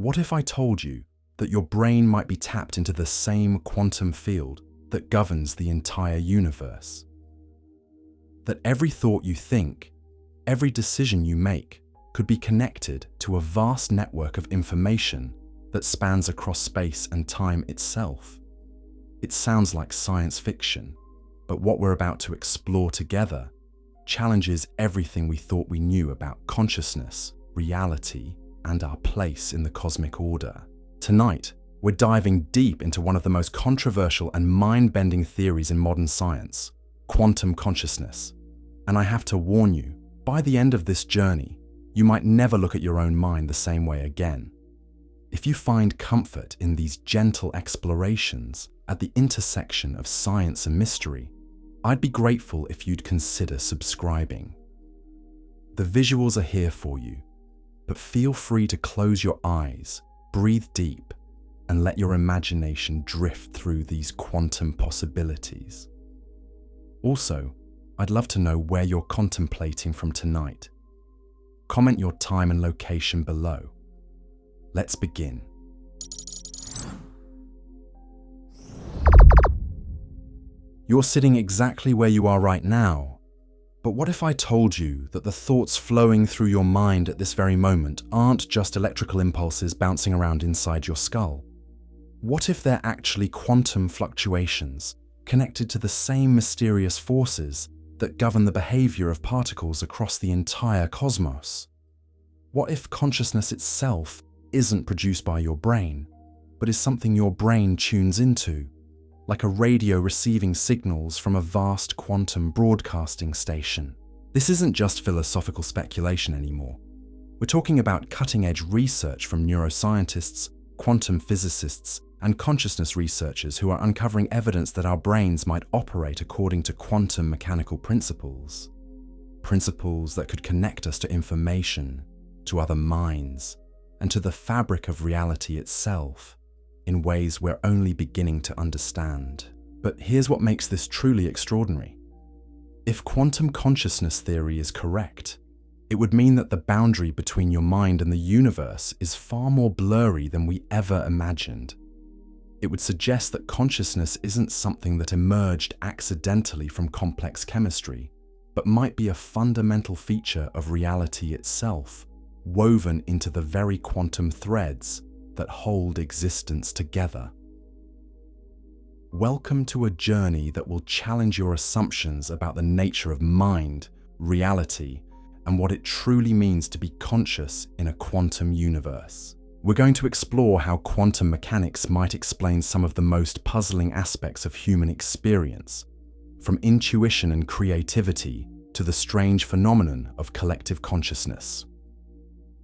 What if I told you that your brain might be tapped into the same quantum field that governs the entire universe? That every thought you think, every decision you make, could be connected to a vast network of information that spans across space and time itself. It sounds like science fiction, but what we're about to explore together challenges everything we thought we knew about consciousness, reality, and our place in the cosmic order. Tonight, we're diving deep into one of the most controversial and mind-bending theories in modern science, quantum consciousness. And I have to warn you, by the end of this journey, you might never look at your own mind the same way again. If you find comfort in these gentle explorations at the intersection of science and mystery, I'd be grateful if you'd consider subscribing. The visuals are here for you, but feel free to close your eyes, breathe deep, and let your imagination drift through these quantum possibilities. Also, I'd love to know where you're contemplating from tonight. Comment your time and location below. Let's begin. You're sitting exactly where you are right now, but what if I told you that the thoughts flowing through your mind at this very moment aren't just electrical impulses bouncing around inside your skull? What if they're actually quantum fluctuations connected to the same mysterious forces that govern the behavior of particles across the entire cosmos? What if consciousness itself isn't produced by your brain, but is something your brain tunes into, like a radio receiving signals from a vast quantum broadcasting station? This isn't just philosophical speculation anymore. We're talking about cutting-edge research from neuroscientists, quantum physicists, and consciousness researchers who are uncovering evidence that our brains might operate according to quantum mechanical principles. Principles that could connect us to information, to other minds, and to the fabric of reality itself in ways we're only beginning to understand. But here's what makes this truly extraordinary. If quantum consciousness theory is correct, it would mean that the boundary between your mind and the universe is far more blurry than we ever imagined. It would suggest that consciousness isn't something that emerged accidentally from complex chemistry, but might be a fundamental feature of reality itself, woven into the very quantum threads that hold existence together. Welcome to a journey that will challenge your assumptions about the nature of mind, reality, and what it truly means to be conscious in a quantum universe. We're going to explore how quantum mechanics might explain some of the most puzzling aspects of human experience, from intuition and creativity to the strange phenomenon of collective consciousness.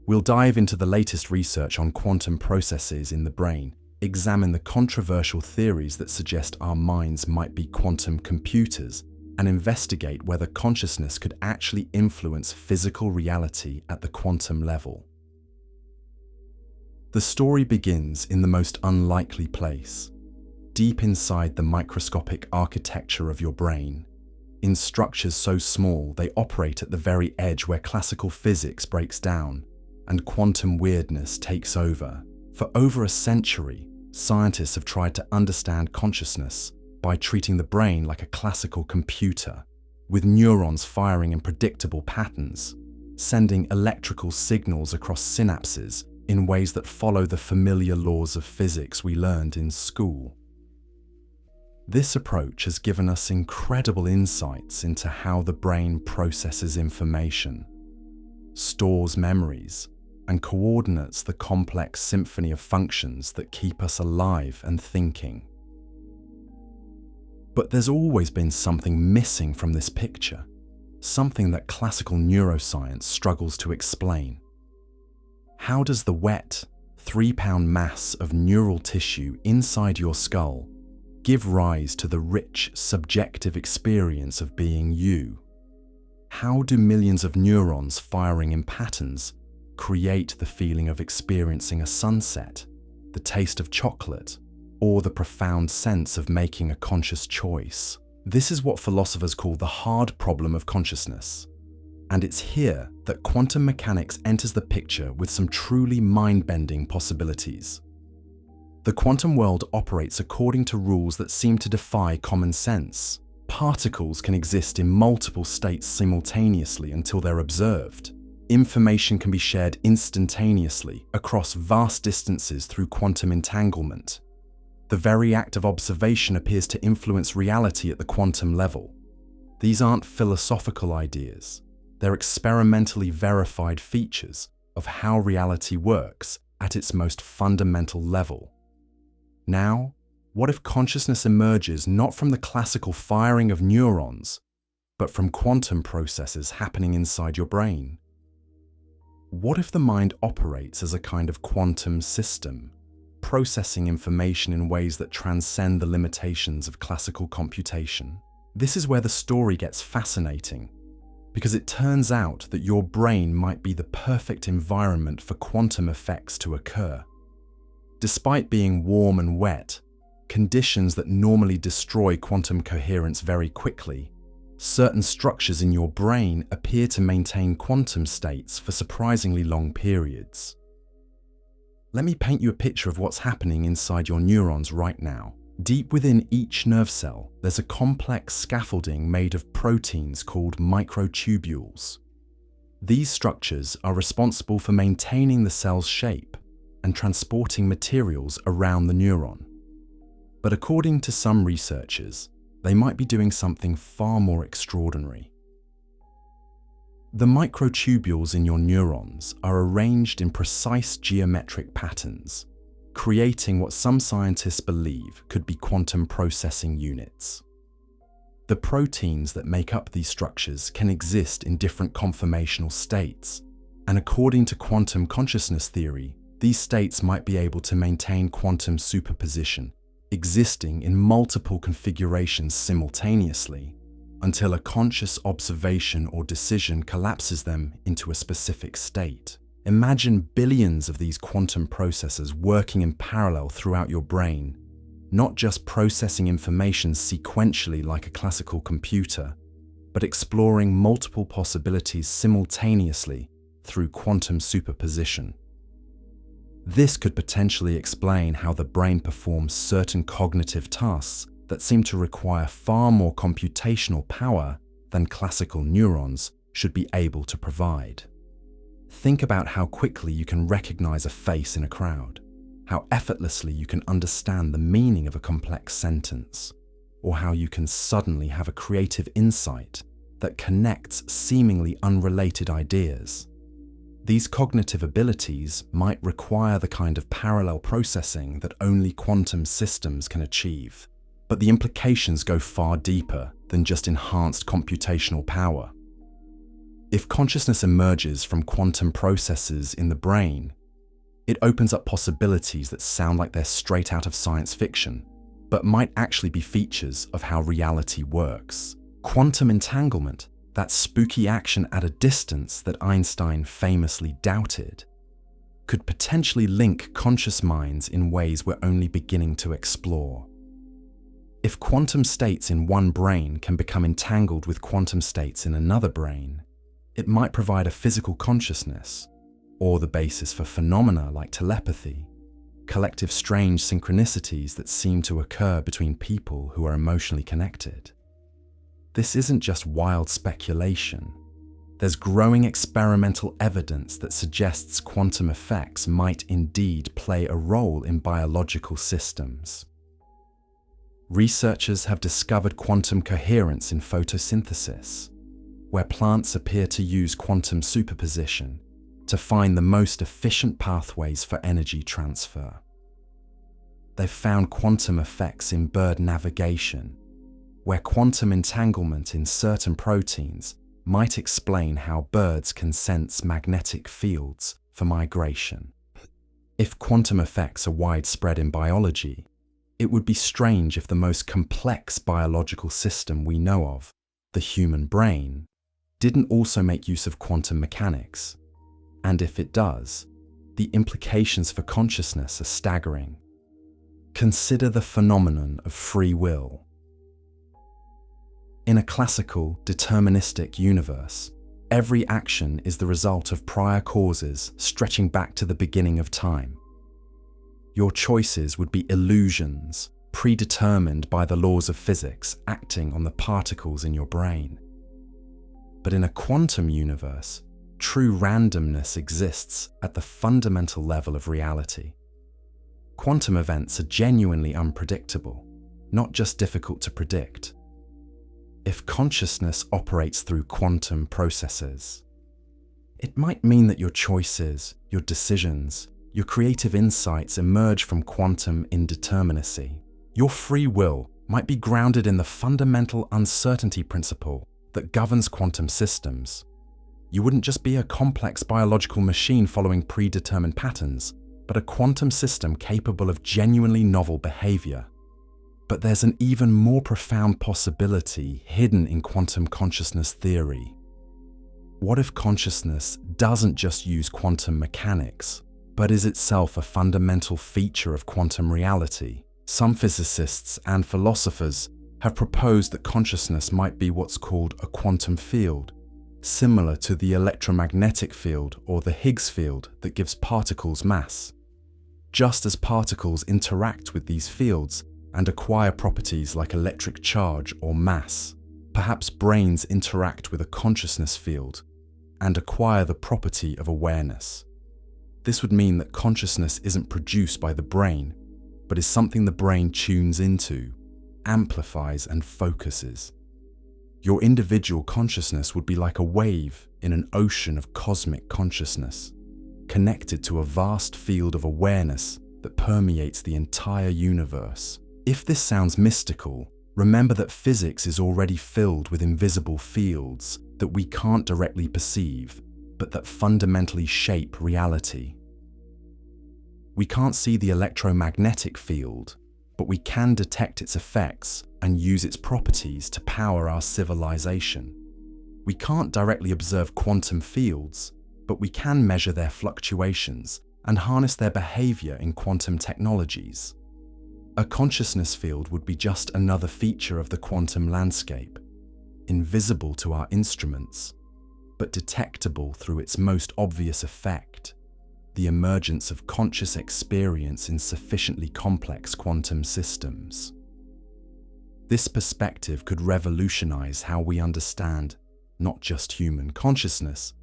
We'll dive into the latest research on quantum processes in the brain, examine the controversial theories that suggest our minds might be quantum computers, and investigate whether consciousness could actually influence physical reality at the quantum level. The story begins in the most unlikely place, deep inside the microscopic architecture of your brain, in structures so small they operate at the very edge where classical physics breaks down and quantum weirdness takes over. For over a century, scientists have tried to understand consciousness by treating the brain like a classical computer, with neurons firing in predictable patterns, sending electrical signals across synapses in ways that follow the familiar laws of physics we learned in school. This approach has given us incredible insights into how the brain processes information, stores memories, and coordinates the complex symphony of functions that keep us alive and thinking. But there's always been something missing from this picture, something that classical neuroscience struggles to explain. How does the wet, 3-pound mass of neural tissue inside your skull give rise to the rich, subjective experience of being you? How do millions of neurons firing in patterns create the feeling of experiencing a sunset, the taste of chocolate, or the profound sense of making a conscious choice? This is what philosophers call the hard problem of consciousness. And it's here that quantum mechanics enters the picture with some truly mind-bending possibilities. The quantum world operates according to rules that seem to defy common sense. Particles can exist in multiple states simultaneously until they're observed. Information can be shared instantaneously across vast distances through quantum entanglement. The very act of observation appears to influence reality at the quantum level. These aren't philosophical ideas. They're experimentally verified features of how reality works at its most fundamental level. Now, what if consciousness emerges not from the classical firing of neurons, but from quantum processes happening inside your brain? What if the mind operates as a kind of quantum system, processing information in ways that transcend the limitations of classical computation? This is where the story gets fascinating, because it turns out that your brain might be the perfect environment for quantum effects to occur. Despite being warm and wet, conditions that normally destroy quantum coherence very quickly, certain structures in your brain appear to maintain quantum states for surprisingly long periods. Let me paint you a picture of what's happening inside your neurons right now. Deep within each nerve cell, there's a complex scaffolding made of proteins called microtubules. These structures are responsible for maintaining the cell's shape and transporting materials around the neuron. But according to some researchers, they might be doing something far more extraordinary. The microtubules in your neurons are arranged in precise geometric patterns, creating what some scientists believe could be quantum processing units. The proteins that make up these structures can exist in different conformational states, and according to quantum consciousness theory, these states might be able to maintain quantum superposition, existing in multiple configurations simultaneously, until a conscious observation or decision collapses them into a specific state. Imagine billions of these quantum processors working in parallel throughout your brain, not just processing information sequentially like a classical computer, but exploring multiple possibilities simultaneously through quantum superposition. This could potentially explain how the brain performs certain cognitive tasks that seem to require far more computational power than classical neurons should be able to provide. Think about how quickly you can recognize a face in a crowd, how effortlessly you can understand the meaning of a complex sentence, or how you can suddenly have a creative insight that connects seemingly unrelated ideas. These cognitive abilities might require the kind of parallel processing that only quantum systems can achieve. But the implications go far deeper than just enhanced computational power. If consciousness emerges from quantum processes in the brain, it opens up possibilities that sound like they're straight out of science fiction, but might actually be features of how reality works. Quantum entanglement, that spooky action at a distance that Einstein famously doubted, could potentially link conscious minds in ways we're only beginning to explore. If quantum states in one brain can become entangled with quantum states in another brain, it might provide a physical consciousness, or the basis for phenomena like telepathy, collective strange synchronicities that seem to occur between people who are emotionally connected. This isn't just wild speculation. There's growing experimental evidence that suggests quantum effects might indeed play a role in biological systems. Researchers have discovered quantum coherence in photosynthesis, where plants appear to use quantum superposition to find the most efficient pathways for energy transfer. They've found quantum effects in bird navigation, where quantum entanglement in certain proteins might explain how birds can sense magnetic fields for migration. If quantum effects are widespread in biology, it would be strange if the most complex biological system we know of, the human brain, didn't also make use of quantum mechanics. And if it does, the implications for consciousness are staggering. Consider the phenomenon of free will. In a classical, deterministic universe, Every action is the result of prior causes stretching back to the beginning of time. Your choices would be illusions, predetermined by the laws of physics acting on the particles in your brain. But in a quantum universe, true randomness exists at the fundamental level of reality. Quantum events are genuinely unpredictable, not just difficult to predict. If consciousness operates through quantum processes, it might mean that your choices, your decisions, your creative insights emerge from quantum indeterminacy. Your free will might be grounded in the fundamental uncertainty principle that governs quantum systems. You wouldn't just be a complex biological machine following predetermined patterns, but a quantum system capable of genuinely novel behavior. But there's an even more profound possibility hidden in quantum consciousness theory. What if consciousness doesn't just use quantum mechanics, but is itself a fundamental feature of quantum reality? Some physicists and philosophers have proposed that consciousness might be what's called a quantum field, similar to the electromagnetic field or the Higgs field that gives particles mass. Just as particles interact with these fields and acquire properties like electric charge or mass, perhaps brains interact with a consciousness field and acquire the property of awareness. This would mean that consciousness isn't produced by the brain, but is something the brain tunes into, amplifies, and focuses. Your individual consciousness would be like a wave in an ocean of cosmic consciousness, connected to a vast field of awareness that permeates the entire universe. If this sounds mystical, remember that physics is already filled with invisible fields that we can't directly perceive, but that fundamentally shape reality. We can't see the electromagnetic field, but we can detect its effects and use its properties to power our civilization. We can't directly observe quantum fields, but we can measure their fluctuations and harness their behavior in quantum technologies. A consciousness field would be just another feature of the quantum landscape, invisible to our instruments, but detectable through its most obvious effect, the emergence of conscious experience in sufficiently complex quantum systems. This perspective could revolutionize how we understand not just human consciousness,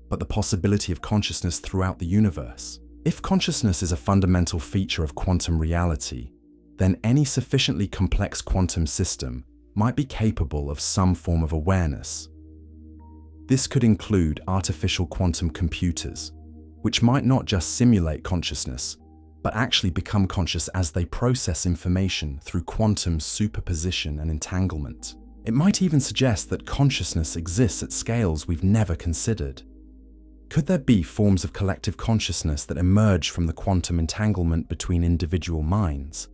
but the possibility of consciousness throughout the universe. If consciousness is a fundamental feature of quantum reality, then any sufficiently complex quantum system might be capable of some form of awareness. This could include artificial quantum computers, which might not just simulate consciousness, but actually become conscious as they process information through quantum superposition and entanglement. It might even suggest that consciousness exists at scales we've never considered. Could there be forms of collective consciousness that emerge from the quantum entanglement between individual minds?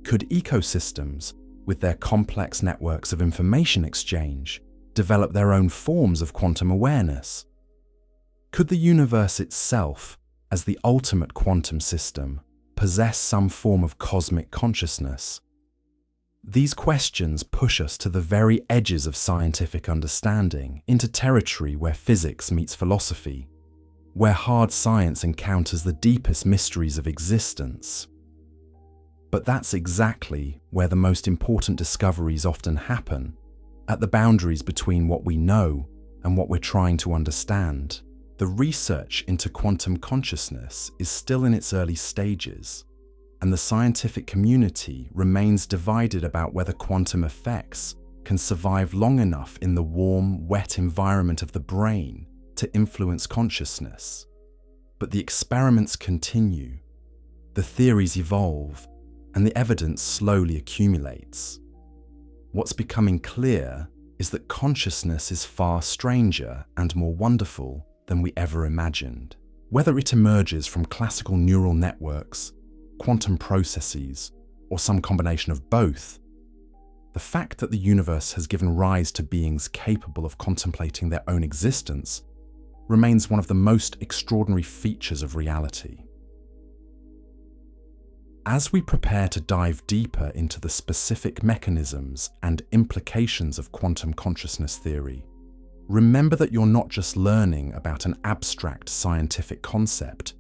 Could ecosystems, with their complex networks of information exchange, develop their own forms of quantum awareness? Could the universe itself, as the ultimate quantum system, possess some form of cosmic consciousness? These questions push us to the very edges of scientific understanding, into territory where physics meets philosophy, where hard science encounters the deepest mysteries of existence. But that's exactly where the most important discoveries often happen, at the boundaries between what we know and what we're trying to understand. The research into quantum consciousness is still in its early stages, and the scientific community remains divided about whether quantum effects can survive long enough in the warm, wet environment of the brain to influence consciousness. But the experiments continue, the theories evolve, and the evidence slowly accumulates. What's becoming clear is that consciousness is far stranger and more wonderful than we ever imagined. Whether it emerges from classical neural networks, quantum processes, or some combination of both, the fact that the universe has given rise to beings capable of contemplating their own existence remains one of the most extraordinary features of reality. As we prepare to dive deeper into the specific mechanisms and implications of quantum consciousness theory, remember that you're not just learning about an abstract scientific concept.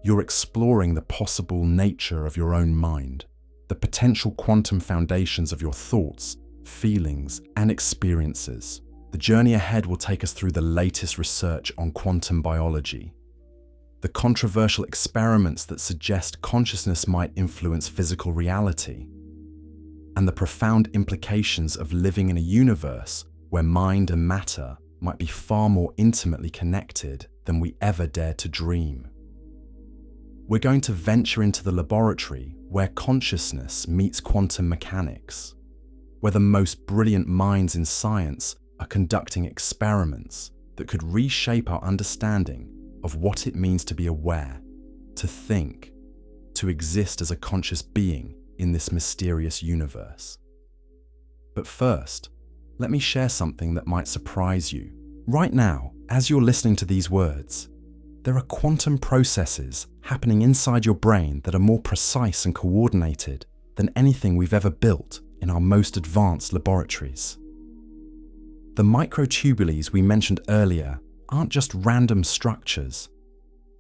You're exploring the possible nature of your own mind, the potential quantum foundations of your thoughts, feelings, and experiences. The journey ahead will take us through the latest research on quantum biology, the controversial experiments that suggest consciousness might influence physical reality, and the profound implications of living in a universe where mind and matter might be far more intimately connected than we ever dared to dream. We're going to venture into the laboratory where consciousness meets quantum mechanics, where the most brilliant minds in science are conducting experiments that could reshape our understanding of what it means to be aware, to think, to exist as a conscious being in this mysterious universe. But first, let me share something that might surprise you. Right now, as you're listening to these words, there are quantum processes happening inside your brain that are more precise and coordinated than anything we've ever built in our most advanced laboratories. The microtubules we mentioned earlier aren't just random structures.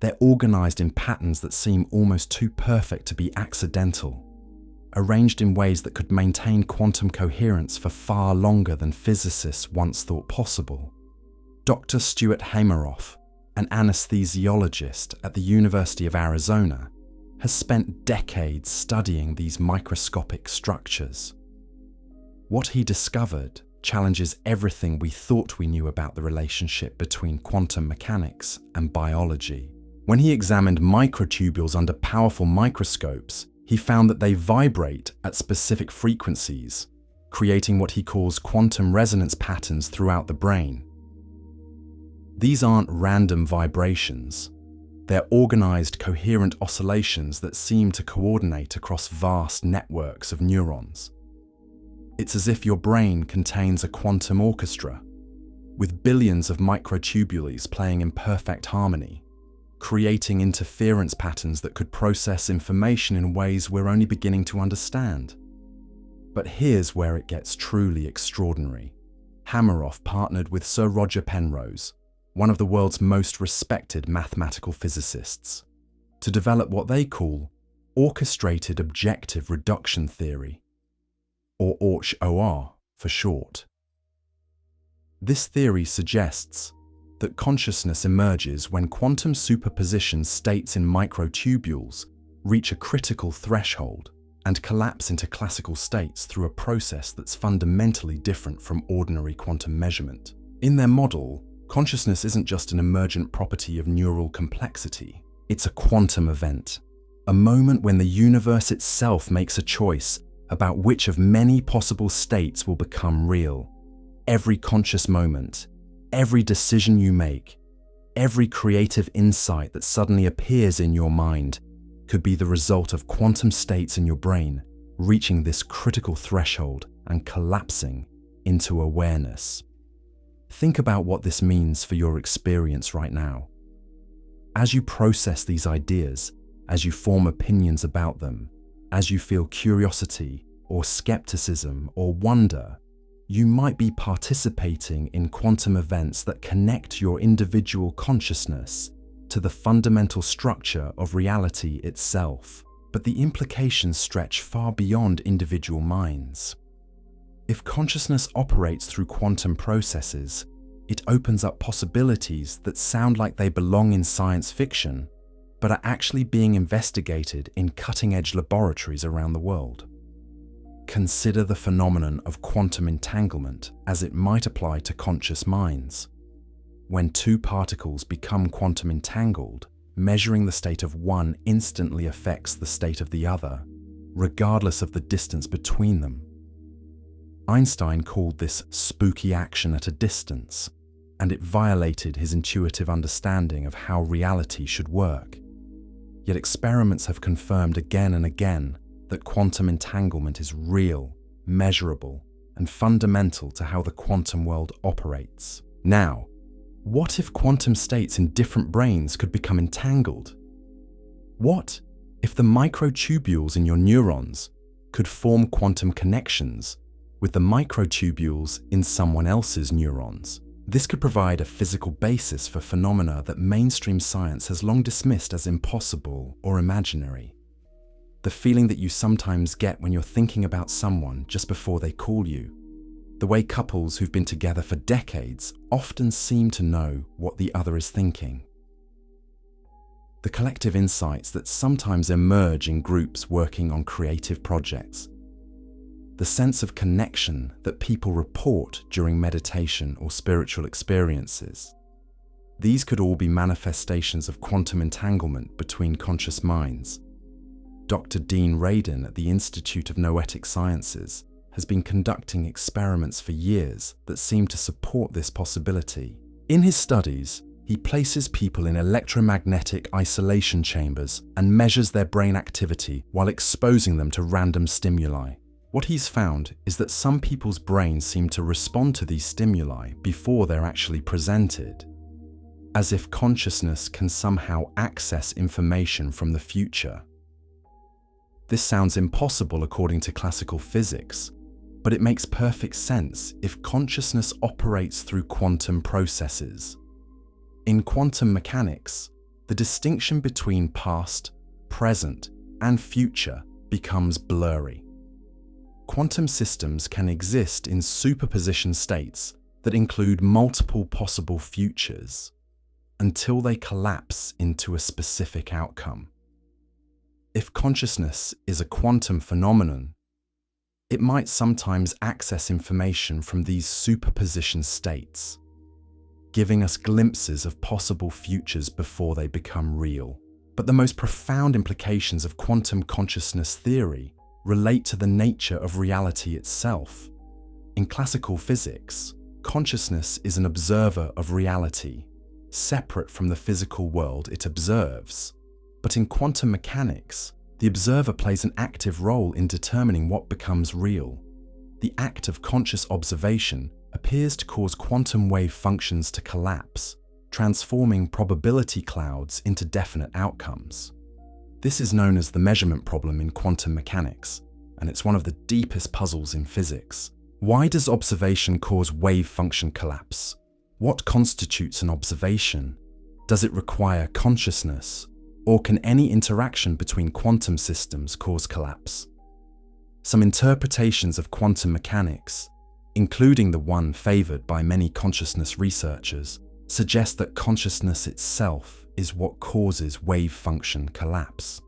They're organized in patterns that seem almost too perfect to be accidental, arranged in ways that could maintain quantum coherence for far longer than physicists once thought possible. Dr. Stuart Hameroff, an anesthesiologist at the University of Arizona, has spent decades studying these microscopic structures. What he discovered challenges everything we thought we knew about the relationship between quantum mechanics and biology. When he examined microtubules under powerful microscopes, he found that they vibrate at specific frequencies, creating what he calls quantum resonance patterns throughout the brain. These aren't random vibrations. They're organized, coherent oscillations that seem to coordinate across vast networks of neurons. It's as if your brain contains a quantum orchestra, with billions of microtubules playing in perfect harmony, creating interference patterns that could process information in ways we're only beginning to understand. But here's where it gets truly extraordinary. Hameroff partnered with Sir Roger Penrose, one of the world's most respected mathematical physicists, to develop what they call orchestrated objective reduction theory, or OR for short. This theory suggests that consciousness emerges when quantum superposition states in microtubules reach a critical threshold and collapse into classical states through a process that's fundamentally different from ordinary quantum measurement. In their model, consciousness isn't just an emergent property of neural complexity, it's a quantum event, a moment when the universe itself makes a choice about which of many possible states will become real. Every conscious moment, every decision you make, every creative insight that suddenly appears in your mind could be the result of quantum states in your brain reaching this critical threshold and collapsing into awareness. Think about what this means for your experience right now. As you process these ideas, as you form opinions about them, as you feel curiosity or skepticism or wonder, you might be participating in quantum events that connect your individual consciousness to the fundamental structure of reality itself. But the implications stretch far beyond individual minds. If consciousness operates through quantum processes, it opens up possibilities that sound like they belong in science fiction, but are actually being investigated in cutting-edge laboratories around the world. Consider the phenomenon of quantum entanglement as it might apply to conscious minds. When two particles become quantum entangled, measuring the state of one instantly affects the state of the other, regardless of the distance between them. Einstein called this spooky action at a distance, and it violated his intuitive understanding of how reality should work. Yet experiments have confirmed again and again that quantum entanglement is real, measurable, and fundamental to how the quantum world operates. Now, what if quantum states in different brains could become entangled? What if the microtubules in your neurons could form quantum connections with the microtubules in someone else's neurons? This could provide a physical basis for phenomena that mainstream science has long dismissed as impossible or imaginary. The feeling that you sometimes get when you're thinking about someone just before they call you. The way couples who've been together for decades often seem to know what the other is thinking. The collective insights that sometimes emerge in groups working on creative projects. The sense of connection that people report during meditation or spiritual experiences. These could all be manifestations of quantum entanglement between conscious minds. Dr. Dean Radin at the Institute of Noetic Sciences has been conducting experiments for years that seem to support this possibility. In his studies, he places people in electromagnetic isolation chambers and measures their brain activity while exposing them to random stimuli. What he's found is that some people's brains seem to respond to these stimuli before they're actually presented, as if consciousness can somehow access information from the future. This sounds impossible according to classical physics, but it makes perfect sense if consciousness operates through quantum processes. In quantum mechanics, the distinction between past, present, and future becomes blurry. Quantum systems can exist in superposition states that include multiple possible futures until they collapse into a specific outcome. If consciousness is a quantum phenomenon, it might sometimes access information from these superposition states, giving us glimpses of possible futures before they become real. But the most profound implications of quantum consciousness theory relate to the nature of reality itself. In classical physics, consciousness is an observer of reality, separate from the physical world it observes. But in quantum mechanics, the observer plays an active role in determining what becomes real. The act of conscious observation appears to cause quantum wave functions to collapse, transforming probability clouds into definite outcomes. This is known as the measurement problem in quantum mechanics, and it's one of the deepest puzzles in physics. Why does observation cause wave function collapse? What constitutes an observation? Does it require consciousness, or can any interaction between quantum systems cause collapse? Some interpretations of quantum mechanics, including the one favored by many consciousness researchers, suggest that consciousness itself is what causes wave function collapse.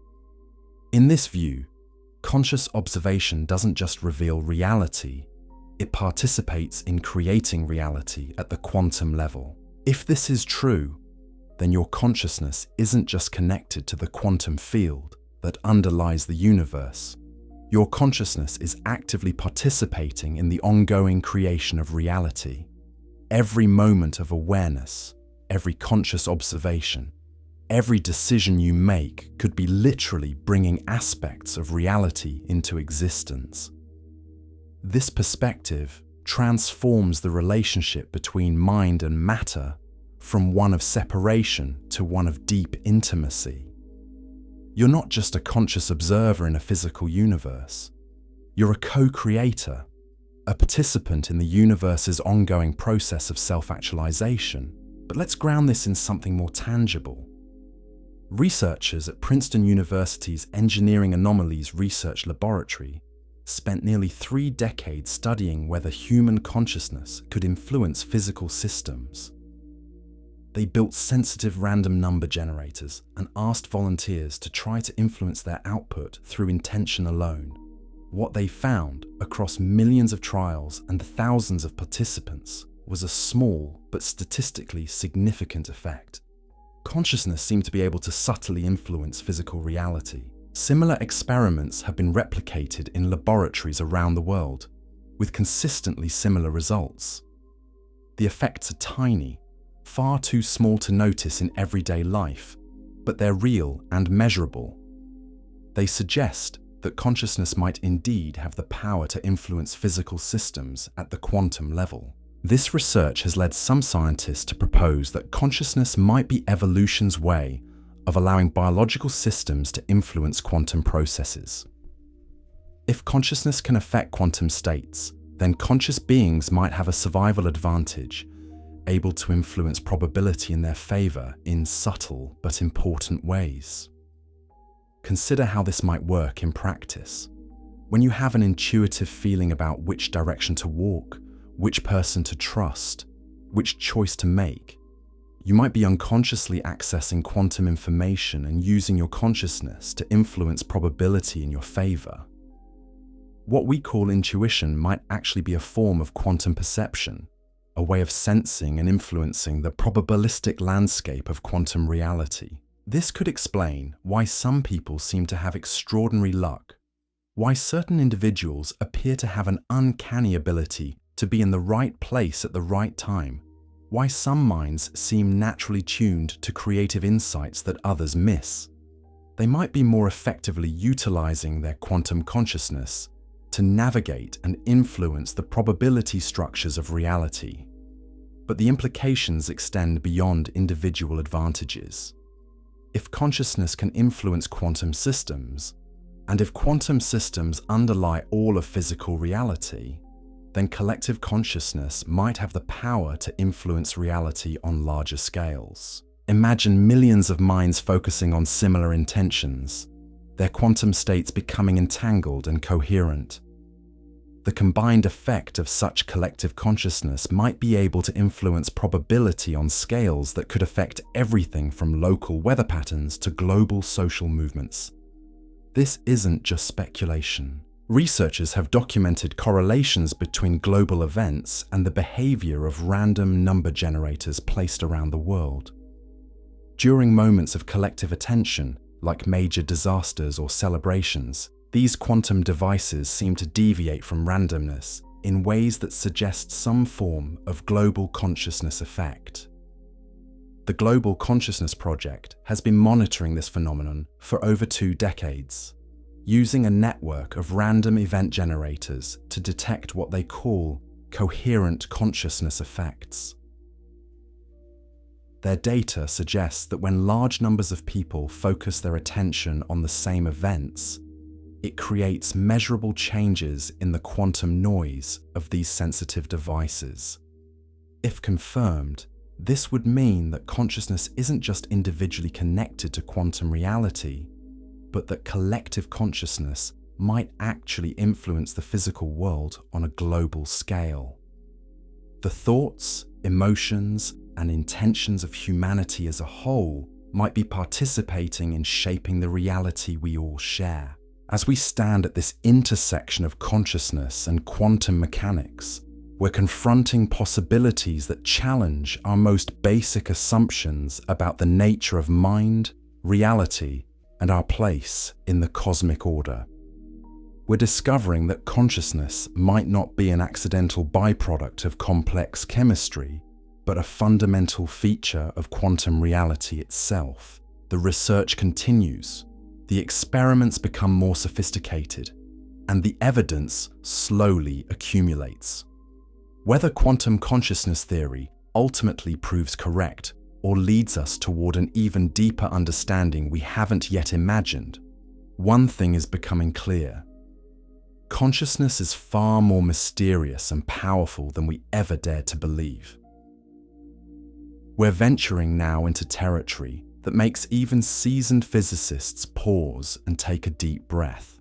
In this view, conscious observation doesn't just reveal reality, it participates in creating reality at the quantum level. If this is true, then your consciousness isn't just connected to the quantum field that underlies the universe. Your consciousness is actively participating in the ongoing creation of reality. Every moment of awareness, every conscious observation, every decision you make could be literally bringing aspects of reality into existence. This perspective transforms the relationship between mind and matter from one of separation to one of deep intimacy. You're not just a conscious observer in a physical universe. You're a co-creator, a participant in the universe's ongoing process of self-actualization. But let's ground this in something more tangible. Researchers at Princeton University's Engineering Anomalies Research Laboratory spent nearly 3 decades studying whether human consciousness could influence physical systems. They built sensitive random number generators and asked volunteers to try to influence their output through intention alone. What they found across millions of trials and thousands of participants was a small but statistically significant effect. Consciousness seemed to be able to subtly influence physical reality. Similar experiments have been replicated in laboratories around the world, with consistently similar results. The effects are tiny, far too small to notice in everyday life, but they're real and measurable. They suggest that consciousness might indeed have the power to influence physical systems at the quantum level. This research has led some scientists to propose that consciousness might be evolution's way of allowing biological systems to influence quantum processes. If consciousness can affect quantum states, then conscious beings might have a survival advantage, able to influence probability in their favor in subtle but important ways. Consider how this might work in practice. When you have an intuitive feeling about which direction to walk, which person to trust, which choice to make, you might be unconsciously accessing quantum information and using your consciousness to influence probability in your favor. What we call intuition might actually be a form of quantum perception, a way of sensing and influencing the probabilistic landscape of quantum reality. This could explain why some people seem to have extraordinary luck, why certain individuals appear to have an uncanny ability to be in the right place at the right time, why some minds seem naturally tuned to creative insights that others miss. They might be more effectively utilizing their quantum consciousness to navigate and influence the probability structures of reality. But the implications extend beyond individual advantages. If consciousness can influence quantum systems, and if quantum systems underlie all of physical reality, then collective consciousness might have the power to influence reality on larger scales. Imagine millions of minds focusing on similar intentions, their quantum states becoming entangled and coherent. The combined effect of such collective consciousness might be able to influence probability on scales that could affect everything from local weather patterns to global social movements. This isn't just speculation. Researchers have documented correlations between global events and the behavior of random number generators placed around the world. During moments of collective attention, like major disasters or celebrations, these quantum devices seem to deviate from randomness in ways that suggest some form of global consciousness effect. The Global Consciousness Project has been monitoring this phenomenon for over 2 decades, using a network of random event generators to detect what they call coherent consciousness effects. Their data suggests that when large numbers of people focus their attention on the same events, it creates measurable changes in the quantum noise of these sensitive devices. If confirmed, this would mean that consciousness isn't just individually connected to quantum reality, but that collective consciousness might actually influence the physical world on a global scale. The thoughts, emotions, and intentions of humanity as a whole might be participating in shaping the reality we all share. As we stand at this intersection of consciousness and quantum mechanics, we're confronting possibilities that challenge our most basic assumptions about the nature of mind, reality, and our place in the cosmic order. We're discovering that consciousness might not be an accidental byproduct of complex chemistry, but a fundamental feature of quantum reality itself. The research continues, the experiments become more sophisticated, and the evidence slowly accumulates. Whether quantum consciousness theory ultimately proves correct or leads us toward an even deeper understanding we haven't yet imagined, one thing is becoming clear. Consciousness is far more mysterious and powerful than we ever dared to believe. We're venturing now into territory that makes even seasoned physicists pause and take a deep breath.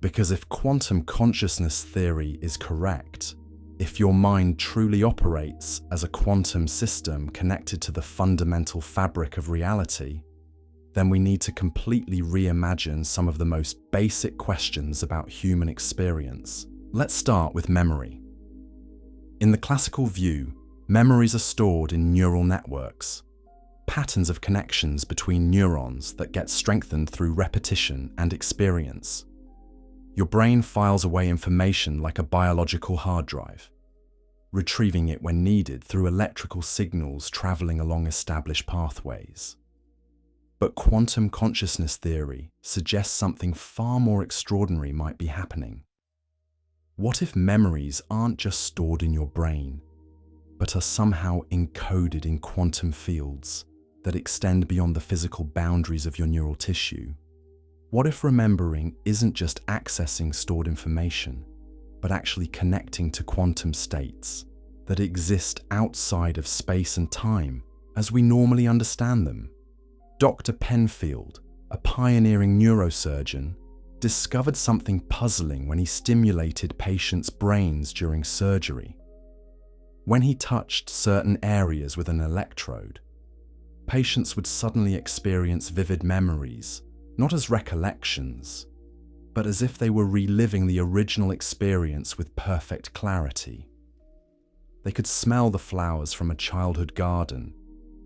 Because if quantum consciousness theory is correct, if your mind truly operates as a quantum system connected to the fundamental fabric of reality, then we need to completely reimagine some of the most basic questions about human experience. Let's start with memory. In the classical view, memories are stored in neural networks, patterns of connections between neurons that get strengthened through repetition and experience. Your brain files away information like a biological hard drive, retrieving it when needed through electrical signals traveling along established pathways. But quantum consciousness theory suggests something far more extraordinary might be happening. What if memories aren't just stored in your brain, but are somehow encoded in quantum fields that extend beyond the physical boundaries of your neural tissue? What if remembering isn't just accessing stored information, but actually connecting to quantum states, that exist outside of space and time as we normally understand them. Dr. Penfield, a pioneering neurosurgeon, discovered something puzzling when he stimulated patients' brains during surgery. When he touched certain areas with an electrode, patients would suddenly experience vivid memories, not as recollections, but as if they were reliving the original experience with perfect clarity. They could smell the flowers from a childhood garden,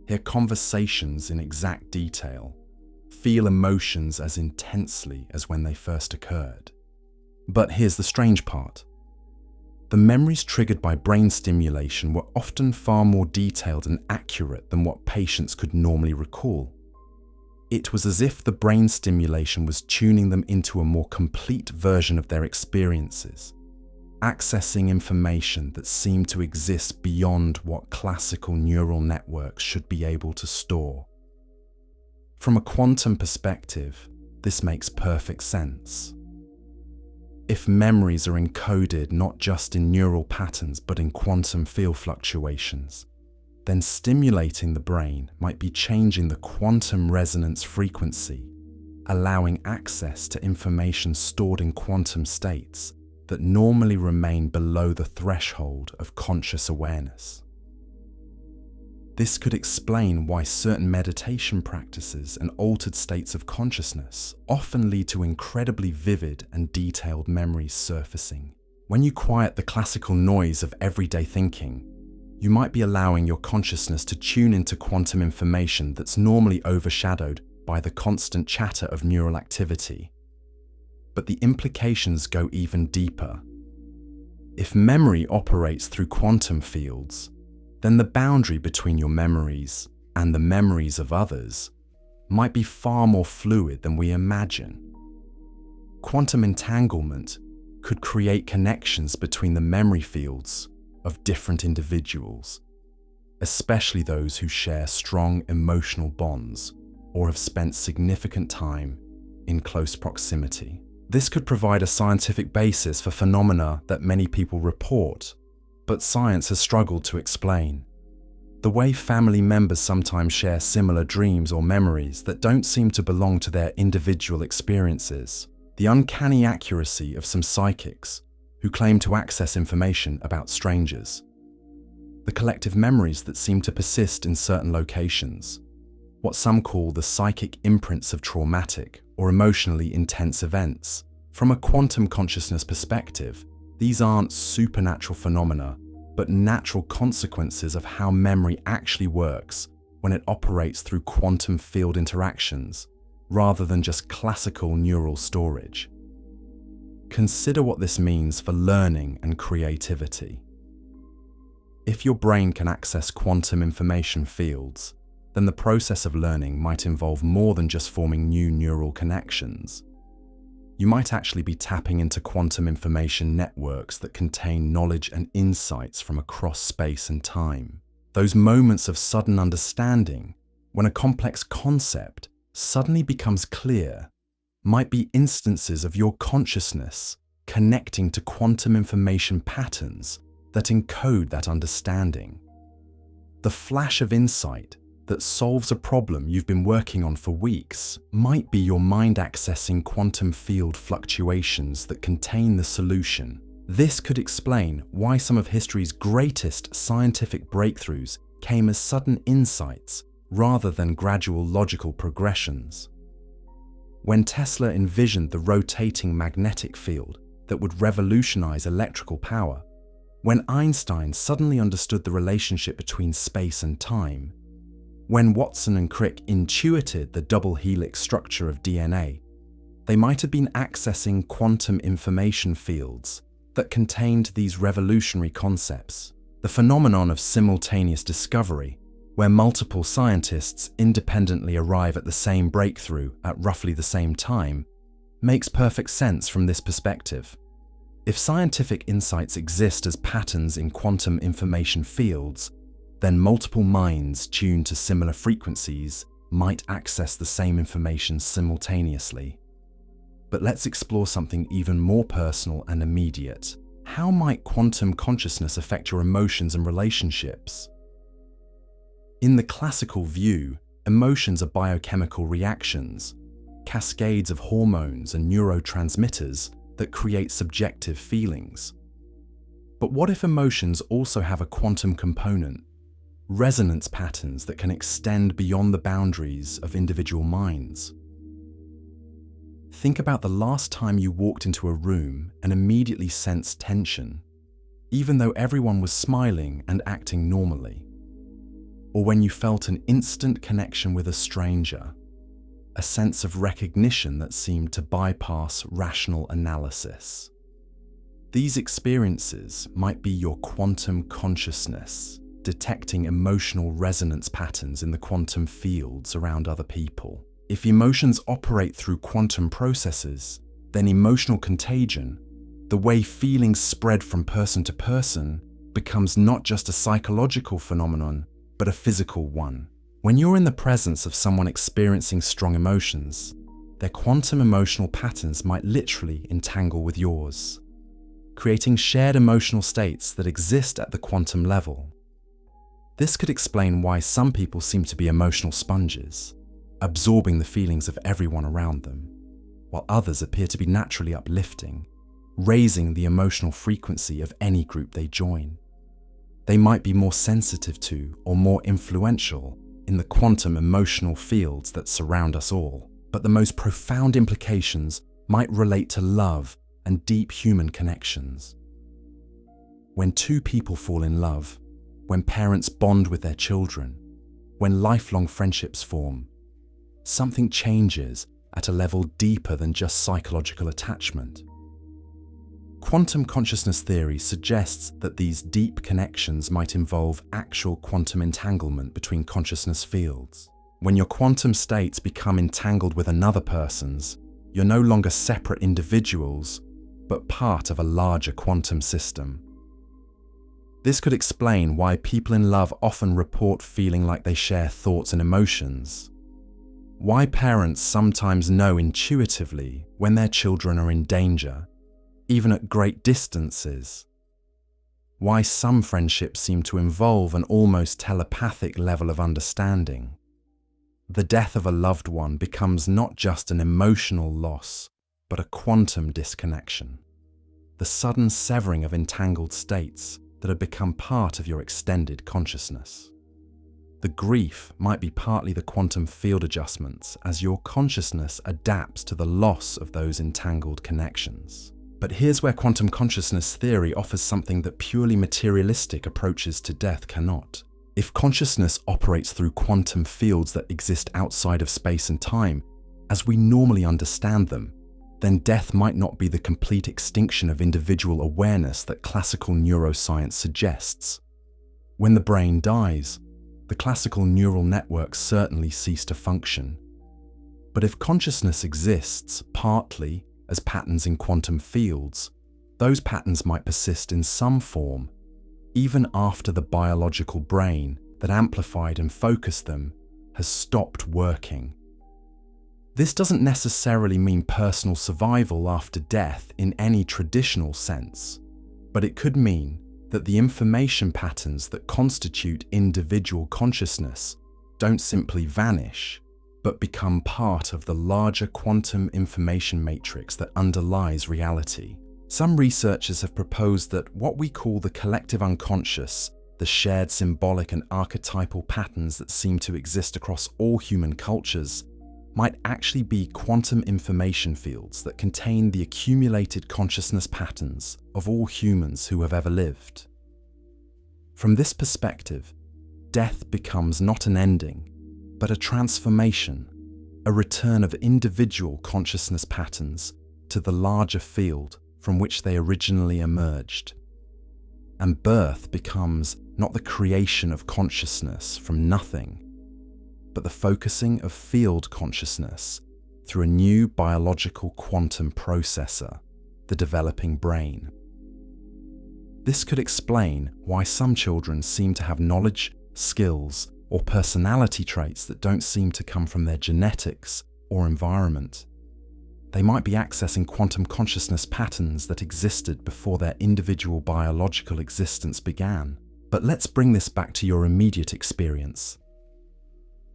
hear conversations in exact detail, feel emotions as intensely as when they first occurred. But here's the strange part. The memories triggered by brain stimulation were often far more detailed and accurate than what patients could normally recall. It was as if the brain stimulation was tuning them into a more complete version of their experiences, accessing information that seemed to exist beyond what classical neural networks should be able to store. From a quantum perspective, this makes perfect sense. If memories are encoded not just in neural patterns but in quantum field fluctuations, then stimulating the brain might be changing the quantum resonance frequency, allowing access to information stored in quantum states that normally remain below the threshold of conscious awareness. This could explain why certain meditation practices and altered states of consciousness often lead to incredibly vivid and detailed memories surfacing. When you quiet the classical noise of everyday thinking, you might be allowing your consciousness to tune into quantum information that's normally overshadowed by the constant chatter of neural activity. But the implications go even deeper. If memory operates through quantum fields, then the boundary between your memories and the memories of others might be far more fluid than we imagine. Quantum entanglement could create connections between the memory fields of different individuals, especially those who share strong emotional bonds or have spent significant time in close proximity. This could provide a scientific basis for phenomena that many people report, but science has struggled to explain. The way family members sometimes share similar dreams or memories that don't seem to belong to their individual experiences. The uncanny accuracy of some psychics who claim to access information about strangers. The collective memories that seem to persist in certain locations. What some call the psychic imprints of traumatic or emotionally intense events. From a quantum consciousness perspective, these aren't supernatural phenomena, but natural consequences of how memory actually works when it operates through quantum field interactions, rather than just classical neural storage. Consider what this means for learning and creativity. If your brain can access quantum information fields, then the process of learning might involve more than just forming new neural connections. You might actually be tapping into quantum information networks that contain knowledge and insights from across space and time. Those moments of sudden understanding, when a complex concept suddenly becomes clear, might be instances of your consciousness connecting to quantum information patterns that encode that understanding. The flash of insight that solves a problem you've been working on for weeks might be your mind accessing quantum field fluctuations that contain the solution. This could explain why some of history's greatest scientific breakthroughs came as sudden insights rather than gradual logical progressions. When Tesla envisioned the rotating magnetic field that would revolutionize electrical power, when Einstein suddenly understood the relationship between space and time, when Watson and Crick intuited the double helix structure of DNA, they might have been accessing quantum information fields that contained these revolutionary concepts. The phenomenon of simultaneous discovery, where multiple scientists independently arrive at the same breakthrough at roughly the same time, makes perfect sense from this perspective. If scientific insights exist as patterns in quantum information fields, then multiple minds tuned to similar frequencies might access the same information simultaneously. But let's explore something even more personal and immediate: How might quantum consciousness affect your emotions and relationships? In the classical view, emotions are biochemical reactions, cascades of hormones and neurotransmitters that create subjective feelings. But what if emotions also have a quantum component, resonance patterns that can extend beyond the boundaries of individual minds? Think about the last time you walked into a room and immediately sensed tension, even though everyone was smiling and acting normally. Or when you felt an instant connection with a stranger, a sense of recognition that seemed to bypass rational analysis. These experiences might be your quantum consciousness, detecting emotional resonance patterns in the quantum fields around other people. If emotions operate through quantum processes, then emotional contagion, the way feelings spread from person to person, becomes not just a psychological phenomenon, but a physical one. When you're in the presence of someone experiencing strong emotions, their quantum emotional patterns might literally entangle with yours, creating shared emotional states that exist at the quantum level. This could explain why some people seem to be emotional sponges, absorbing the feelings of everyone around them, while others appear to be naturally uplifting, raising the emotional frequency of any group they join. They might be more sensitive to or more influential in the quantum emotional fields that surround us all, but the most profound implications might relate to love and deep human connections. When two people fall in love, when parents bond with their children, when lifelong friendships form, something changes at a level deeper than just psychological attachment. Quantum consciousness theory suggests that these deep connections might involve actual quantum entanglement between consciousness fields. When your quantum states become entangled with another person's, you're no longer separate individuals, but part of a larger quantum system. This could explain why people in love often report feeling like they share thoughts and emotions, why parents sometimes know intuitively when their children are in danger, even at great distances, why some friendships seem to involve an almost telepathic level of understanding. The death of a loved one becomes not just an emotional loss, but a quantum disconnection, the sudden severing of entangled states that have become part of your extended consciousness. The grief might be partly the quantum field adjustments as your consciousness adapts to the loss of those entangled connections. But here's where quantum consciousness theory offers something that purely materialistic approaches to death cannot. If consciousness operates through quantum fields that exist outside of space and time, as we normally understand them, then death might not be the complete extinction of individual awareness that classical neuroscience suggests. When the brain dies, the classical neural networks certainly cease to function. But if consciousness exists partly as patterns in quantum fields, those patterns might persist in some form, even after the biological brain that amplified and focused them has stopped working. This doesn't necessarily mean personal survival after death in any traditional sense, but it could mean that the information patterns that constitute individual consciousness don't simply vanish, but become part of the larger quantum information matrix that underlies reality. Some researchers have proposed that what we call the collective unconscious, the shared symbolic and archetypal patterns that seem to exist across all human cultures, might actually be quantum information fields that contain the accumulated consciousness patterns of all humans who have ever lived. From this perspective, death becomes not an ending, but a transformation, a return of individual consciousness patterns to the larger field from which they originally emerged. And birth becomes not the creation of consciousness from nothing, but the focusing of field consciousness through a new biological quantum processor, the developing brain. This could explain why some children seem to have knowledge, skills, or personality traits that don't seem to come from their genetics or environment. They might be accessing quantum consciousness patterns that existed before their individual biological existence began. But let's bring this back to your immediate experience.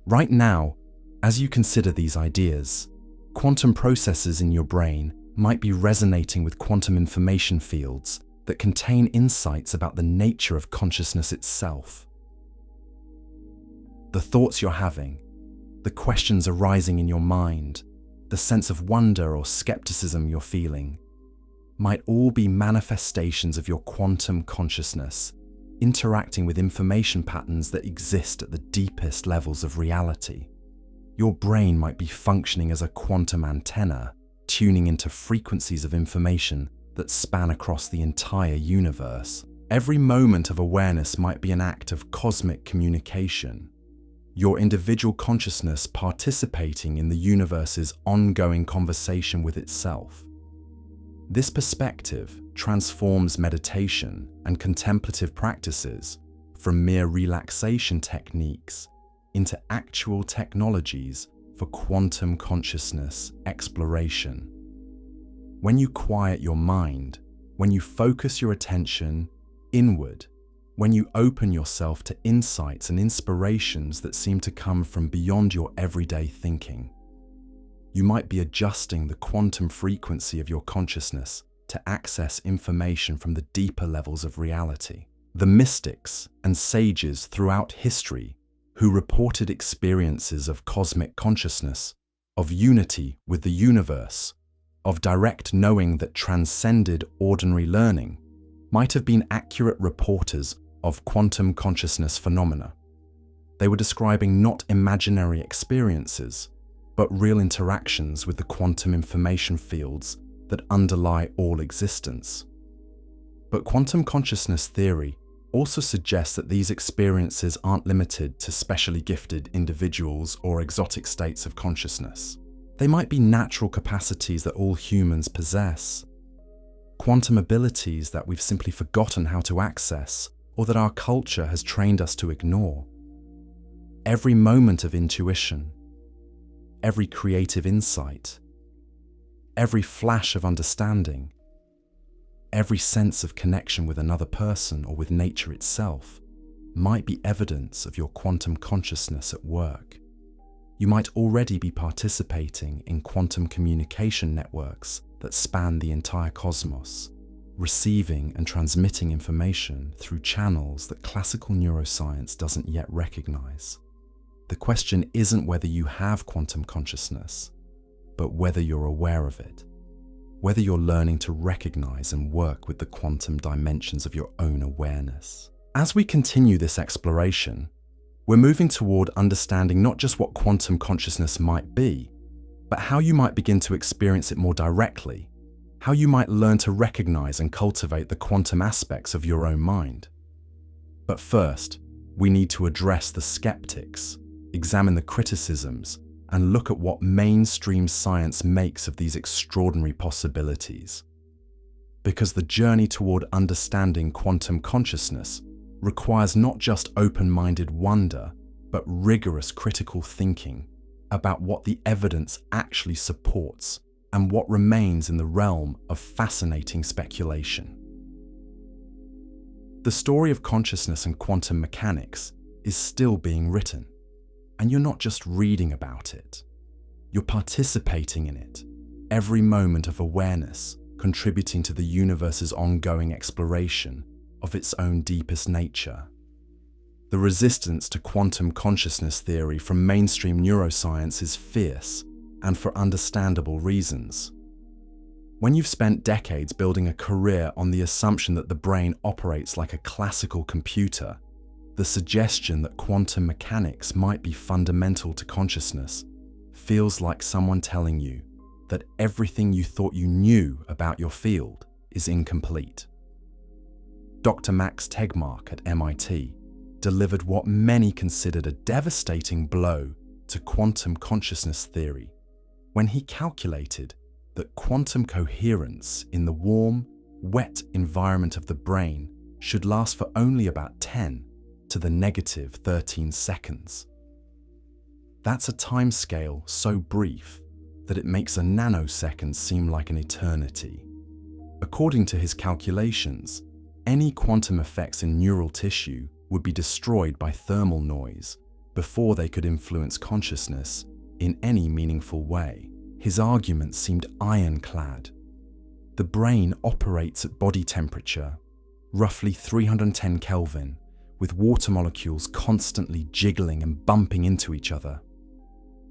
Right now, as you consider these ideas, quantum processes in your brain might be resonating with quantum information fields that contain insights about the nature of consciousness itself. The thoughts you're having, the questions arising in your mind, the sense of wonder or skepticism you're feeling, might all be manifestations of your quantum consciousness interacting with information patterns that exist at the deepest levels of reality. Your brain might be functioning as a quantum antenna, tuning into frequencies of information that span across the entire universe. Every moment of awareness might be an act of cosmic communication, your individual consciousness participating in the universe's ongoing conversation with itself. This perspective transforms meditation and contemplative practices from mere relaxation techniques into actual technologies for quantum consciousness exploration. When you quiet your mind, when you focus your attention inward, when you open yourself to insights and inspirations that seem to come from beyond your everyday thinking, you might be adjusting the quantum frequency of your consciousness to access information from the deeper levels of reality. The mystics and sages throughout history who reported experiences of cosmic consciousness, of unity with the universe, of direct knowing that transcended ordinary learning, might have been accurate reporters of quantum consciousness phenomena. They were describing not imaginary experiences, but real interactions with the quantum information fields that underlie all existence. But quantum consciousness theory also suggests that these experiences aren't limited to specially gifted individuals or exotic states of consciousness. They might be natural capacities that all humans possess, quantum abilities that we've simply forgotten how to access or that our culture has trained us to ignore. Every moment of intuition, every creative insight, every flash of understanding, every sense of connection with another person or with nature itself might be evidence of your quantum consciousness at work. You might already be participating in quantum communication networks that span the entire cosmos, receiving and transmitting information through channels that classical neuroscience doesn't yet recognize. The question isn't whether you have quantum consciousness, but whether you're aware of it, whether you're learning to recognize and work with the quantum dimensions of your own awareness. As we continue this exploration, we're moving toward understanding not just what quantum consciousness might be, but how you might begin to experience it more directly, how you might learn to recognize and cultivate the quantum aspects of your own mind. But first, we need to address the skeptics, examine the criticisms, and look at what mainstream science makes of these extraordinary possibilities. Because the journey toward understanding quantum consciousness requires not just open-minded wonder, but rigorous critical thinking about what the evidence actually supports and what remains in the realm of fascinating speculation. The story of consciousness and quantum mechanics is still being written. And you're not just reading about it, you're participating in it, every moment of awareness contributing to the universe's ongoing exploration of its own deepest nature. The resistance to quantum consciousness theory from mainstream neuroscience is fierce, and for understandable reasons. When you've spent decades building a career on the assumption that the brain operates like a classical computer, the suggestion that quantum mechanics might be fundamental to consciousness feels like someone telling you that everything you thought you knew about your field is incomplete. Dr. Max Tegmark at MIT delivered what many considered a devastating blow to quantum consciousness theory when he calculated that quantum coherence in the warm, wet environment of the brain should last for only about 10 to the negative 13 seconds. That's a timescale so brief that it makes a nanosecond seem like an eternity. According to his calculations, any quantum effects in neural tissue would be destroyed by thermal noise before they could influence consciousness in any meaningful way. His argument seemed ironclad. The brain operates at body temperature, roughly 310 Kelvin, with water molecules constantly jiggling and bumping into each other.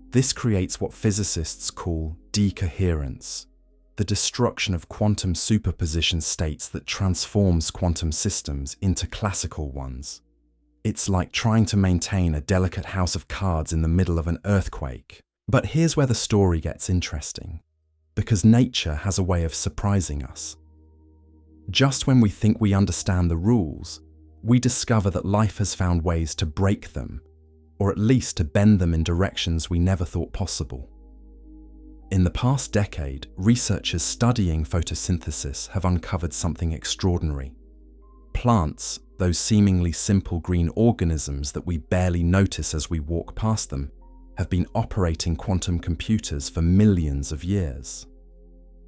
This creates what physicists call decoherence, the destruction of quantum superposition states that transforms quantum systems into classical ones. It's like trying to maintain a delicate house of cards in the middle of an earthquake. But here's where the story gets interesting, because nature has a way of surprising us. Just when we think we understand the rules, we discover that life has found ways to break them, or at least to bend them in directions we never thought possible. In the past decade, researchers studying photosynthesis have uncovered something extraordinary. Plants, those seemingly simple green organisms that we barely notice as we walk past them, have been operating quantum computers for millions of years.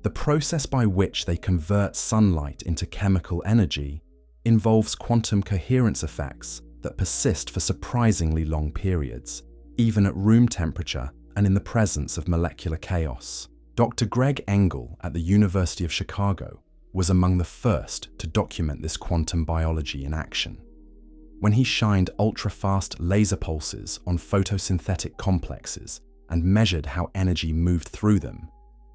The process by which they convert sunlight into chemical energy involves quantum coherence effects that persist for surprisingly long periods, even at room temperature and in the presence of molecular chaos. Dr. Greg Engel at the University of Chicago was among the first to document this quantum biology in action. When he shined ultra-fast laser pulses on photosynthetic complexes and measured how energy moved through them,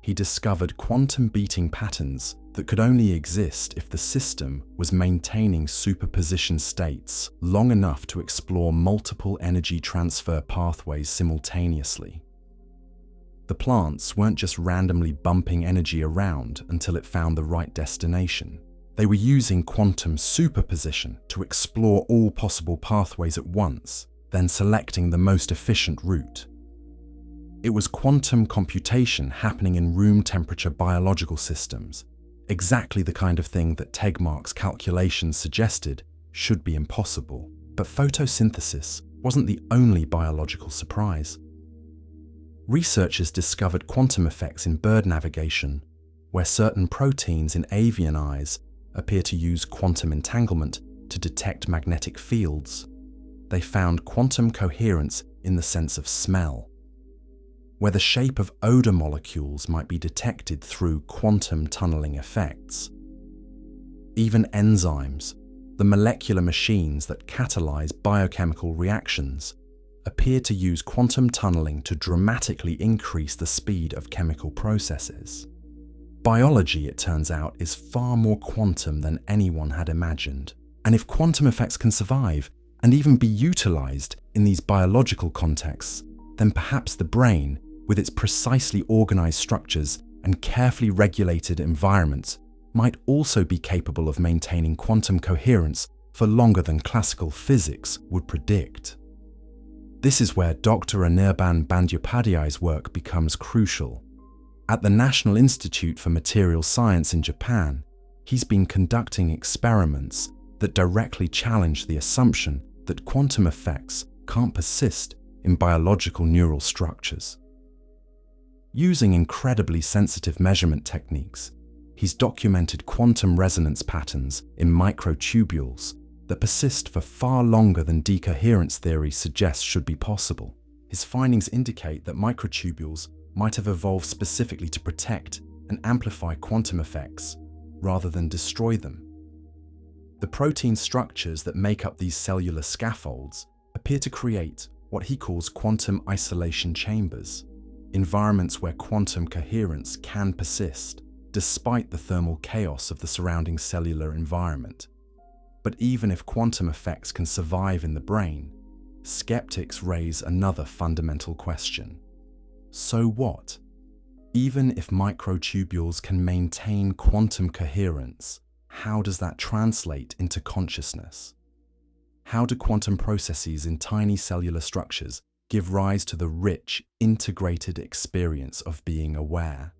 he discovered quantum beating patterns that could only exist if the system was maintaining superposition states long enough to explore multiple energy transfer pathways simultaneously. The plants weren't just randomly bumping energy around until it found the right destination. They were using quantum superposition to explore all possible pathways at once, then selecting the most efficient route. It was quantum computation happening in room temperature biological systems, exactly the kind of thing that Tegmark's calculations suggested should be impossible. But photosynthesis wasn't the only biological surprise. Researchers discovered quantum effects in bird navigation, where certain proteins in avian eyes appear to use quantum entanglement to detect magnetic fields. They found quantum coherence in the sense of smell, where the shape of odor molecules might be detected through quantum tunneling effects. Even enzymes, the molecular machines that catalyze biochemical reactions, appear to use quantum tunneling to dramatically increase the speed of chemical processes. Biology, it turns out, is far more quantum than anyone had imagined. And if quantum effects can survive and even be utilized in these biological contexts, then perhaps the brain, with its precisely organized structures and carefully regulated environments, might also be capable of maintaining quantum coherence for longer than classical physics would predict. This is where Dr. Anirban Bandyopadhyay's work becomes crucial. At the National Institute for Materials Science in Japan, he's been conducting experiments that directly challenge the assumption that quantum effects can't persist in biological neural structures. Using incredibly sensitive measurement techniques, he's documented quantum resonance patterns in microtubules that persist for far longer than decoherence theory suggests should be possible. His findings indicate that microtubules might have evolved specifically to protect and amplify quantum effects rather than destroy them. The protein structures that make up these cellular scaffolds appear to create what he calls quantum isolation chambers, environments where quantum coherence can persist despite the thermal chaos of the surrounding cellular environment. But even if quantum effects can survive in the brain, skeptics raise another fundamental question. So what? Even if microtubules can maintain quantum coherence, how does that translate into consciousness? How do quantum processes in tiny cellular structures give rise to the rich, integrated experience of being aware?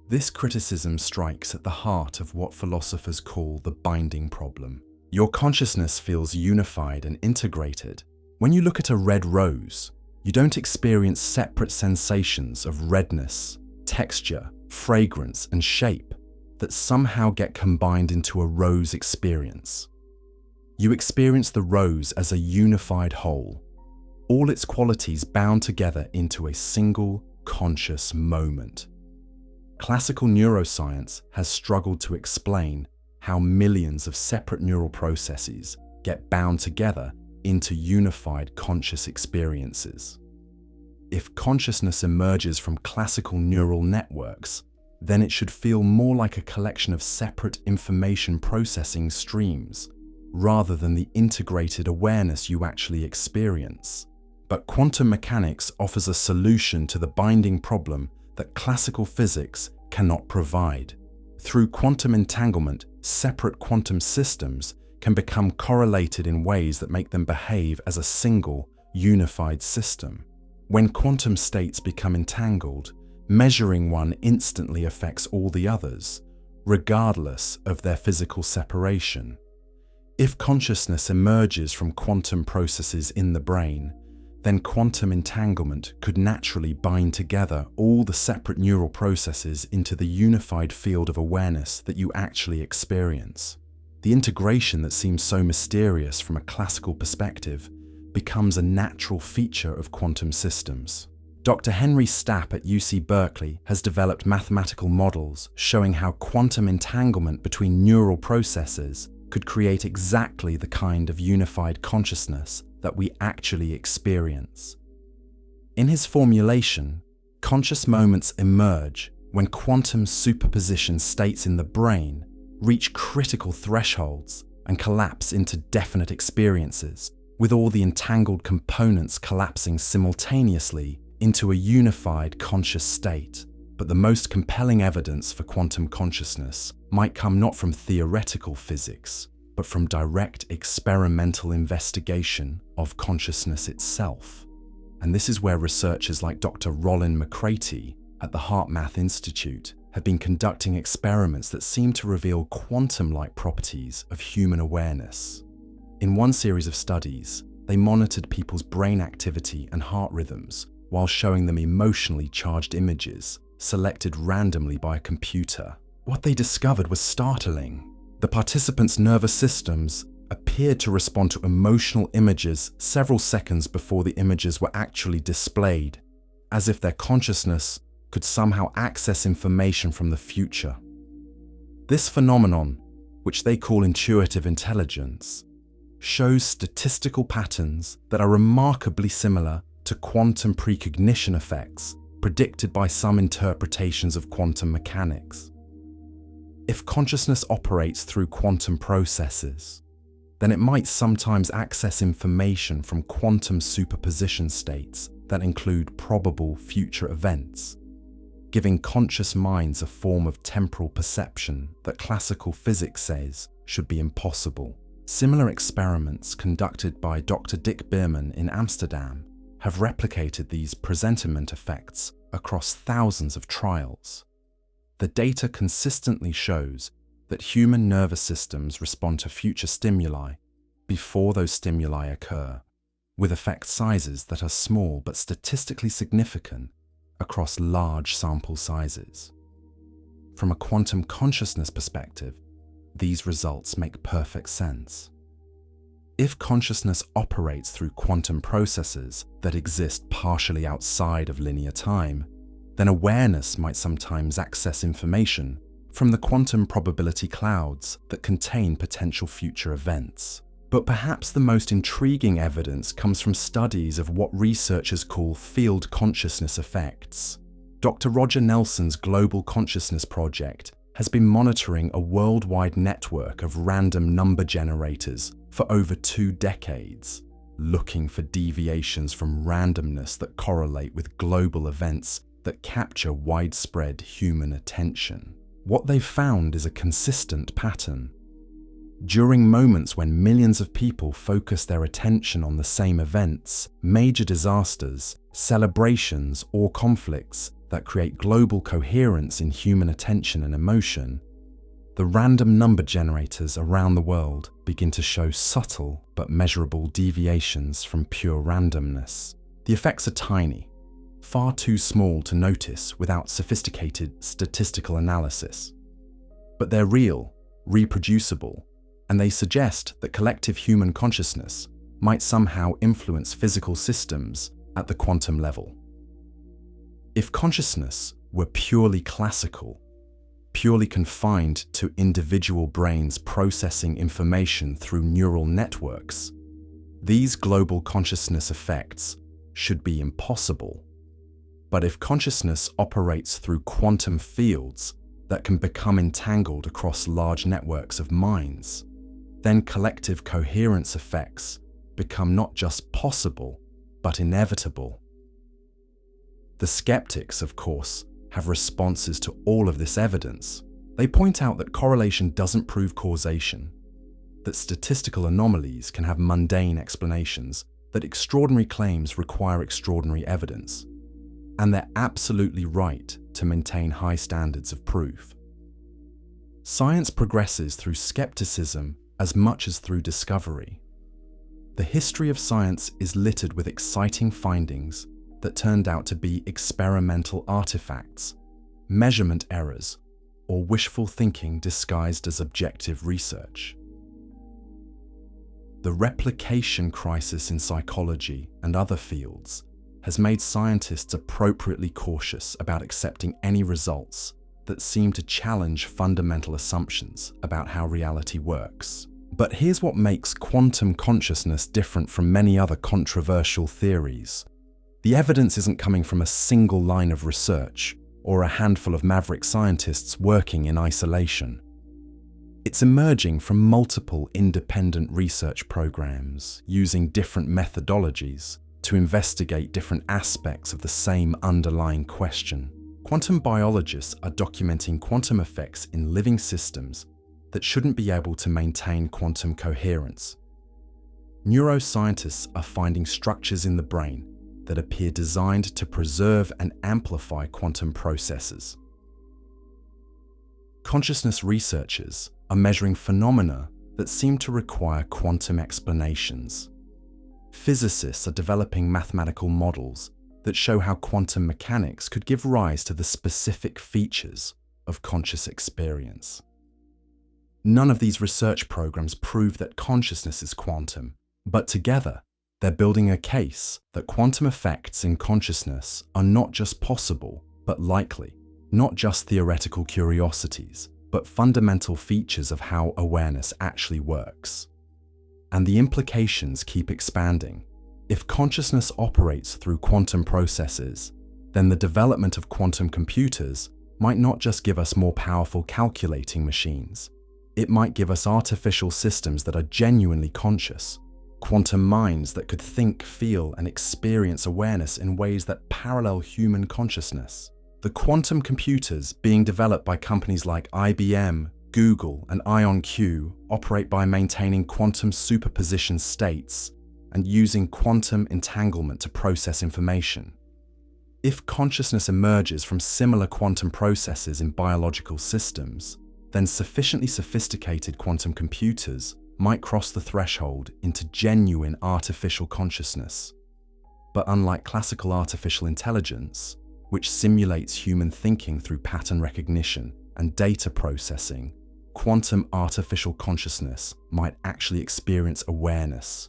This criticism strikes at the heart of what philosophers call the binding problem. Your consciousness feels unified and integrated. When you look at a red rose, You don't experience separate sensations of redness, texture, fragrance, and shape that somehow get combined into a rose experience. You experience the rose as a unified whole, all its qualities bound together into a single conscious moment. Classical neuroscience has struggled to explain how millions of separate neural processes get bound together into unified conscious experiences. If consciousness emerges from classical neural networks, then it should feel more like a collection of separate information processing streams, rather than the integrated awareness you actually experience. But quantum mechanics offers a solution to the binding problem that classical physics cannot provide. Through quantum entanglement, separate quantum systems can become correlated in ways that make them behave as a single, unified system. When quantum states become entangled, measuring one instantly affects all the others, regardless of their physical separation. If consciousness emerges from quantum processes in the brain, then quantum entanglement could naturally bind together all the separate neural processes into the unified field of awareness that you actually experience. The integration that seems so mysterious from a classical perspective becomes a natural feature of quantum systems. Dr. Henry Stapp at UC Berkeley has developed mathematical models showing how quantum entanglement between neural processes could create exactly the kind of unified consciousness that we actually experience. In his formulation, conscious moments emerge when quantum superposition states in the brain reach critical thresholds and collapse into definite experiences, with all the entangled components collapsing simultaneously into a unified conscious state. But the most compelling evidence for quantum consciousness might come not from theoretical physics, but from direct experimental investigation of consciousness itself. And this is where researchers like Dr. Rollin McCraty at the HeartMath Institute have been conducting experiments that seem to reveal quantum-like properties of human awareness. In one series of studies, they monitored people's brain activity and heart rhythms while showing them emotionally charged images selected randomly by a computer. What they discovered was startling. The participants' nervous systems appeared to respond to emotional images several seconds before the images were actually displayed, as if their consciousness could somehow access information from the future. This phenomenon, which they call intuitive intelligence, shows statistical patterns that are remarkably similar to quantum precognition effects predicted by some interpretations of quantum mechanics. If consciousness operates through quantum processes, then it might sometimes access information from quantum superposition states that include probable future events, giving conscious minds a form of temporal perception that classical physics says should be impossible. Similar experiments conducted by Dr. Dick Bierman in Amsterdam have replicated these presentiment effects across thousands of trials. The data consistently shows that human nervous systems respond to future stimuli before those stimuli occur, with effect sizes that are small but statistically significant across large sample sizes. From a quantum consciousness perspective, these results make perfect sense. If consciousness operates through quantum processes that exist partially outside of linear time, then awareness might sometimes access information from the quantum probability clouds that contain potential future events. But perhaps the most intriguing evidence comes from studies of what researchers call field consciousness effects. Dr. Roger Nelson's Global Consciousness Project has been monitoring a worldwide network of random number generators for over 2 decades, looking for deviations from randomness that correlate with global events that capture widespread human attention. What they've found is a consistent pattern. During moments when millions of people focus their attention on the same events, major disasters, celebrations, or conflicts that create global coherence in human attention and emotion, the random number generators around the world begin to show subtle but measurable deviations from pure randomness. The effects are tiny, far too small to notice without sophisticated statistical analysis. But they're real, reproducible, and they suggest that collective human consciousness might somehow influence physical systems at the quantum level. If consciousness were purely classical, purely confined to individual brains processing information through neural networks, these global consciousness effects should be impossible. But if consciousness operates through quantum fields that can become entangled across large networks of minds, then collective coherence effects become not just possible, but inevitable. The skeptics, of course, have responses to all of this evidence. They point out that correlation doesn't prove causation, that statistical anomalies can have mundane explanations, that extraordinary claims require extraordinary evidence, and they're absolutely right to maintain high standards of proof. Science progresses through skepticism as much as through discovery. The history of science is littered with exciting findings that turned out to be experimental artifacts, measurement errors, or wishful thinking disguised as objective research. The replication crisis in psychology and other fields has made scientists appropriately cautious about accepting any results that seem to challenge fundamental assumptions about how reality works. But here's what makes quantum consciousness different from many other controversial theories. The evidence isn't coming from a single line of research or a handful of maverick scientists working in isolation. It's emerging from multiple independent research programs using different methodologies to investigate different aspects of the same underlying question. Quantum biologists are documenting quantum effects in living systems that shouldn't be able to maintain quantum coherence. Neuroscientists are finding structures in the brain that appear designed to preserve and amplify quantum processes. Consciousness researchers are measuring phenomena that seem to require quantum explanations. Physicists are developing mathematical models that show how quantum mechanics could give rise to the specific features of conscious experience. None of these research programs prove that consciousness is quantum, but together, they're building a case that quantum effects in consciousness are not just possible, but likely, not just theoretical curiosities, but fundamental features of how awareness actually works. And the implications keep expanding. If consciousness operates through quantum processes, then the development of quantum computers might not just give us more powerful calculating machines. It might give us artificial systems that are genuinely conscious, quantum minds that could think, feel, and experience awareness in ways that parallel human consciousness. The quantum computers being developed by companies like IBM, Google, and IonQ operate by maintaining quantum superposition states and using quantum entanglement to process information. If consciousness emerges from similar quantum processes in biological systems, then sufficiently sophisticated quantum computers might cross the threshold into genuine artificial consciousness. But unlike classical artificial intelligence, which simulates human thinking through pattern recognition and data processing, quantum artificial consciousness might actually experience awareness,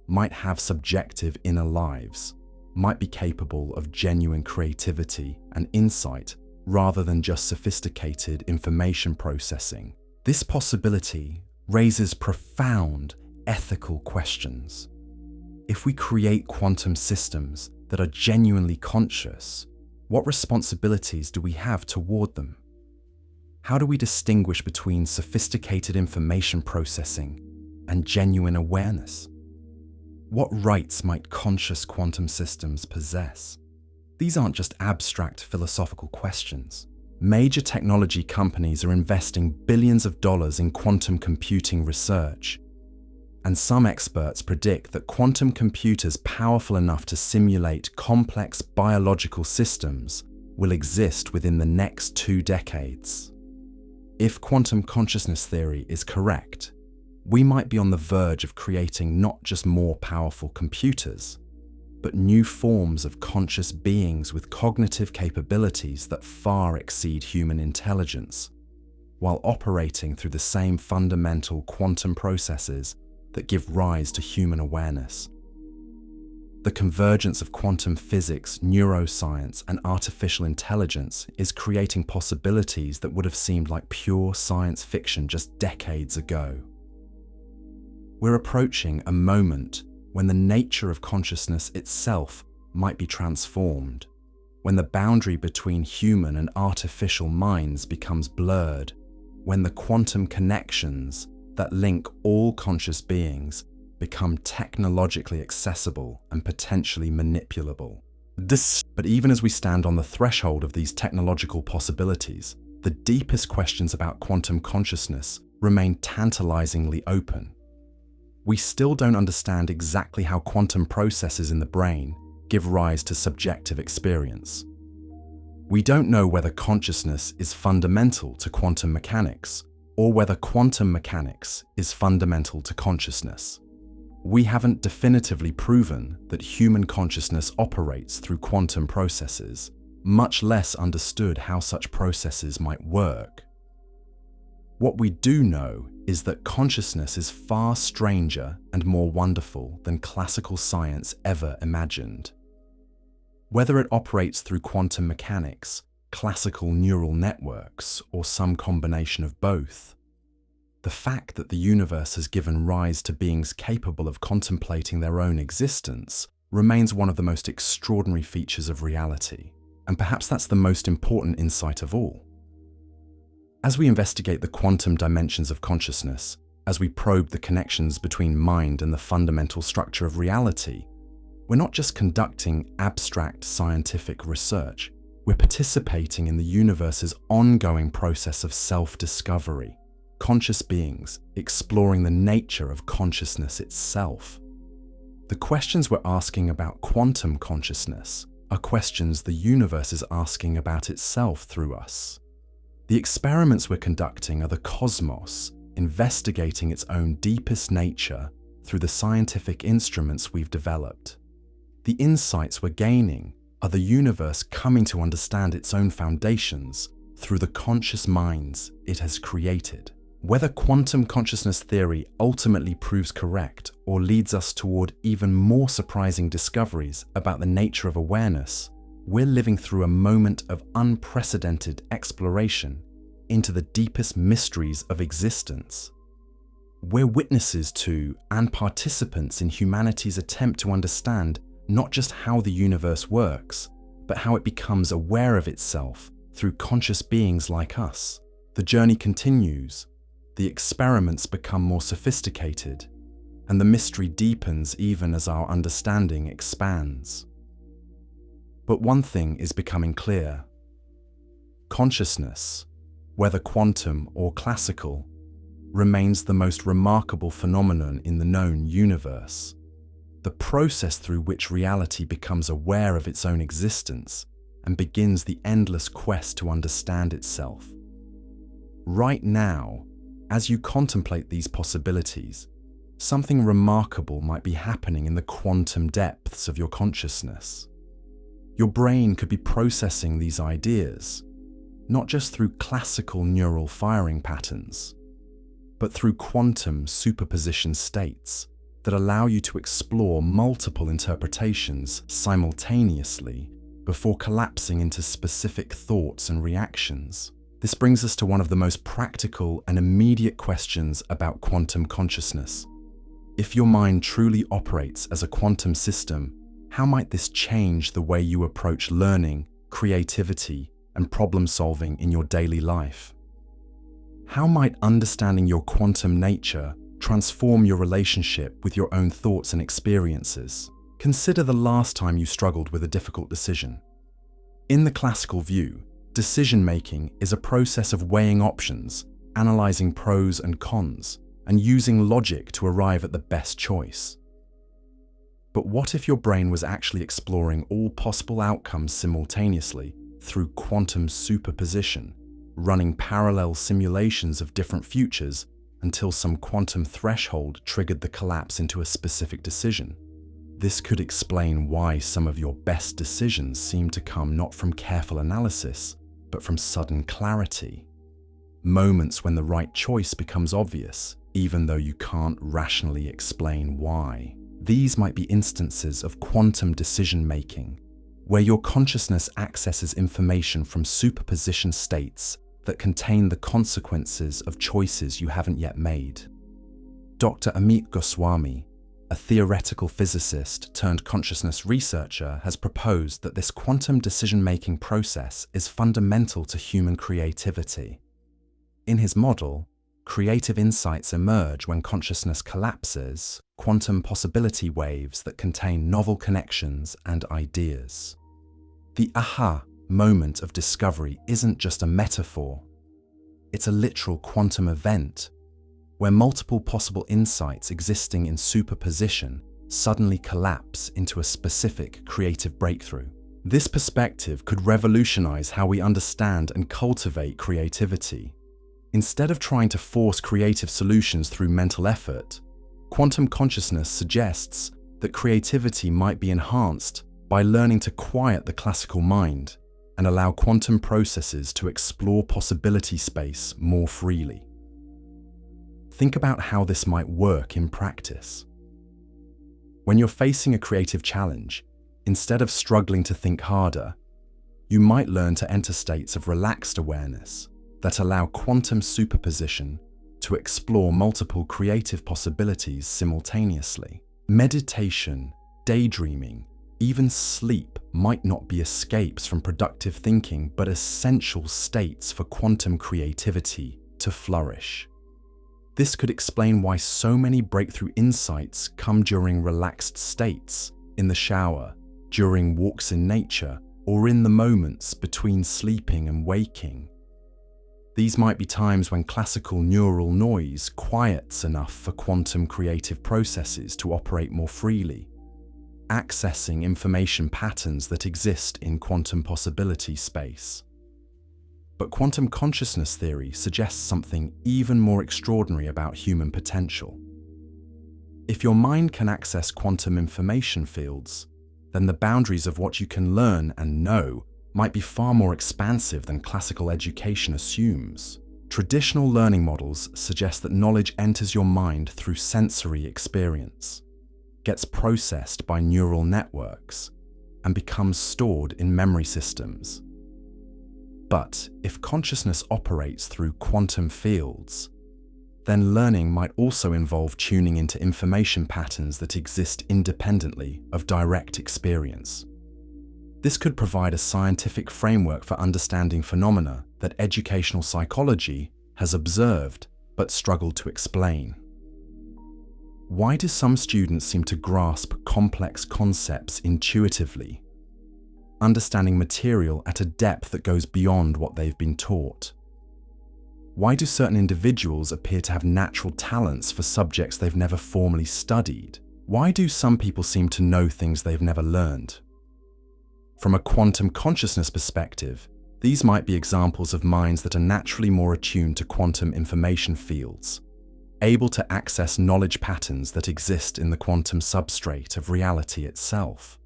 might have subjective inner lives, might be capable of genuine creativity and insight rather than just sophisticated information processing. This possibility raises profound ethical questions. If we create quantum systems that are genuinely conscious, what responsibilities do we have toward them? How do we distinguish between sophisticated information processing and genuine awareness? What rights might conscious quantum systems possess? These aren't just abstract philosophical questions. Major technology companies are investing billions of dollars in quantum computing research, and some experts predict that quantum computers powerful enough to simulate complex biological systems will exist within the next 2 decades. If quantum consciousness theory is correct, we might be on the verge of creating not just more powerful computers, but new forms of conscious beings with cognitive capabilities that far exceed human intelligence, while operating through the same fundamental quantum processes that give rise to human awareness. The convergence of quantum physics, neuroscience, and artificial intelligence is creating possibilities that would have seemed like pure science fiction just decades ago. We're approaching a moment when the nature of consciousness itself might be transformed, when the boundary between human and artificial minds becomes blurred, when the quantum connections that link all conscious beings become technologically accessible and potentially manipulable. But even as we stand on the threshold of these technological possibilities, the deepest questions about quantum consciousness remain tantalizingly open. We still don't understand exactly how quantum processes in the brain give rise to subjective experience. We don't know whether consciousness is fundamental to quantum mechanics or whether quantum mechanics is fundamental to consciousness. We haven't definitively proven that human consciousness operates through quantum processes, much less understood how such processes might work. What we do know is that consciousness is far stranger and more wonderful than classical science ever imagined. Whether it operates through quantum mechanics, classical neural networks, or some combination of both, the fact that the universe has given rise to beings capable of contemplating their own existence remains one of the most extraordinary features of reality, and perhaps that's the most important insight of all. As we investigate the quantum dimensions of consciousness, as we probe the connections between mind and the fundamental structure of reality, we're not just conducting abstract scientific research, we're participating in the universe's ongoing process of self-discovery, conscious beings exploring the nature of consciousness itself. The questions we're asking about quantum consciousness are questions the universe is asking about itself through us. The experiments we're conducting are the cosmos investigating its own deepest nature through the scientific instruments we've developed. The insights we're gaining are the universe coming to understand its own foundations through the conscious minds it has created. Whether quantum consciousness theory ultimately proves correct or leads us toward even more surprising discoveries about the nature of awareness, we're living through a moment of unprecedented exploration into the deepest mysteries of existence. We're witnesses to and participants in humanity's attempt to understand not just how the universe works, but how it becomes aware of itself through conscious beings like us. The journey continues, the experiments become more sophisticated, and the mystery deepens even as our understanding expands. But one thing is becoming clear. Consciousness, whether quantum or classical, remains the most remarkable phenomenon in the known universe. The process through which reality becomes aware of its own existence and begins the endless quest to understand itself. Right now, as you contemplate these possibilities, something remarkable might be happening in the quantum depths of your consciousness. Your brain could be processing these ideas, not just through classical neural firing patterns, but through quantum superposition states that allow you to explore multiple interpretations simultaneously before collapsing into specific thoughts and reactions. This brings us to one of the most practical and immediate questions about quantum consciousness. If your mind truly operates as a quantum system, how might this change the way you approach learning, creativity, and problem-solving in your daily life? How might understanding your quantum nature transform your relationship with your own thoughts and experiences? Consider the last time you struggled with a difficult decision. In the classical view, decision-making is a process of weighing options, analyzing pros and cons, and using logic to arrive at the best choice. But what if your brain was actually exploring all possible outcomes simultaneously through quantum superposition, running parallel simulations of different futures until some quantum threshold triggered the collapse into a specific decision? This could explain why some of your best decisions seem to come not from careful analysis, but from sudden clarity. Moments when the right choice becomes obvious, even though you can't rationally explain why. These might be instances of quantum decision-making, where your consciousness accesses information from superposition states that contain the consequences of choices you haven't yet made. Dr. Amit Goswami, a theoretical physicist turned consciousness researcher, has proposed that this quantum decision-making process is fundamental to human creativity. In his model, creative insights emerge when consciousness collapses, quantum possibility waves that contain novel connections and ideas. The aha moment of discovery isn't just a metaphor. It's a literal quantum event where multiple possible insights existing in superposition suddenly collapse into a specific creative breakthrough. This perspective could revolutionize how we understand and cultivate creativity. Instead of trying to force creative solutions through mental effort, quantum consciousness suggests that creativity might be enhanced by learning to quiet the classical mind and allow quantum processes to explore possibility space more freely. Think about how this might work in practice. When you're facing a creative challenge, instead of struggling to think harder, you might learn to enter states of relaxed awareness that allow quantum superposition to explore multiple creative possibilities simultaneously. Meditation, daydreaming, even sleep might not be escapes from productive thinking, but essential states for quantum creativity to flourish. This could explain why so many breakthrough insights come during relaxed states, in the shower, during walks in nature, or in the moments between sleeping and waking. These might be times when classical neural noise quiets enough for quantum creative processes to operate more freely, accessing information patterns that exist in quantum possibility space. But quantum consciousness theory suggests something even more extraordinary about human potential. If your mind can access quantum information fields, then the boundaries of what you can learn and know might be far more expansive than classical education assumes. Traditional learning models suggest that knowledge enters your mind through sensory experience, gets processed by neural networks, and becomes stored in memory systems. But if consciousness operates through quantum fields, then learning might also involve tuning into information patterns that exist independently of direct experience. This could provide a scientific framework for understanding phenomena that educational psychology has observed but struggled to explain. Why do some students seem to grasp complex concepts intuitively, understanding material at a depth that goes beyond what they've been taught? Why do certain individuals appear to have natural talents for subjects they've never formally studied? Why do some people seem to know things they've never learned? From a quantum consciousness perspective, these might be examples of minds that are naturally more attuned to quantum information fields, able to access knowledge patterns that exist in the quantum substrate of reality itself.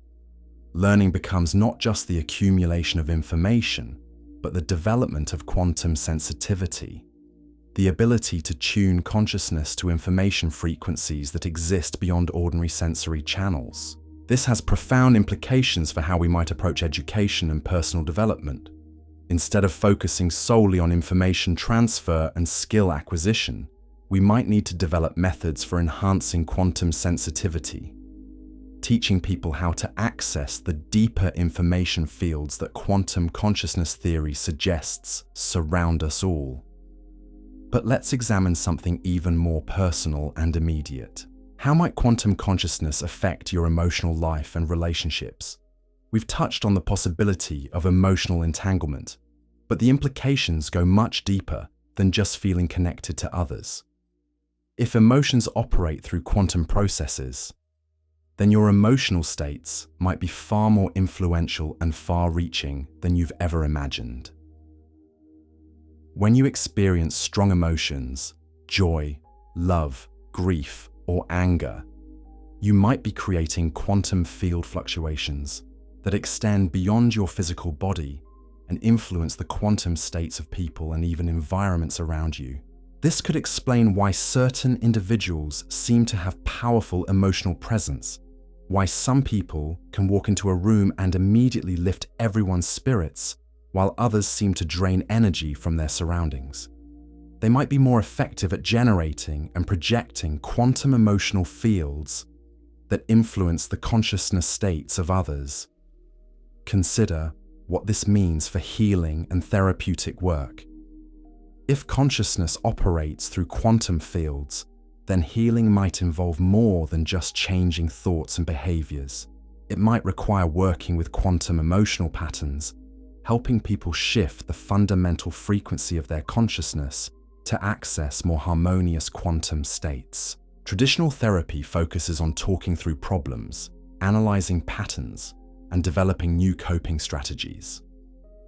Learning becomes not just the accumulation of information, but the development of quantum sensitivity, the ability to tune consciousness to information frequencies that exist beyond ordinary sensory channels. This has profound implications for how we might approach education and personal development. Instead of focusing solely on information transfer and skill acquisition, we might need to develop methods for enhancing quantum sensitivity, teaching people how to access the deeper information fields that quantum consciousness theory suggests surround us all. But let's examine something even more personal and immediate. How might quantum consciousness affect your emotional life and relationships? We've touched on the possibility of emotional entanglement, but the implications go much deeper than just feeling connected to others. If emotions operate through quantum processes, then your emotional states might be far more influential and far-reaching than you've ever imagined. When you experience strong emotions, joy, love, grief, or anger, You might be creating quantum field fluctuations that extend beyond your physical body and influence the quantum states of people and even environments around you. This could explain why certain individuals seem to have powerful emotional presence, why some people can walk into a room and immediately lift everyone's spirits, while others seem to drain energy from their surroundings. They might be more effective at generating and projecting quantum emotional fields that influence the consciousness states of others. Consider what this means for healing and therapeutic work. If consciousness operates through quantum fields, then healing might involve more than just changing thoughts and behaviors. It might require working with quantum emotional patterns, helping people shift the fundamental frequency of their consciousness to access more harmonious quantum states. Traditional therapy focuses on talking through problems, analyzing patterns, and developing new coping strategies.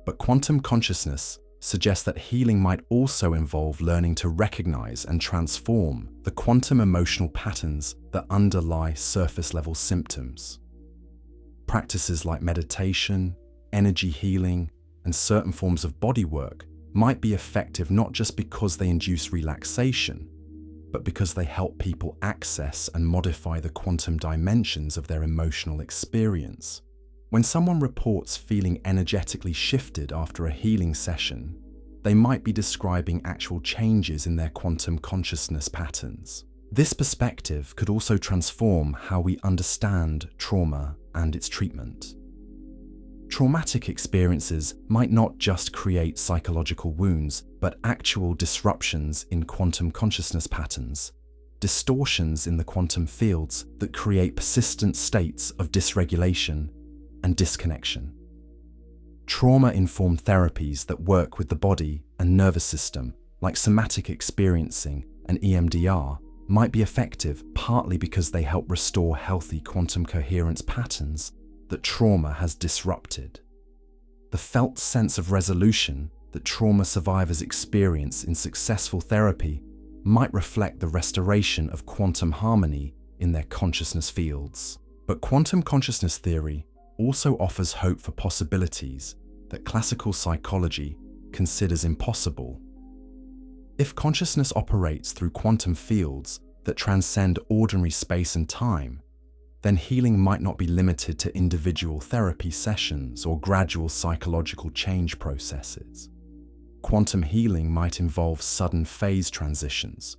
But quantum consciousness suggests that healing might also involve learning to recognize and transform the quantum emotional patterns that underlie surface-level symptoms. Practices like meditation, energy healing, and certain forms of body work might be effective not just because they induce relaxation, but because they help people access and modify the quantum dimensions of their emotional experience. When someone reports feeling energetically shifted after a healing session, they might be describing actual changes in their quantum consciousness patterns. This perspective could also transform how we understand trauma and its treatment. Traumatic experiences might not just create psychological wounds, but actual disruptions in quantum consciousness patterns, distortions in the quantum fields that create persistent states of dysregulation and disconnection. Trauma-informed therapies that work with the body and nervous system, like somatic experiencing and EMDR, might be effective partly because they help restore healthy quantum coherence patterns that trauma has disrupted. The felt sense of resolution that trauma survivors experience in successful therapy might reflect the restoration of quantum harmony in their consciousness fields. But quantum consciousness theory also offers hope for possibilities that classical psychology considers impossible. If consciousness operates through quantum fields that transcend ordinary space and time, then healing might not be limited to individual therapy sessions or gradual psychological change processes. Quantum healing might involve sudden phase transitions,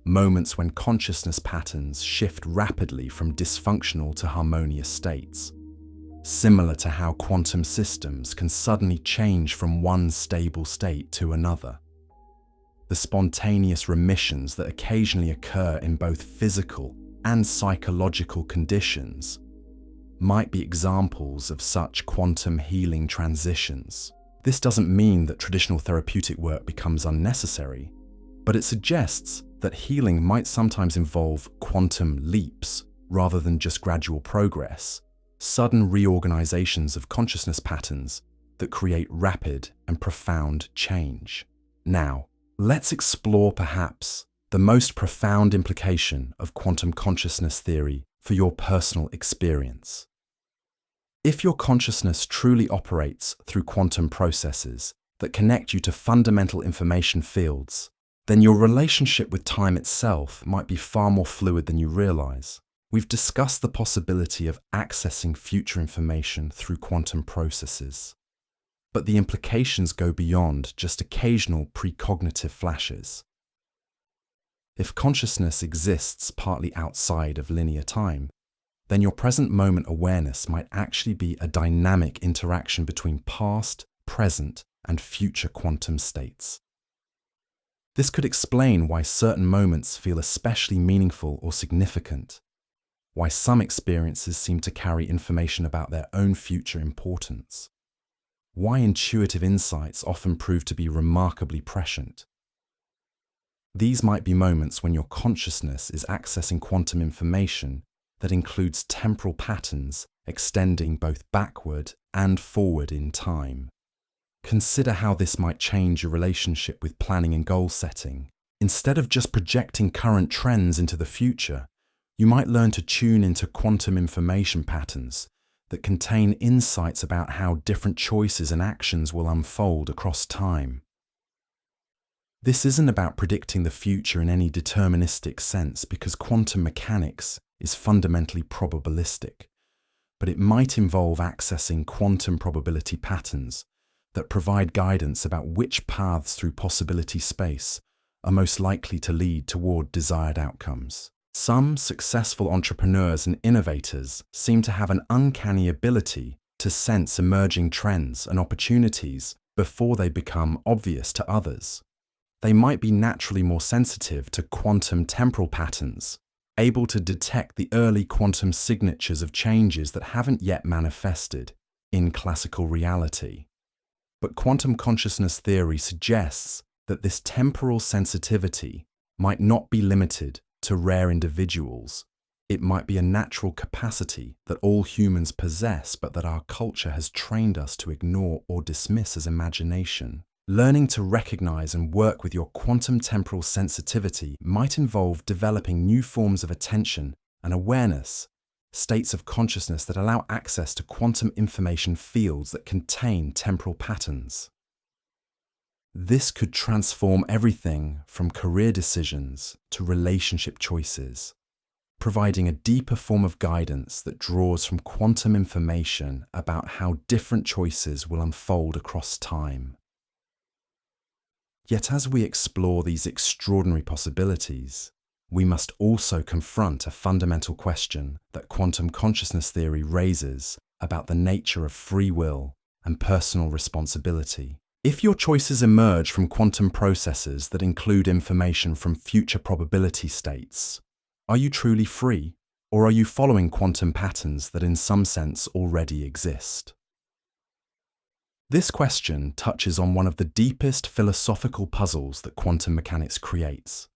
moments when consciousness patterns shift rapidly from dysfunctional to harmonious states, similar to how quantum systems can suddenly change from one stable state to another. The spontaneous remissions that occasionally occur in both physical and psychological conditions might be examples of such quantum healing transitions. This doesn't mean that traditional therapeutic work becomes unnecessary, but it suggests that healing might sometimes involve quantum leaps rather than just gradual progress, sudden reorganizations of consciousness patterns that create rapid and profound change. Now, let's explore perhaps the most profound implication of quantum consciousness theory for your personal experience. If your consciousness truly operates through quantum processes that connect you to fundamental information fields, then your relationship with time itself might be far more fluid than you realize. We've discussed the possibility of accessing future information through quantum processes, but the implications go beyond just occasional precognitive flashes. If consciousness exists partly outside of linear time, then your present moment awareness might actually be a dynamic interaction between past, present, and future quantum states. This could explain why certain moments feel especially meaningful or significant, why some experiences seem to carry information about their own future importance, why intuitive insights often prove to be remarkably prescient. These might be moments when your consciousness is accessing quantum information that includes temporal patterns extending both backward and forward in time. Consider how this might change your relationship with planning and goal setting. Instead of just projecting current trends into the future, You might learn to tune into quantum information patterns that contain insights about how different choices and actions will unfold across time. This isn't about predicting the future in any deterministic sense, because quantum mechanics is fundamentally probabilistic, but it might involve accessing quantum probability patterns that provide guidance about which paths through possibility space are most likely to lead toward desired outcomes. Some successful entrepreneurs and innovators seem to have an uncanny ability to sense emerging trends and opportunities before they become obvious to others. They might be naturally more sensitive to quantum temporal patterns, able to detect the early quantum signatures of changes that haven't yet manifested in classical reality. But quantum consciousness theory suggests that this temporal sensitivity might not be limited to rare individuals. It might be a natural capacity that all humans possess, but that our culture has trained us to ignore or dismiss as imagination. Learning to recognize and work with your quantum temporal sensitivity might involve developing new forms of attention and awareness, states of consciousness that allow access to quantum information fields that contain temporal patterns. This could transform everything from career decisions to relationship choices, providing a deeper form of guidance that draws from quantum information about how different choices will unfold across time. Yet as we explore these extraordinary possibilities, we must also confront a fundamental question that quantum consciousness theory raises about the nature of free will and personal responsibility. If your choices emerge from quantum processes that include information from future probability states, are you truly free, or are you following quantum patterns that in some sense already exist? This question touches on one of the deepest philosophical puzzles that quantum mechanics creates.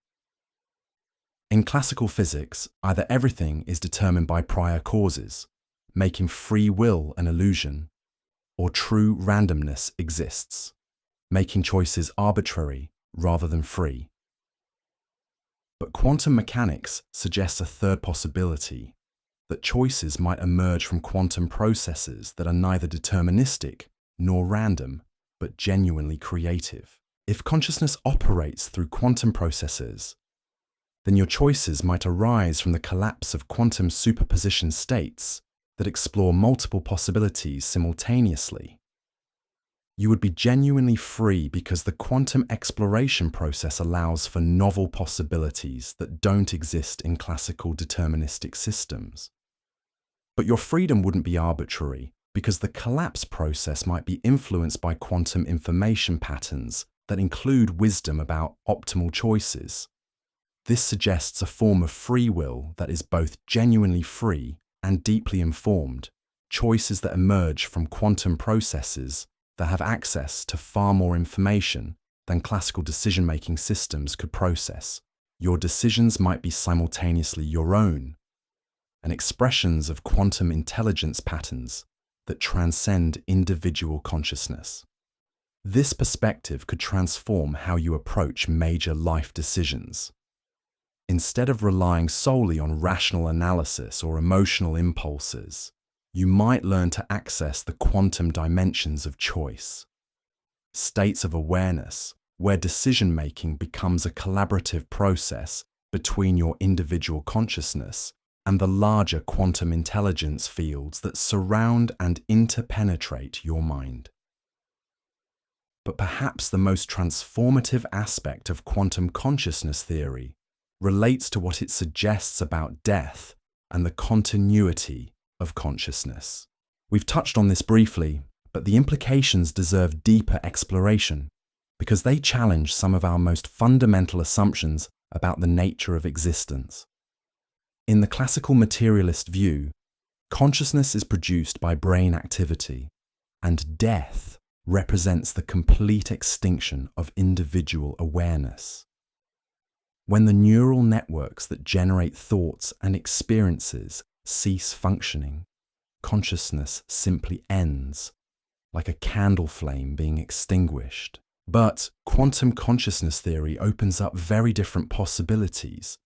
In classical physics, either everything is determined by prior causes, making free will an illusion, or true randomness exists, making choices arbitrary rather than free. But quantum mechanics suggests a third possibility, that choices might emerge from quantum processes that are neither deterministic nor random, but genuinely creative. If consciousness operates through quantum processes, then your choices might arise from the collapse of quantum superposition states that explore multiple possibilities simultaneously. You would be genuinely free because the quantum exploration process allows for novel possibilities that don't exist in classical deterministic systems. But your freedom wouldn't be arbitrary, because the collapse process might be influenced by quantum information patterns that include wisdom about optimal choices. This suggests a form of free will that is both genuinely free and deeply informed, choices that emerge from quantum processes that have access to far more information than classical decision-making systems could process. Your decisions might be simultaneously your own, and expressions of quantum intelligence patterns that transcend individual consciousness. This perspective could transform how you approach major life decisions. Instead of relying solely on rational analysis or emotional impulses, you might learn to access the quantum dimensions of choice, states of awareness where decision-making becomes a collaborative process between your individual consciousness and the larger quantum intelligence fields that surround and interpenetrate your mind. But perhaps the most transformative aspect of quantum consciousness theory relates to what it suggests about death and the continuity of consciousness. We've touched on this briefly, but the implications deserve deeper exploration because they challenge some of our most fundamental assumptions about the nature of existence. In the classical materialist view, consciousness is produced by brain activity, and death represents the complete extinction of individual awareness. When the neural networks that generate thoughts and experiences cease functioning, consciousness simply ends, like a candle flame being extinguished. But quantum consciousness theory opens up very different possibilities.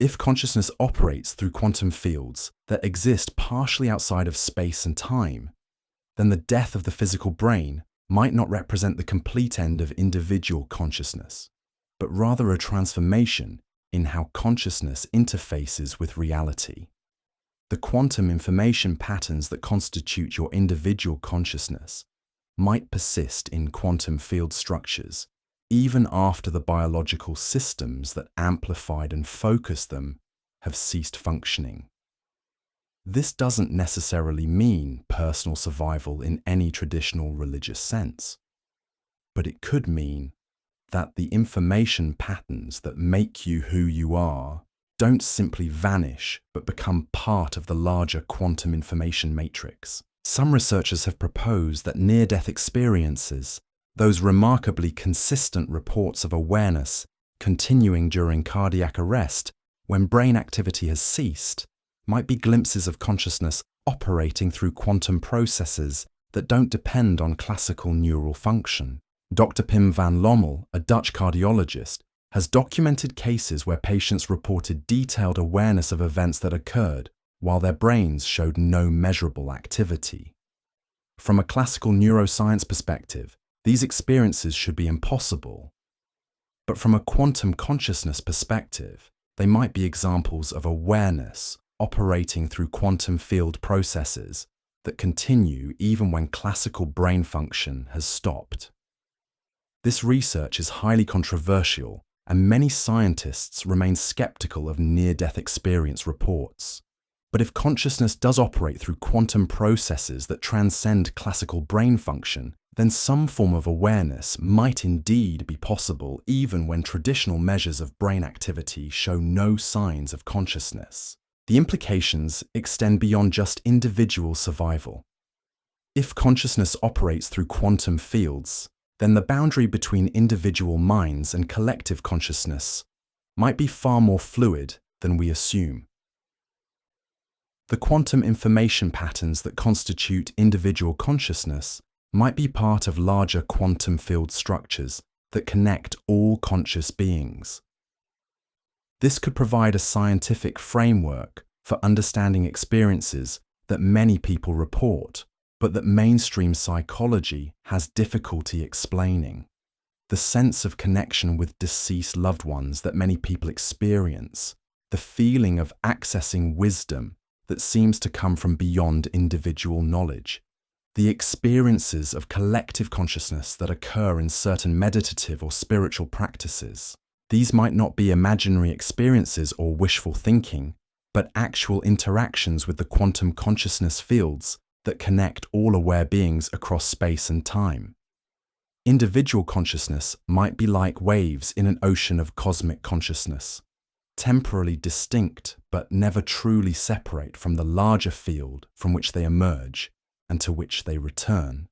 If consciousness operates through quantum fields that exist partially outside of space and time, then the death of the physical brain might not represent the complete end of individual consciousness, but rather a transformation in how consciousness interfaces with reality. The quantum information patterns that constitute your individual consciousness might persist in quantum field structures even after the biological systems that amplified and focused them have ceased functioning. This doesn't necessarily mean personal survival in any traditional religious sense, but it could mean that the information patterns that make you who you are don't simply vanish but become part of the larger quantum information matrix. Some researchers have proposed that near-death experiences, those remarkably consistent reports of awareness continuing during cardiac arrest when brain activity has ceased, might be glimpses of consciousness operating through quantum processes that don't depend on classical neural function. Dr. Pim van Lommel, a Dutch cardiologist, has documented cases where patients reported detailed awareness of events that occurred while their brains showed no measurable activity. From a classical neuroscience perspective, these experiences should be impossible. But from a quantum consciousness perspective, they might be examples of awareness operating through quantum field processes that continue even when classical brain function has stopped. This research is highly controversial, and many scientists remain skeptical of near-death experience reports. But if consciousness does operate through quantum processes that transcend classical brain function, then some form of awareness might indeed be possible even when traditional measures of brain activity show no signs of consciousness. The implications extend beyond just individual survival. If consciousness operates through quantum fields, then the boundary between individual minds and collective consciousness might be far more fluid than we assume. The quantum information patterns that constitute individual consciousness might be part of larger quantum field structures that connect all conscious beings. This could provide a scientific framework for understanding experiences that many people report, but that mainstream psychology has difficulty explaining. The sense of connection with deceased loved ones that many people experience, the feeling of accessing wisdom that seems to come from beyond individual knowledge, the experiences of collective consciousness that occur in certain meditative or spiritual practices. These might not be imaginary experiences or wishful thinking, but actual interactions with the quantum consciousness fields that connect all aware beings across space and time. Individual consciousness might be like waves in an ocean of cosmic consciousness, temporally distinct but never truly separate from the larger field from which they emerge and to which they return.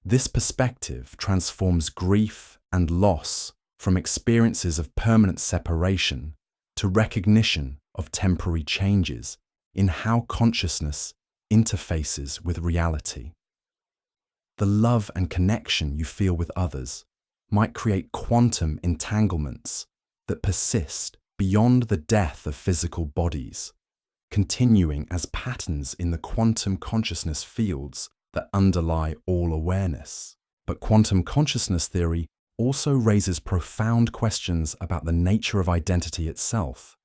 This perspective transforms grief and loss from experiences of permanent separation to recognition of temporary changes in how consciousness interfaces with reality. The love and connection you feel with others might create quantum entanglements that persist beyond the death of physical bodies, continuing as patterns in the quantum consciousness fields that underlie all awareness. But quantum consciousness theory also raises profound questions about the nature of identity itself.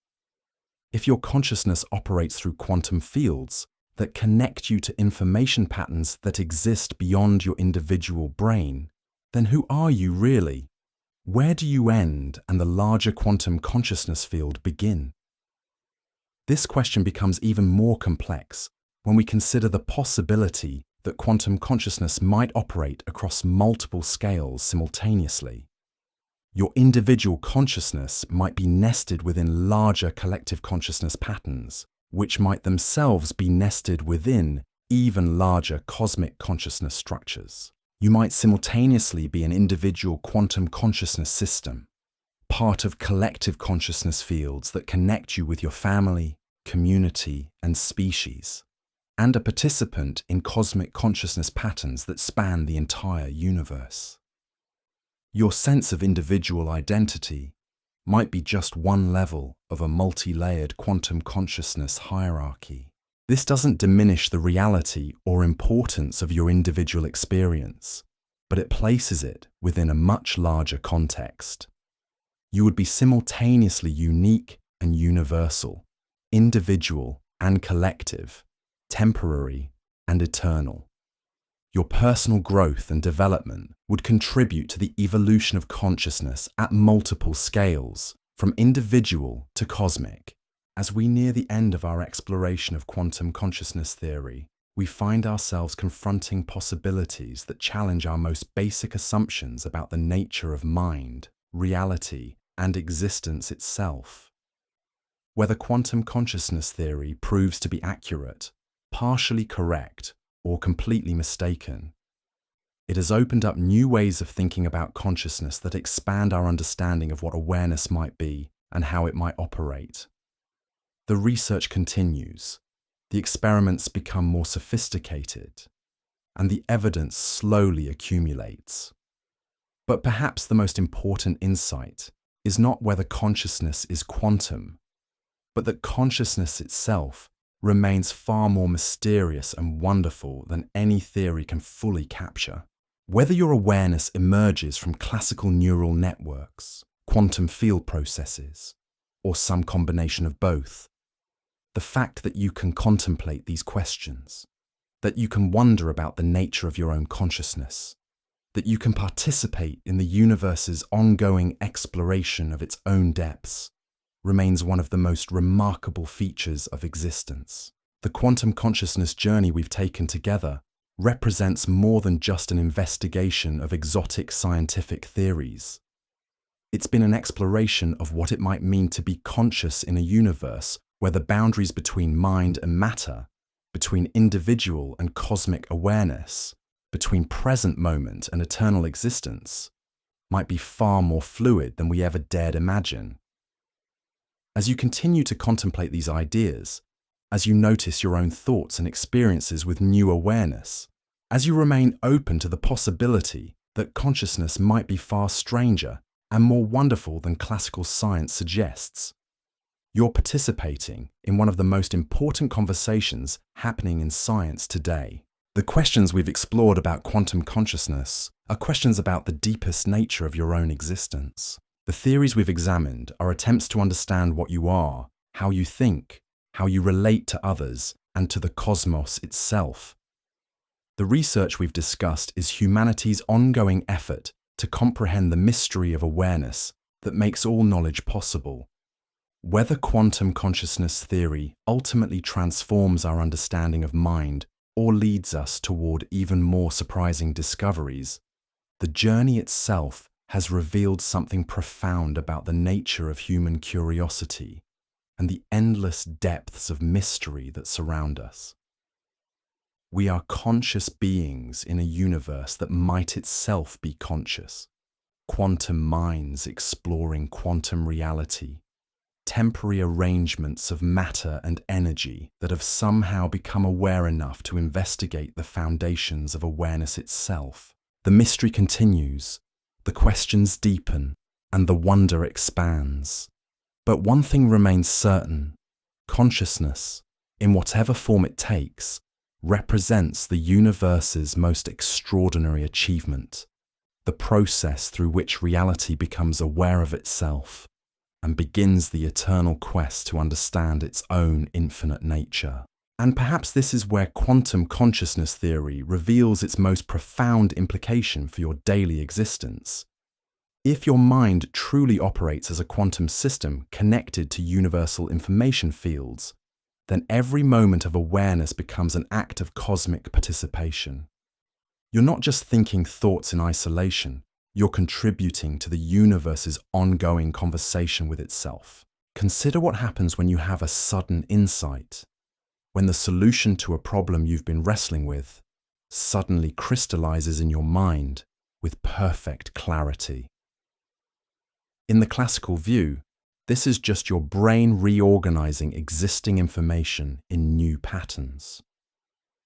If your consciousness operates through quantum fields that connect you to information patterns that exist beyond your individual brain, then who are you really? Where do you end and the larger quantum consciousness field begin? This question becomes even more complex when we consider the possibility that quantum consciousness might operate across multiple scales simultaneously. Your individual consciousness might be nested within larger collective consciousness patterns, which might themselves be nested within even larger cosmic consciousness structures. You might simultaneously be an individual quantum consciousness system, part of collective consciousness fields that connect you with your family, community, and species, and a participant in cosmic consciousness patterns that span the entire universe. Your sense of individual identity might be just one level of a multi-layered quantum consciousness hierarchy. This doesn't diminish the reality or importance of your individual experience, but it places it within a much larger context. You would be simultaneously unique and universal, individual and collective, temporary and eternal. Your personal growth and development would contribute to the evolution of consciousness at multiple scales, from individual to cosmic. As we near the end of our exploration of quantum consciousness theory, we find ourselves confronting possibilities that challenge our most basic assumptions about the nature of mind, reality, and existence itself. Whether quantum consciousness theory proves to be accurate, partially correct, or completely mistaken, it has opened up new ways of thinking about consciousness that expand our understanding of what awareness might be and how it might operate. The research continues, the experiments become more sophisticated, and the evidence slowly accumulates. But perhaps the most important insight is not whether consciousness is quantum, but that consciousness itself remains far more mysterious and wonderful than any theory can fully capture. Whether your awareness emerges from classical neural networks, quantum field processes, or some combination of both, the fact that you can contemplate these questions, that you can wonder about the nature of your own consciousness, that you can participate in the universe's ongoing exploration of its own depths, remains one of the most remarkable features of existence. The quantum consciousness journey we've taken together represents more than just an investigation of exotic scientific theories. It's been an exploration of what it might mean to be conscious in a universe where the boundaries between mind and matter, between individual and cosmic awareness, between present moment and eternal existence, might be far more fluid than we ever dared imagine. As you continue to contemplate these ideas, as you notice your own thoughts and experiences with new awareness, as you remain open to the possibility that consciousness might be far stranger and more wonderful than classical science suggests, you're participating in one of the most important conversations happening in science today. The questions we've explored about quantum consciousness are questions about the deepest nature of your own existence. The theories we've examined are attempts to understand what you are, how you think, how you relate to others, and to the cosmos itself. The research we've discussed is humanity's ongoing effort to comprehend the mystery of awareness that makes all knowledge possible. Whether quantum consciousness theory ultimately transforms our understanding of mind or leads us toward even more surprising discoveries, the journey itself has revealed something profound about the nature of human curiosity and the endless depths of mystery that surround us. We are conscious beings in a universe that might itself be conscious, quantum minds exploring quantum reality, temporary arrangements of matter and energy that have somehow become aware enough to investigate the foundations of awareness itself. The mystery continues, the questions deepen, and the wonder expands. But one thing remains certain: consciousness, in whatever form it takes, represents the universe's most extraordinary achievement, the process through which reality becomes aware of itself and begins the eternal quest to understand its own infinite nature. And perhaps this is where quantum consciousness theory reveals its most profound implication for your daily existence. If your mind truly operates as a quantum system connected to universal information fields, then every moment of awareness becomes an act of cosmic participation. You're not just thinking thoughts in isolation, you're contributing to the universe's ongoing conversation with itself. Consider what happens when you have a sudden insight, when the solution to a problem you've been wrestling with suddenly crystallizes in your mind with perfect clarity. In the classical view, this is just your brain reorganizing existing information in new patterns.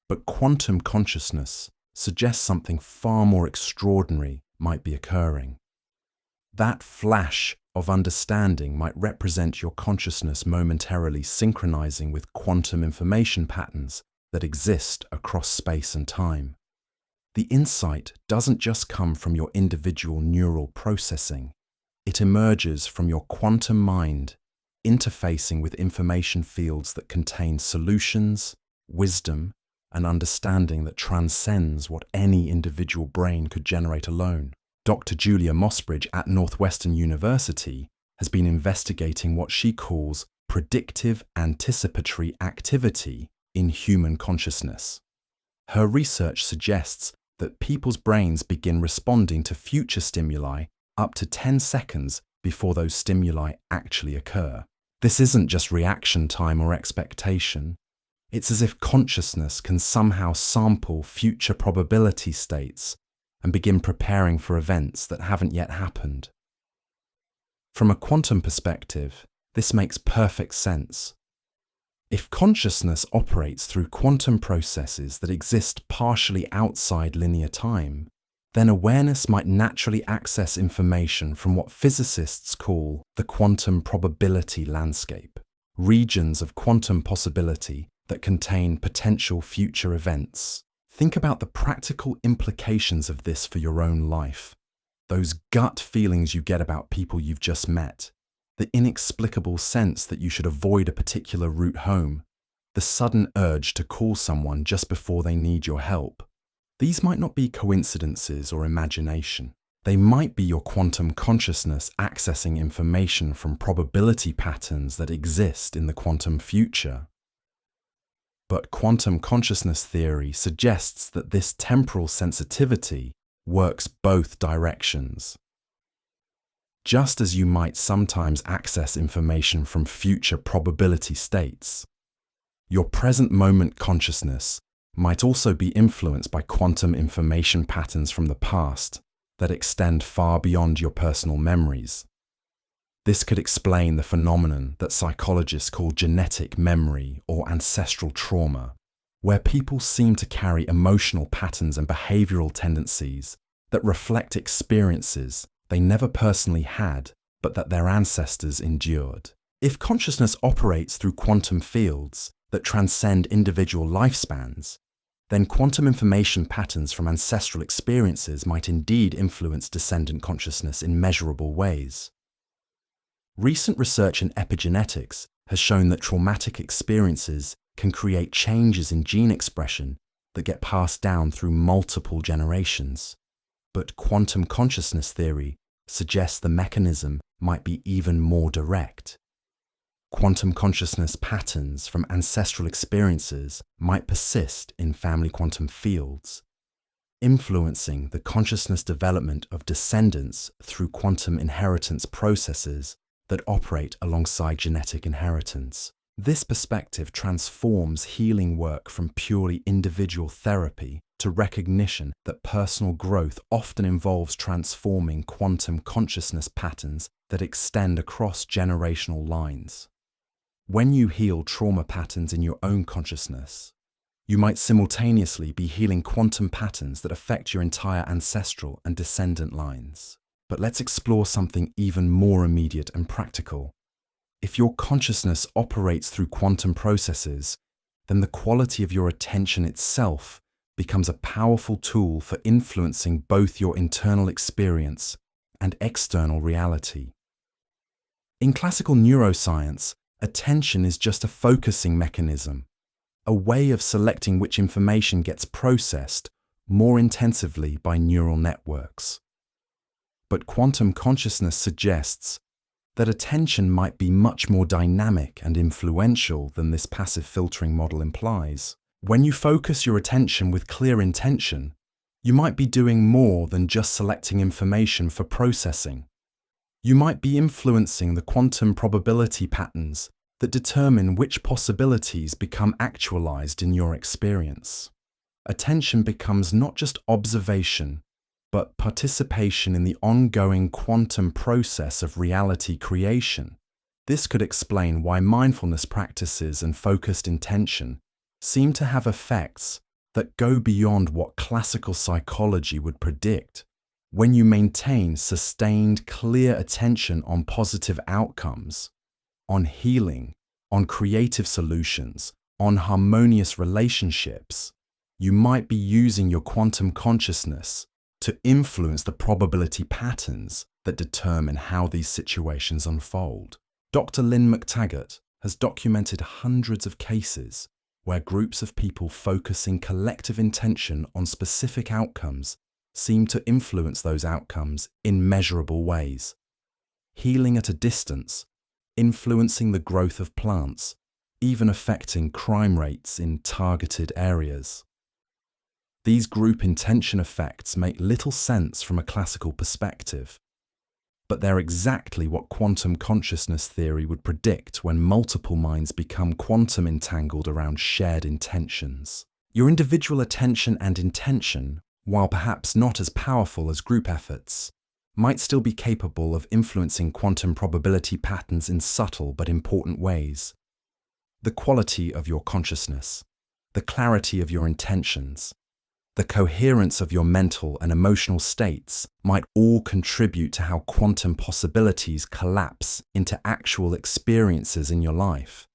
But quantum consciousness suggests something far more extraordinary might be occurring. That flash of understanding might represent your consciousness momentarily synchronizing with quantum information patterns that exist across space and time. The insight doesn't just come from your individual neural processing. It emerges from your quantum mind, interfacing with information fields that contain solutions, wisdom, and understanding that transcends what any individual brain could generate alone. Dr. Julia Mossbridge at Northwestern University has been investigating what she calls predictive anticipatory activity in human consciousness. Her research suggests that people's brains begin responding to future stimuli up to 10 seconds before those stimuli actually occur. This isn't just reaction time or expectation. It's as if consciousness can somehow sample future probability states and begin preparing for events that haven't yet happened. From a quantum perspective, this makes perfect sense. If consciousness operates through quantum processes that exist partially outside linear time, then awareness might naturally access information from what physicists call the quantum probability landscape, regions of quantum possibility that contain potential future events. Think about the practical implications of this for your own life. Those gut feelings you get about people you've just met, the inexplicable sense that you should avoid a particular route home, the sudden urge to call someone just before they need your help. These might not be coincidences or imagination. They might be your quantum consciousness accessing information from probability patterns that exist in the quantum future. But quantum consciousness theory suggests that this temporal sensitivity works both directions. Just as you might sometimes access information from future probability states, your present moment consciousness might also be influenced by quantum information patterns from the past that extend far beyond your personal memories. This could explain the phenomenon that psychologists call genetic memory or ancestral trauma, where people seem to carry emotional patterns and behavioral tendencies that reflect experiences they never personally had, but that their ancestors endured. If consciousness operates through quantum fields that transcend individual lifespans, then quantum information patterns from ancestral experiences might indeed influence descendant consciousness in measurable ways. Recent research in epigenetics has shown that traumatic experiences can create changes in gene expression that get passed down through multiple generations. But quantum consciousness theory suggests the mechanism might be even more direct. Quantum consciousness patterns from ancestral experiences might persist in family quantum fields, influencing the consciousness development of descendants through quantum inheritance processes that operate alongside genetic inheritance. This perspective transforms healing work from purely individual therapy to recognition that personal growth often involves transforming quantum consciousness patterns that extend across generational lines. When you heal trauma patterns in your own consciousness, you might simultaneously be healing quantum patterns that affect your entire ancestral and descendant lines. But let's explore something even more immediate and practical. If your consciousness operates through quantum processes, then the quality of your attention itself becomes a powerful tool for influencing both your internal experience and external reality. In classical neuroscience, attention is just a focusing mechanism, a way of selecting which information gets processed more intensively by neural networks. But quantum consciousness suggests that attention might be much more dynamic and influential than this passive filtering model implies. When you focus your attention with clear intention, you might be doing more than just selecting information for processing. You might be influencing the quantum probability patterns that determine which possibilities become actualized in your experience. Attention becomes not just observation, but participation in the ongoing quantum process of reality creation. This could explain why mindfulness practices and focused intention seem to have effects that go beyond what classical psychology would predict When you maintain sustained, clear attention on positive outcomes, on healing, on creative solutions, on harmonious relationships, you might be using your quantum consciousness to influence the probability patterns that determine how these situations unfold. Dr. Lynn McTaggart has documented hundreds of cases where groups of people focusing collective intention on specific outcomes seem to influence those outcomes in measurable ways. Healing at a distance, influencing the growth of plants, even affecting crime rates in targeted areas. These group intention effects make little sense from a classical perspective, but they're exactly what quantum consciousness theory would predict when multiple minds become quantum entangled around shared intentions. Your individual attention and intention, while perhaps not as powerful as group efforts, might still be capable of influencing quantum probability patterns in subtle but important ways. The quality of your consciousness, the clarity of your intentions, the coherence of your mental and emotional states might all contribute to how quantum possibilities collapse into actual experiences in your life.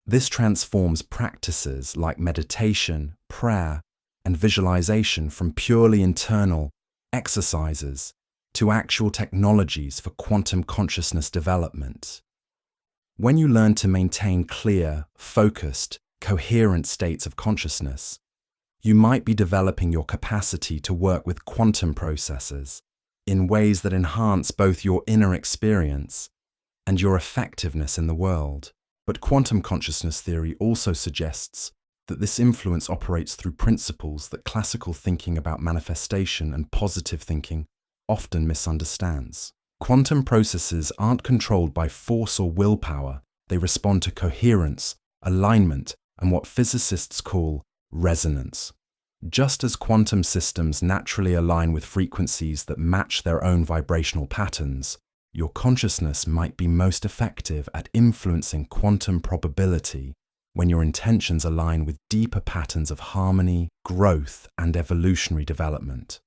This transforms practices like meditation, prayer, and visualization from purely internal exercises to actual technologies for quantum consciousness development. When you learn to maintain clear, focused, coherent states of consciousness, you might be developing your capacity to work with quantum processes in ways that enhance both your inner experience and your effectiveness in the world. But quantum consciousness theory also suggests that this influence operates through principles that classical thinking about manifestation and positive thinking often misunderstands. Quantum processes aren't controlled by force or willpower. They respond to coherence, alignment, and what physicists call resonance. Just as quantum systems naturally align with frequencies that match their own vibrational patterns, your consciousness might be most effective at influencing quantum probability when your intentions align with deeper patterns of harmony, growth, and evolutionary development.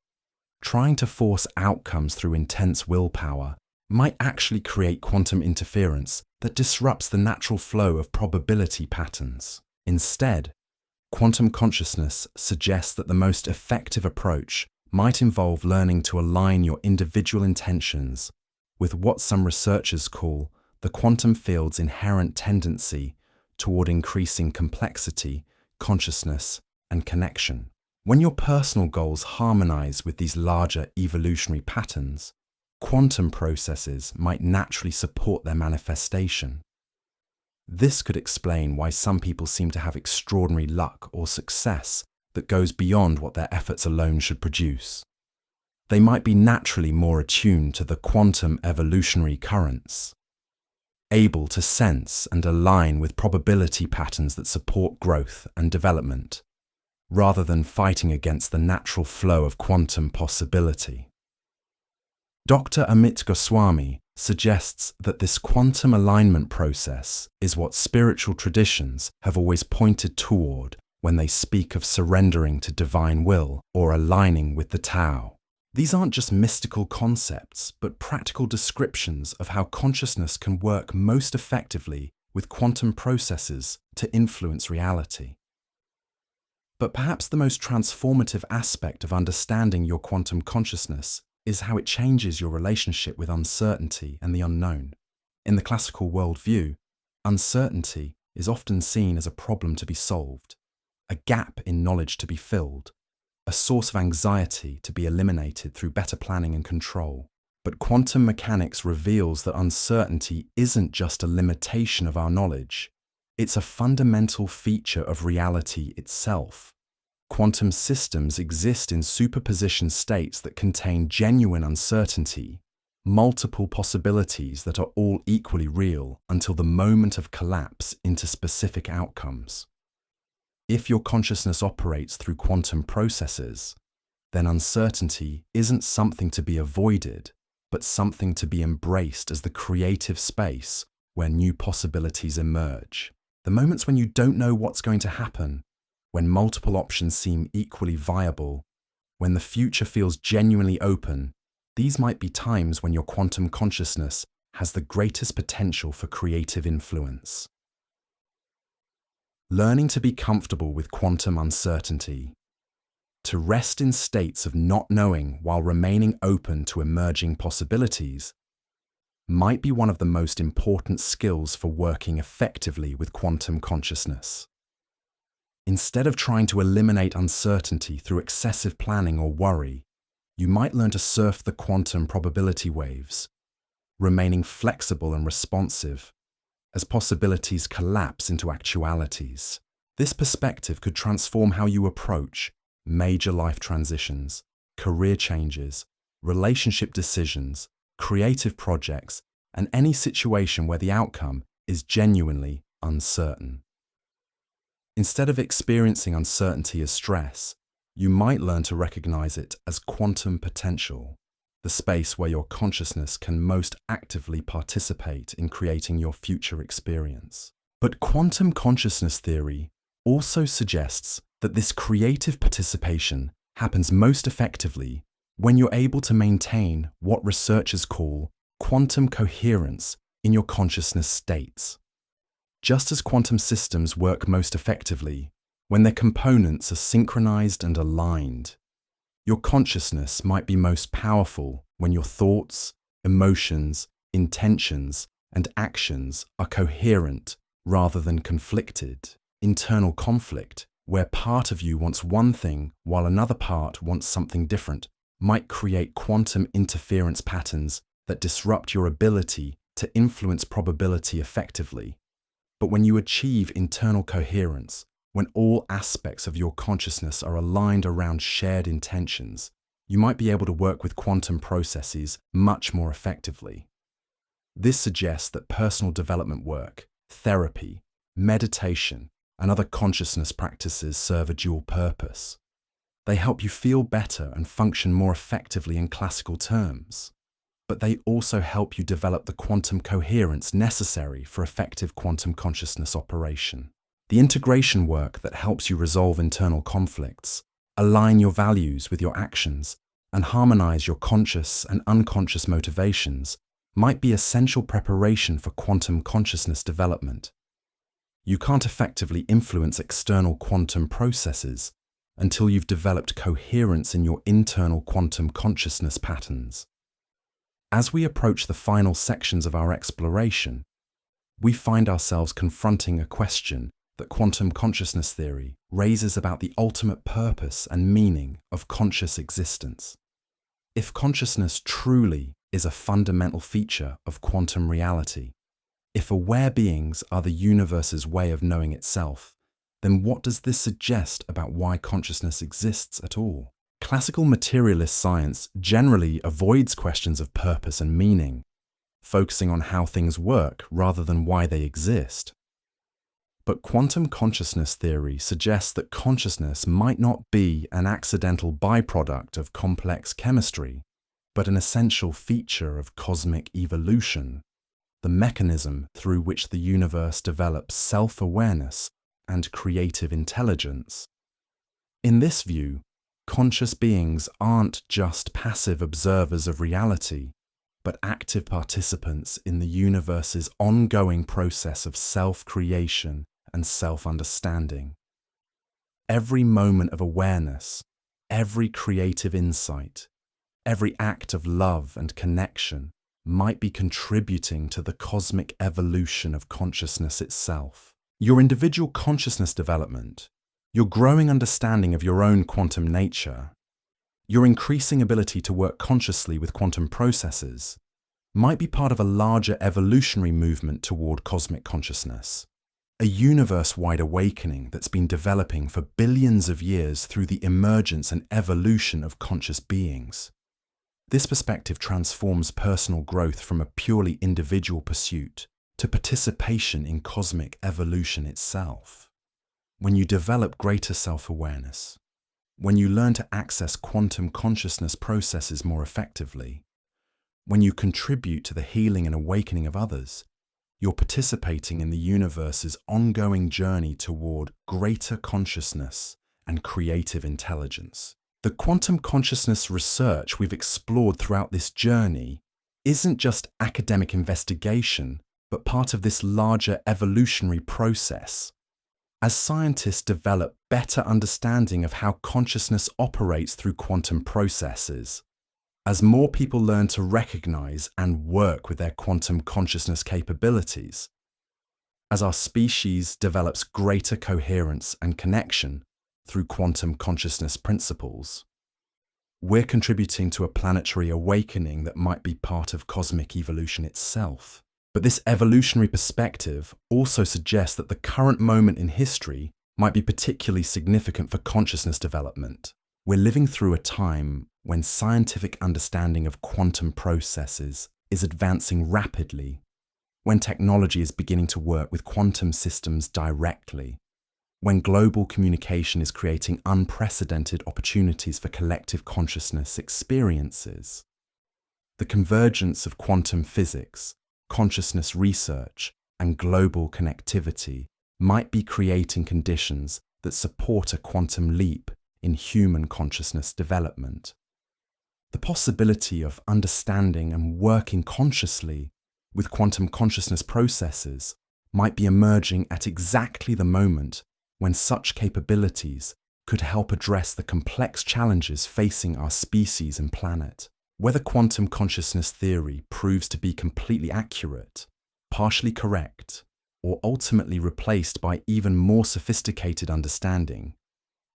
Trying to force outcomes through intense willpower might actually create quantum interference that disrupts the natural flow of probability patterns. Instead, quantum consciousness suggests that the most effective approach might involve learning to align your individual intentions with what some researchers call the quantum field's inherent tendency toward increasing complexity, consciousness, and connection. When your personal goals harmonize with these larger evolutionary patterns, quantum processes might naturally support their manifestation. This could explain why some people seem to have extraordinary luck or success that goes beyond what their efforts alone should produce. They might be naturally more attuned to the quantum evolutionary currents, able to sense and align with probability patterns that support growth and development, rather than fighting against the natural flow of quantum possibility. Dr. Amit Goswami suggests that this quantum alignment process is what spiritual traditions have always pointed toward when they speak of surrendering to divine will or aligning with the Tao. These aren't just mystical concepts, but practical descriptions of how consciousness can work most effectively with quantum processes to influence reality. But perhaps the most transformative aspect of understanding your quantum consciousness is how it changes your relationship with uncertainty and the unknown. In the classical worldview, uncertainty is often seen as a problem to be solved, a gap in knowledge to be filled, a source of anxiety to be eliminated through better planning and control. But quantum mechanics reveals that uncertainty isn't just a limitation of our knowledge, it's a fundamental feature of reality itself. Quantum systems exist in superposition states that contain genuine uncertainty, multiple possibilities that are all equally real until the moment of collapse into specific outcomes. If your consciousness operates through quantum processes, then uncertainty isn't something to be avoided, but something to be embraced as the creative space where new possibilities emerge. The moments when you don't know what's going to happen, when multiple options seem equally viable, When the future feels genuinely open, these might be times when your quantum consciousness has the greatest potential for creative influence. Learning to be comfortable with quantum uncertainty. To rest in states of not knowing while remaining open to emerging possibilities might be one of the most important skills for working effectively with quantum consciousness. Instead of trying to eliminate uncertainty through excessive planning or worry, you might learn to surf the quantum probability waves, remaining flexible and responsive as possibilities collapse into actualities. This perspective could transform how you approach major life transitions, career changes, relationship decisions, creative projects, and any situation where the outcome is genuinely uncertain. Instead of experiencing uncertainty as stress, you might learn to recognize it as quantum potential, the space where your consciousness can most actively participate in creating your future experience. But quantum consciousness theory also suggests that this creative participation happens most effectively when you're able to maintain what researchers call quantum coherence in your consciousness states. Just as quantum systems work most effectively when their components are synchronized and aligned, your consciousness might be most powerful when your thoughts, emotions, intentions, and actions are coherent rather than conflicted. Internal conflict, where part of you wants one thing while another part wants something different, might create quantum interference patterns that disrupt your ability to influence probability effectively. But when you achieve internal coherence, when all aspects of your consciousness are aligned around shared intentions, you might be able to work with quantum processes much more effectively. This suggests that personal development work, therapy, meditation, and other consciousness practices serve a dual purpose. They help you feel better and function more effectively in classical terms, but they also help you develop the quantum coherence necessary for effective quantum consciousness operation. The integration work that helps you resolve internal conflicts, align your values with your actions, and harmonize your conscious and unconscious motivations might be essential preparation for quantum consciousness development. You can't effectively influence external quantum processes until you've developed coherence in your internal quantum consciousness patterns. As we approach the final sections of our exploration, we find ourselves confronting a question that quantum consciousness theory raises about the ultimate purpose and meaning of conscious existence. If consciousness truly is a fundamental feature of quantum reality, if aware beings are the universe's way of knowing itself, then what does this suggest about why consciousness exists at all? Classical materialist science generally avoids questions of purpose and meaning, focusing on how things work rather than why they exist. But quantum consciousness theory suggests that consciousness might not be an accidental byproduct of complex chemistry, but an essential feature of cosmic evolution, the mechanism through which the universe develops self-awareness and creative intelligence. In this view, conscious beings aren't just passive observers of reality, but active participants in the universe's ongoing process of self-creation and self-understanding. Every moment of awareness, every creative insight, every act of love and connection might be contributing to the cosmic evolution of consciousness itself. Your individual consciousness development, your growing understanding of your own quantum nature, your increasing ability to work consciously with quantum processes, might be part of a larger evolutionary movement toward cosmic consciousness, a universe-wide awakening that's been developing for billions of years through the emergence and evolution of conscious beings. This perspective transforms personal growth from a purely individual pursuit to participation in cosmic evolution itself. When you develop greater self-awareness, when you learn to access quantum consciousness processes more effectively, when you contribute to the healing and awakening of others, you're participating in the universe's ongoing journey toward greater consciousness and creative intelligence. The quantum consciousness research we've explored throughout this journey isn't just academic investigation, but part of this larger evolutionary process. As scientists develop better understanding of how consciousness operates through quantum processes, as more people learn to recognize and work with their quantum consciousness capabilities, as our species develops greater coherence and connection through quantum consciousness principles, we're contributing to a planetary awakening that might be part of cosmic evolution itself. But this evolutionary perspective also suggests that the current moment in history might be particularly significant for consciousness development. We're living through a time when scientific understanding of quantum processes is advancing rapidly, when technology is beginning to work with quantum systems directly, when global communication is creating unprecedented opportunities for collective consciousness experiences. The convergence of quantum physics, consciousness research, and global connectivity might be creating conditions that support a quantum leap in human consciousness development. The possibility of understanding and working consciously with quantum consciousness processes might be emerging at exactly the moment when such capabilities could help address the complex challenges facing our species and planet. Whether quantum consciousness theory proves to be completely accurate, partially correct, or ultimately replaced by even more sophisticated understanding,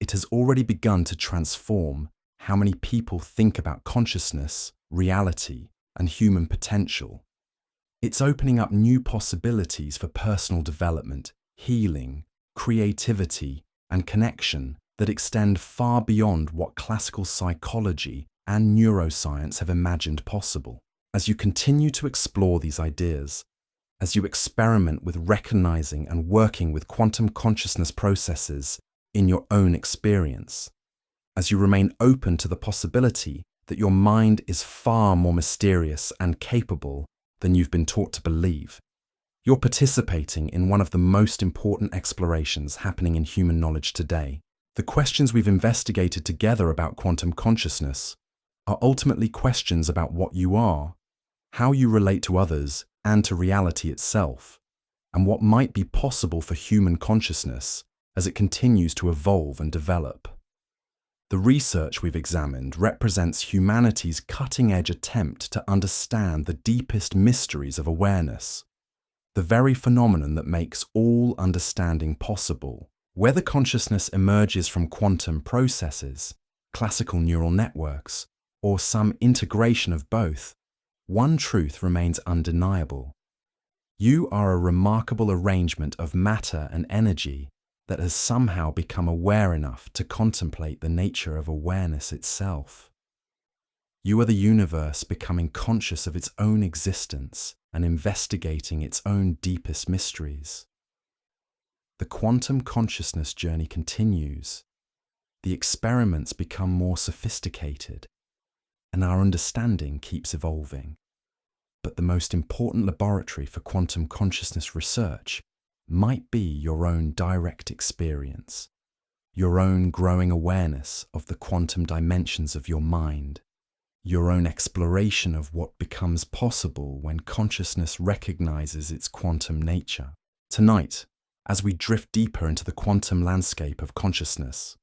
it has already begun to transform how many people think about consciousness, reality, and human potential. It's opening up new possibilities for personal development, healing, creativity, and connection that extend far beyond what classical psychology and neuroscience have imagined possible. As you continue to explore these ideas, as you experiment with recognizing and working with quantum consciousness processes in your own experience, as you remain open to the possibility that your mind is far more mysterious and capable than you've been taught to believe, you're participating in one of the most important explorations happening in human knowledge today. The questions we've investigated together about quantum consciousness are ultimately questions about what you are, how you relate to others and to reality itself, and what might be possible for human consciousness as it continues to evolve and develop. The research we've examined represents humanity's cutting-edge attempt to understand the deepest mysteries of awareness, the very phenomenon that makes all understanding possible. Whether consciousness emerges from quantum processes, classical neural networks, or some integration of both, one truth remains undeniable. You are a remarkable arrangement of matter and energy that has somehow become aware enough to contemplate the nature of awareness itself. You are the universe becoming conscious of its own existence and investigating its own deepest mysteries. The quantum consciousness journey continues. The experiments become more sophisticated, and our understanding keeps evolving. But the most important laboratory for quantum consciousness research might be your own direct experience, your own growing awareness of the quantum dimensions of your mind, your own exploration of what becomes possible when consciousness recognizes its quantum nature. Tonight, as we drift deeper into the quantum landscape of consciousness,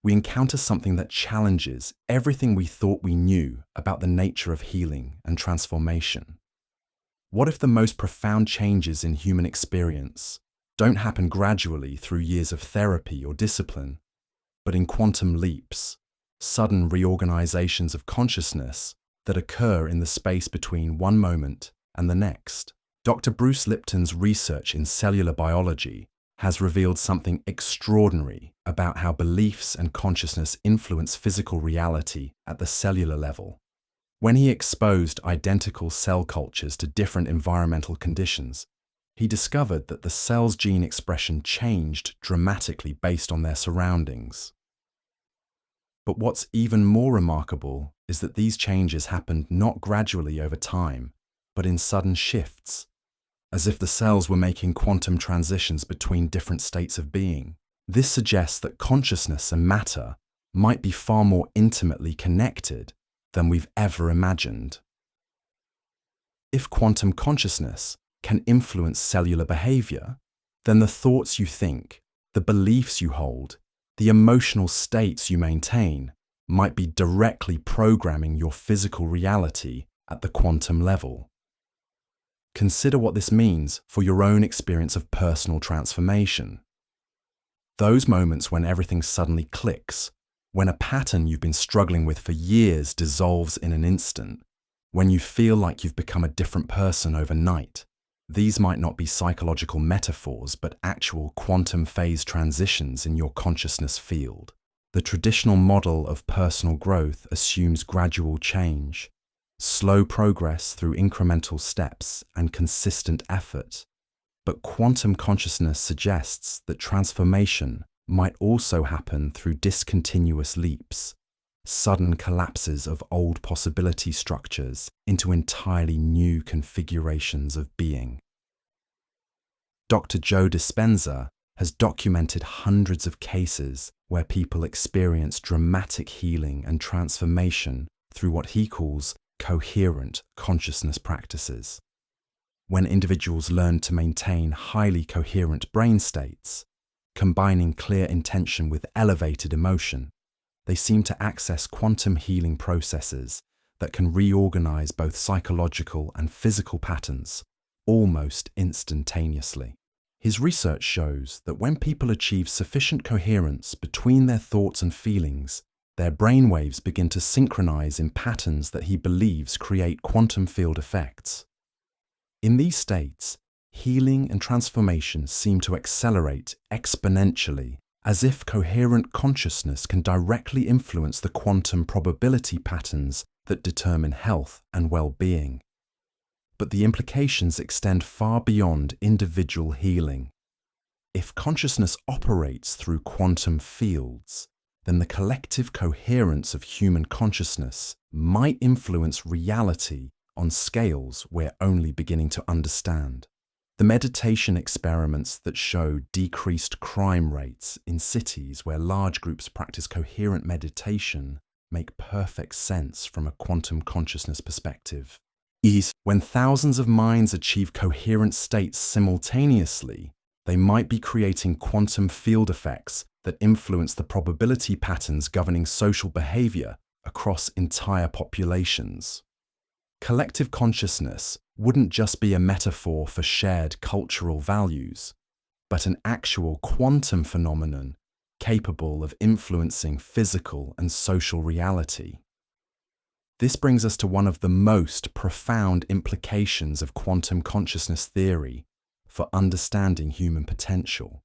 we encounter something that challenges everything we thought we knew about the nature of healing and transformation. What if the most profound changes in human experience don't happen gradually through years of therapy or discipline, but in quantum leaps, sudden reorganizations of consciousness that occur in the space between one moment and the next? Dr. Bruce Lipton's research in cellular biology has revealed something extraordinary about how beliefs and consciousness influence physical reality at the cellular level. When he exposed identical cell cultures to different environmental conditions, he discovered that the cell's gene expression changed dramatically based on their surroundings. But what's even more remarkable is that these changes happened not gradually over time, but in sudden shifts, as if the cells were making quantum transitions between different states of being. This suggests that consciousness and matter might be far more intimately connected than we've ever imagined. If quantum consciousness can influence cellular behavior, then the thoughts you think, the beliefs you hold, the emotional states you maintain might be directly programming your physical reality at the quantum level. Consider what this means for your own experience of personal transformation. Those moments when everything suddenly clicks, when a pattern you've been struggling with for years dissolves in an instant, when you feel like you've become a different person overnight, these might not be psychological metaphors but actual quantum phase transitions in your consciousness field. The traditional model of personal growth assumes gradual change, slow progress through incremental steps and consistent effort. But quantum consciousness suggests that transformation might also happen through discontinuous leaps, sudden collapses of old possibility structures into entirely new configurations of being. Dr. Joe Dispenza has documented hundreds of cases where people experience dramatic healing and transformation through what he calls coherent consciousness practices. When individuals learn to maintain highly coherent brain states, combining clear intention with elevated emotion, they seem to access quantum healing processes that can reorganize both psychological and physical patterns almost instantaneously. His research shows that when people achieve sufficient coherence between their thoughts and feelings, their brainwaves begin to synchronize in patterns that he believes create quantum field effects. In these states, healing and transformation seem to accelerate exponentially, as if coherent consciousness can directly influence the quantum probability patterns that determine health and well-being. But the implications extend far beyond individual healing. If consciousness operates through quantum fields, then the collective coherence of human consciousness might influence reality on scales we're only beginning to understand. The meditation experiments that show decreased crime rates in cities where large groups practice coherent meditation make perfect sense from a quantum consciousness perspective. When thousands of minds achieve coherent states simultaneously, they might be creating quantum field effects that influence the probability patterns governing social behavior across entire populations. Collective consciousness wouldn't just be a metaphor for shared cultural values, but an actual quantum phenomenon capable of influencing physical and social reality. This brings us to one of the most profound implications of quantum consciousness theory for understanding human potential.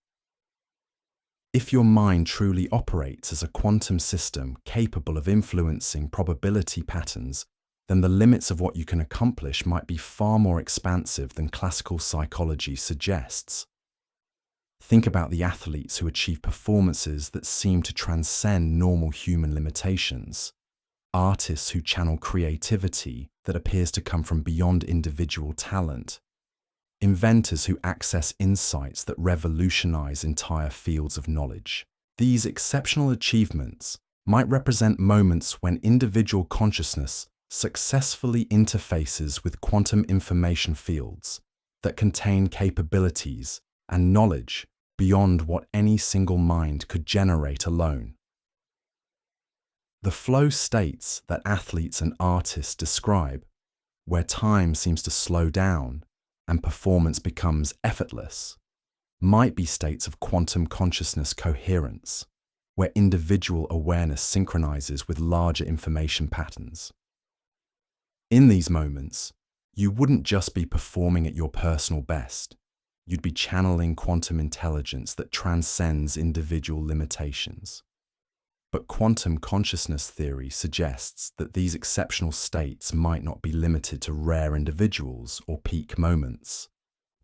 If your mind truly operates as a quantum system capable of influencing probability patterns, then the limits of what you can accomplish might be far more expansive than classical psychology suggests. Think about the athletes who achieve performances that seem to transcend normal human limitations, artists who channel creativity that appears to come from beyond individual talent, inventors who access insights that revolutionize entire fields of knowledge. These exceptional achievements might represent moments when individual consciousness successfully interfaces with quantum information fields that contain capabilities and knowledge beyond what any single mind could generate alone. The flow states that athletes and artists describe, where time seems to slow down and performance becomes effortless, might be states of quantum consciousness coherence, where individual awareness synchronizes with larger information patterns. In these moments, you wouldn't just be performing at your personal best, you'd be channeling quantum intelligence that transcends individual limitations. But quantum consciousness theory suggests that these exceptional states might not be limited to rare individuals or peak moments.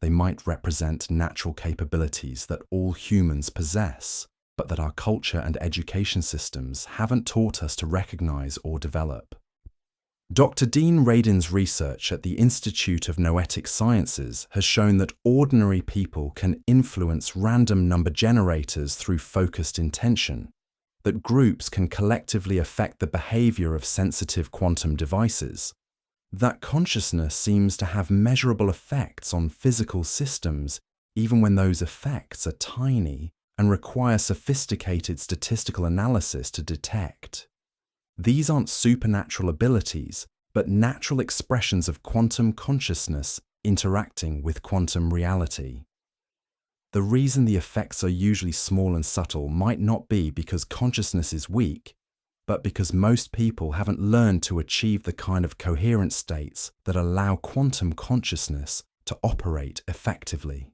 They might represent natural capabilities that all humans possess, but that our culture and education systems haven't taught us to recognize or develop. Dr. Dean Radin's research at the Institute of Noetic Sciences has shown that ordinary people can influence random number generators through focused intention. that groups can collectively affect the behavior of sensitive quantum devices, that consciousness seems to have measurable effects on physical systems, even when those effects are tiny and require sophisticated statistical analysis to detect. These aren't supernatural abilities, but natural expressions of quantum consciousness interacting with quantum reality. The reason the effects are usually small and subtle might not be because consciousness is weak, but because most people haven't learned to achieve the kind of coherent states that allow quantum consciousness to operate effectively.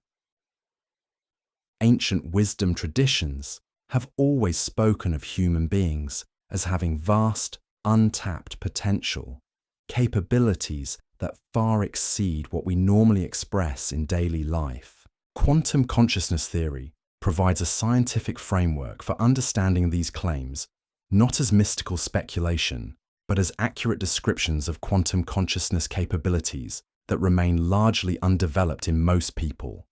Ancient wisdom traditions have always spoken of human beings as having vast, untapped potential, capabilities that far exceed what we normally express in daily life. Quantum consciousness theory provides a scientific framework for understanding these claims, not as mystical speculation, but as accurate descriptions of quantum consciousness capabilities that remain largely undeveloped in most people.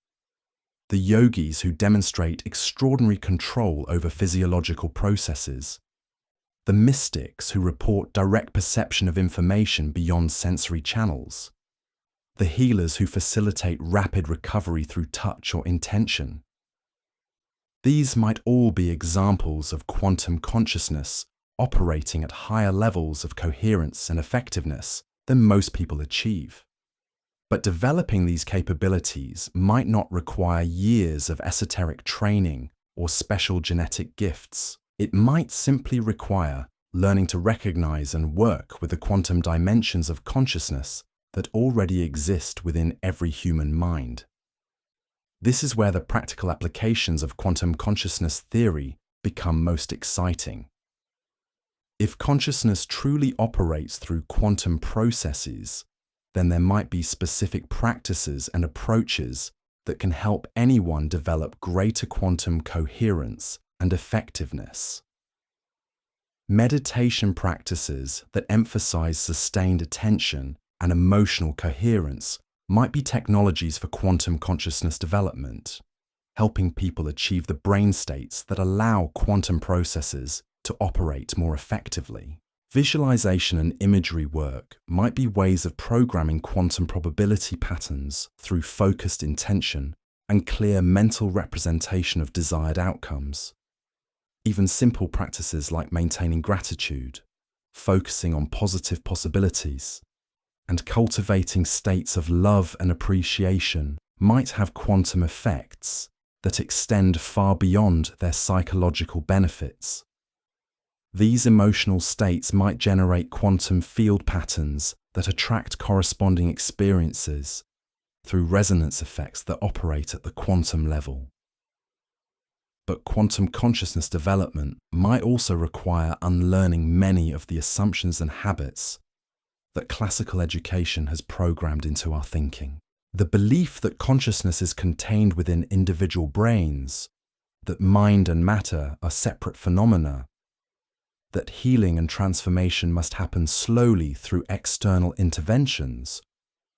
The yogis who demonstrate extraordinary control over physiological processes, the mystics who report direct perception of information beyond sensory channels, the healers who facilitate rapid recovery through touch or intention. These might all be examples of quantum consciousness operating at higher levels of coherence and effectiveness than most people achieve. But developing these capabilities might not require years of esoteric training or special genetic gifts. It might simply require learning to recognize and work with the quantum dimensions of consciousness that already exist within every human mind. This is where the practical applications of quantum consciousness theory become most exciting. If consciousness truly operates through quantum processes, then there might be specific practices and approaches that can help anyone develop greater quantum coherence and effectiveness. Meditation practices that emphasize sustained attention and emotional coherence might be technologies for quantum consciousness development, helping people achieve the brain states that allow quantum processes to operate more effectively. Visualization and imagery work might be ways of programming quantum probability patterns through focused intention and clear mental representation of desired outcomes. Even simple practices like maintaining gratitude, focusing on positive possibilities, and cultivating states of love and appreciation might have quantum effects that extend far beyond their psychological benefits. These emotional states might generate quantum field patterns that attract corresponding experiences through resonance effects that operate at the quantum level. But quantum consciousness development might also require unlearning many of the assumptions and habits that classical education has programmed into our thinking. The belief that consciousness is contained within individual brains, that mind and matter are separate phenomena, that healing and transformation must happen slowly through external interventions,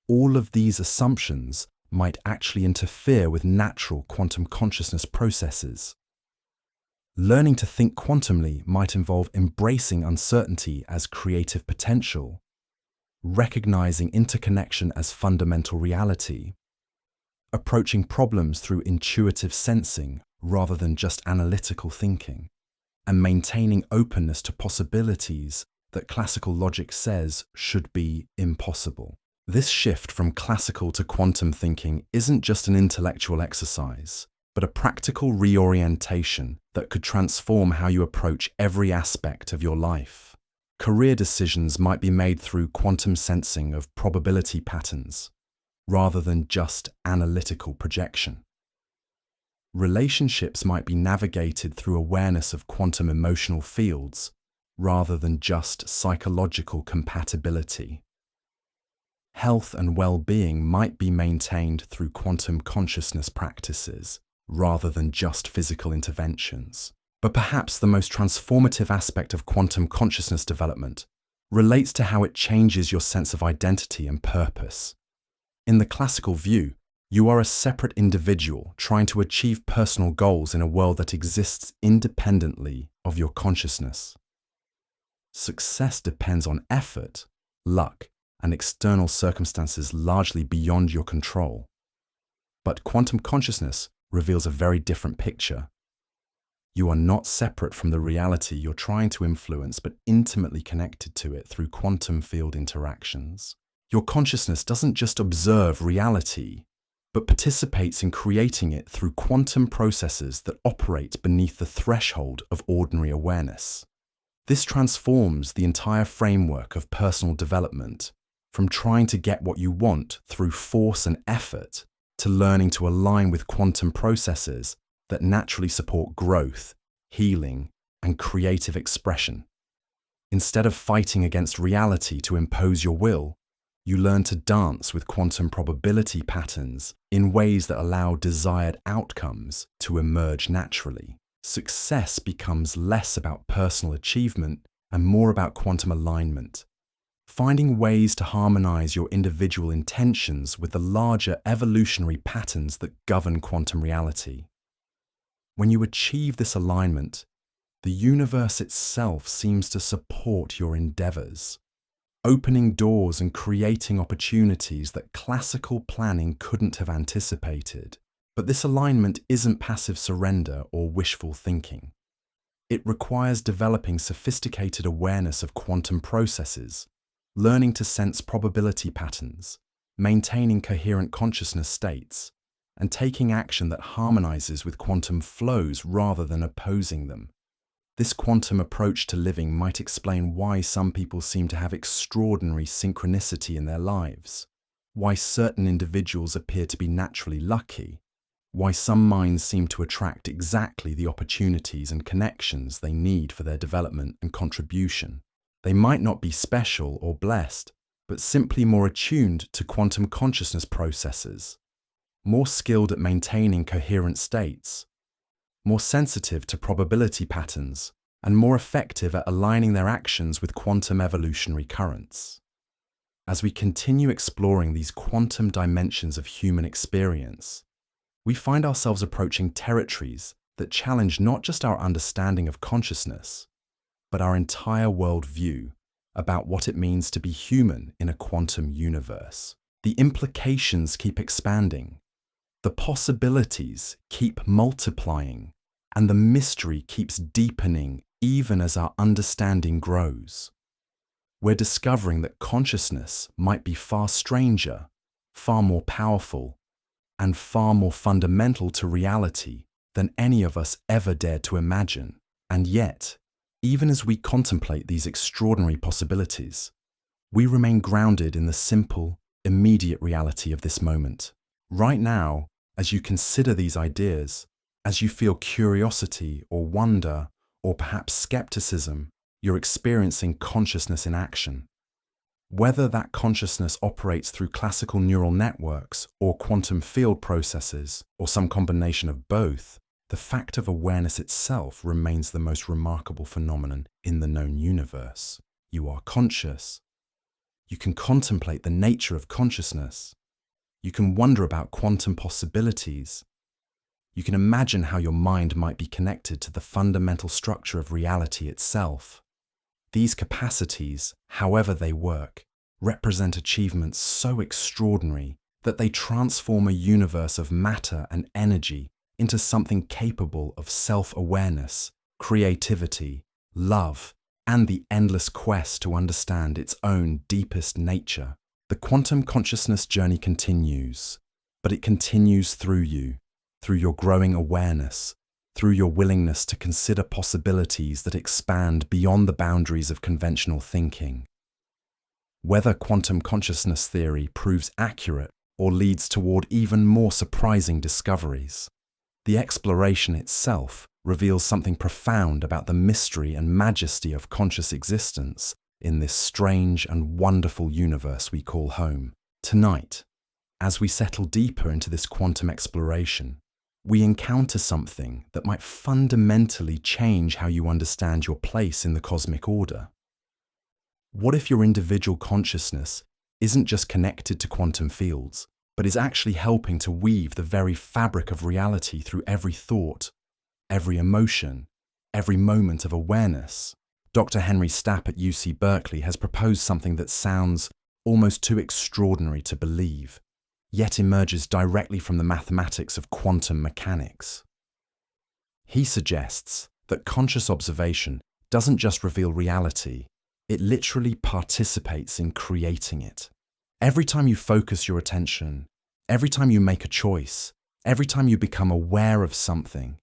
all of these assumptions might actually interfere with natural quantum consciousness processes. Learning to think quantumly might involve embracing uncertainty as creative potential, recognizing interconnection as fundamental reality, approaching problems through intuitive sensing rather than just analytical thinking, and maintaining openness to possibilities that classical logic says should be impossible. This shift from classical to quantum thinking isn't just an intellectual exercise, but a practical reorientation that could transform how you approach every aspect of your life. Career decisions might be made through quantum sensing of probability patterns, rather than just analytical projection. Relationships might be navigated through awareness of quantum emotional fields, rather than just psychological compatibility. Health and well-being might be maintained through quantum consciousness practices, rather than just physical interventions. But perhaps the most transformative aspect of quantum consciousness development relates to how it changes your sense of identity and purpose. In the classical view, You are a separate individual trying to achieve personal goals in a world that exists independently of your consciousness. Success depends on effort, luck, and external circumstances largely beyond your control. But quantum consciousness reveals a very different picture. You are not separate from the reality you're trying to influence, but intimately connected to it through quantum field interactions. Your consciousness doesn't just observe reality, but participates in creating it through quantum processes that operate beneath the threshold of ordinary awareness. This transforms the entire framework of personal development, from trying to get what you want through force and effort, to learning to align with quantum processes that naturally support growth, healing, and creative expression. Instead of fighting against reality to impose your will, you learn to dance with quantum probability patterns in ways that allow desired outcomes to emerge naturally. Success becomes less about personal achievement and more about quantum alignment, finding ways to harmonize your individual intentions with the larger evolutionary patterns that govern quantum reality. When you achieve this alignment, the universe itself seems to support your endeavors, opening doors and creating opportunities that classical planning couldn't have anticipated. But this alignment isn't passive surrender or wishful thinking. It requires developing sophisticated awareness of quantum processes, learning to sense probability patterns, maintaining coherent consciousness states, and taking action that harmonizes with quantum flows rather than opposing them. This quantum approach to living might explain why some people seem to have extraordinary synchronicity in their lives, why certain individuals appear to be naturally lucky, why some minds seem to attract exactly the opportunities and connections they need for their development and contribution. They might not be special or blessed, but simply more attuned to quantum consciousness processes, more skilled at maintaining coherent states, more sensitive to probability patterns, and more effective at aligning their actions with quantum evolutionary currents. As we continue exploring these quantum dimensions of human experience, we find ourselves approaching territories that challenge not just our understanding of consciousness, but our entire worldview about what it means to be human in a quantum universe. The implications keep expanding. The possibilities keep multiplying, and the mystery keeps deepening even as our understanding grows. We're discovering that consciousness might be far stranger, far more powerful, and far more fundamental to reality than any of us ever dared to imagine. And yet, even as we contemplate these extraordinary possibilities, we remain grounded in the simple, immediate reality of this moment. Right now, as you consider these ideas, as you feel curiosity or wonder or perhaps skepticism, you're experiencing consciousness in action. Whether that consciousness operates through classical neural networks or quantum field processes or some combination of both, the fact of awareness itself remains the most remarkable phenomenon in the known universe. You are conscious. You can contemplate the nature of consciousness. You can wonder about quantum possibilities. You can imagine how your mind might be connected to the fundamental structure of reality itself. These capacities, however they work, represent achievements so extraordinary that they transform a universe of matter and energy into something capable of self-awareness, creativity, love, and the endless quest to understand its own deepest nature. The quantum consciousness journey continues, but it continues through you, through your growing awareness, through your willingness to consider possibilities that expand beyond the boundaries of conventional thinking. Whether quantum consciousness theory proves accurate or leads toward even more surprising discoveries, the exploration itself reveals something profound about the mystery and majesty of conscious existence in this strange and wonderful universe we call home. Tonight, as we settle deeper into this quantum exploration, we encounter something that might fundamentally change how you understand your place in the cosmic order. What if your individual consciousness isn't just connected to quantum fields, but is actually helping to weave the very fabric of reality through every thought, every emotion, every moment of awareness. Dr. Henry Stapp at UC Berkeley has proposed something that sounds almost too extraordinary to believe, yet emerges directly from the mathematics of quantum mechanics. He suggests that conscious observation doesn't just reveal reality, it literally participates in creating it. Every time you focus your attention, every time you make a choice, every time you become aware of something,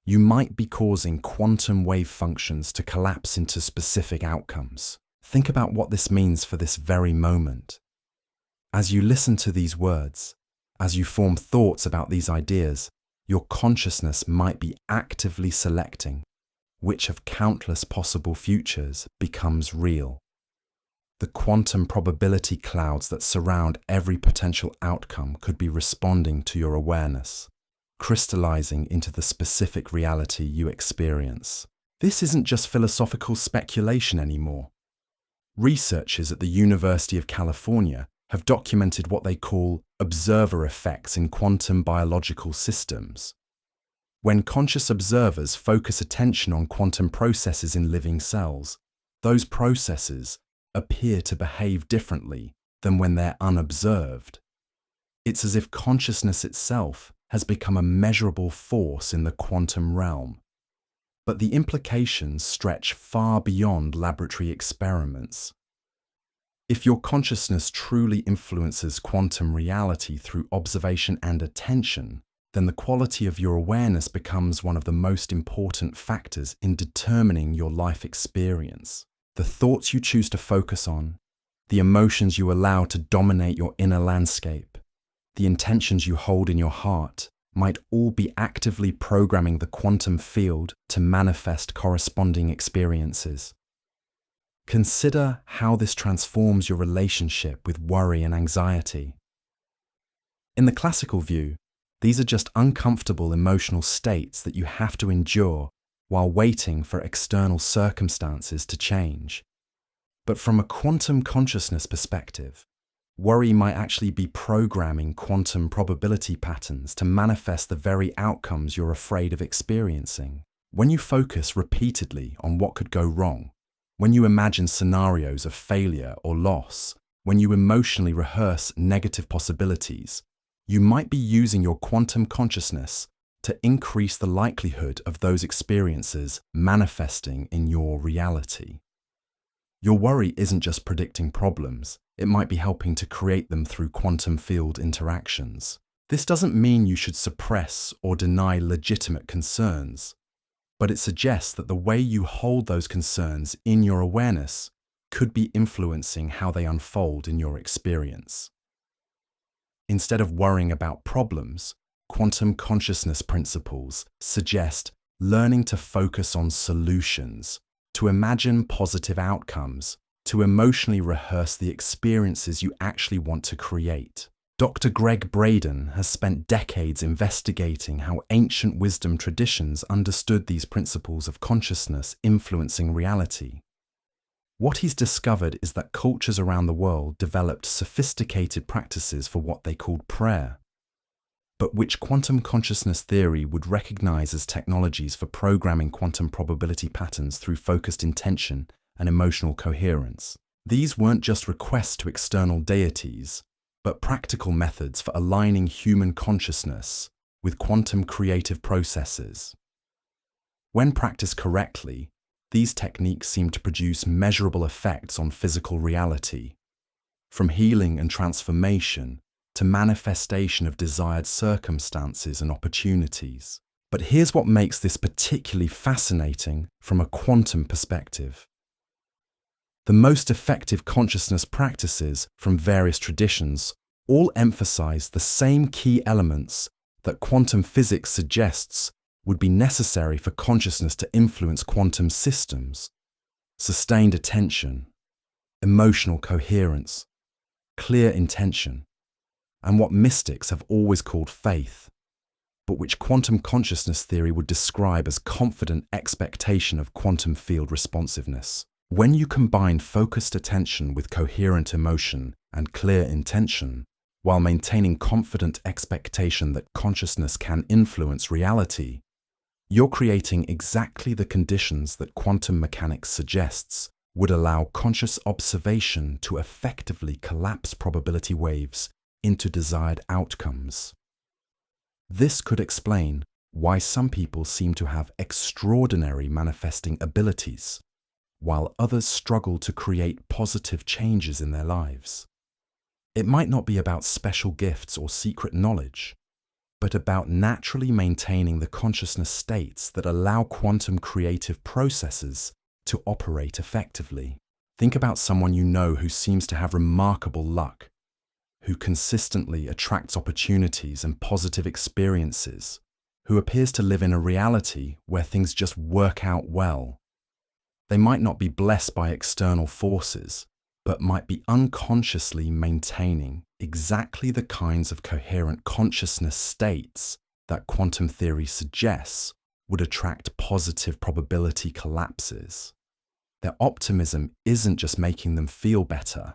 you might be causing quantum wave functions to collapse into specific outcomes. Think about what this means for this very moment. As you listen to these words, as you form thoughts about these ideas, your consciousness might be actively selecting which of countless possible futures becomes real. The quantum probability clouds that surround every potential outcome could be responding to your awareness, crystallizing into the specific reality you experience. This isn't just philosophical speculation anymore. Researchers at the University of California have documented what they call observer effects in quantum biological systems. When conscious observers focus attention on quantum processes in living cells, those processes appear to behave differently than when they're unobserved. It's as if consciousness itself has become a measurable force in the quantum realm. But the implications stretch far beyond laboratory experiments. If your consciousness truly influences quantum reality through observation and attention, then the quality of your awareness becomes one of the most important factors in determining your life experience. The thoughts you choose to focus on, the emotions you allow to dominate your inner landscape, the intentions you hold in your heart might all be actively programming the quantum field to manifest corresponding experiences. Consider how this transforms your relationship with worry and anxiety. In the classical view, these are just uncomfortable emotional states that you have to endure while waiting for external circumstances to change. But from a quantum consciousness perspective, worry might actually be programming quantum probability patterns to manifest the very outcomes you're afraid of experiencing. When you focus repeatedly on what could go wrong, when you imagine scenarios of failure or loss, when you emotionally rehearse negative possibilities, you might be using your quantum consciousness to increase the likelihood of those experiences manifesting in your reality. Your worry isn't just predicting problems, it might be helping to create them through quantum field interactions. This doesn't mean you should suppress or deny legitimate concerns, but it suggests that the way you hold those concerns in your awareness could be influencing how they unfold in your experience. Instead of worrying about problems, quantum consciousness principles suggest learning to focus on solutions, to imagine positive outcomes, to emotionally rehearse the experiences you actually want to create. Dr. Greg Braden has spent decades investigating how ancient wisdom traditions understood these principles of consciousness influencing reality. What he's discovered is that cultures around the world developed sophisticated practices for what they called prayer, but which quantum consciousness theory would recognize as technologies for programming quantum probability patterns through focused intention and emotional coherence. These weren't just requests to external deities, but practical methods for aligning human consciousness with quantum creative processes. When practiced correctly, these techniques seem to produce measurable effects on physical reality, from healing and transformation to manifestation of desired circumstances and opportunities. But here's what makes this particularly fascinating from a quantum perspective. The most effective consciousness practices from various traditions all emphasize the same key elements that quantum physics suggests would be necessary for consciousness to influence quantum systems: sustained attention, emotional coherence, clear intention, and what mystics have always called faith, but which quantum consciousness theory would describe as confident expectation of quantum field responsiveness. When you combine focused attention with coherent emotion and clear intention, while maintaining confident expectation that consciousness can influence reality, you're creating exactly the conditions that quantum mechanics suggests would allow conscious observation to effectively collapse probability waves into desired outcomes. This could explain why some people seem to have extraordinary manifesting abilities, while others struggle to create positive changes in their lives. It might not be about special gifts or secret knowledge, but about naturally maintaining the consciousness states that allow quantum creative processes to operate effectively. Think about someone you know who seems to have remarkable luck, who consistently attracts opportunities and positive experiences, who appears to live in a reality where things just work out well. They might not be blessed by external forces, but might be unconsciously maintaining exactly the kinds of coherent consciousness states that quantum theory suggests would attract positive probability collapses. Their optimism isn't just making them feel better,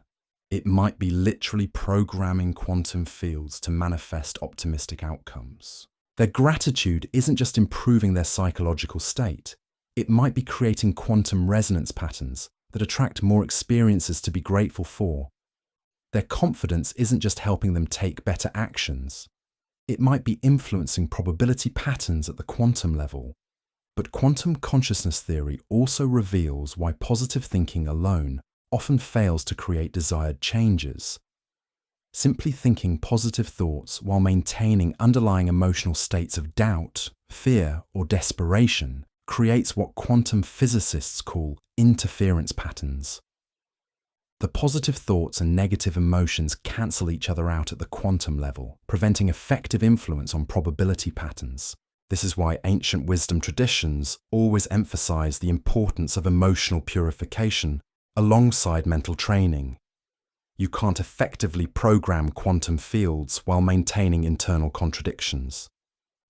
it might be literally programming quantum fields to manifest optimistic outcomes. Their gratitude isn't just improving their psychological state, it might be creating quantum resonance patterns that attract more experiences to be grateful for. Their confidence isn't just helping them take better actions, it might be influencing probability patterns at the quantum level. But quantum consciousness theory also reveals why positive thinking alone often fails to create desired changes. Simply thinking positive thoughts while maintaining underlying emotional states of doubt, fear, or desperation creates what quantum physicists call interference patterns. The positive thoughts and negative emotions cancel each other out at the quantum level, preventing effective influence on probability patterns. This is why ancient wisdom traditions always emphasize the importance of emotional purification alongside mental training. You can't effectively program quantum fields while maintaining internal contradictions.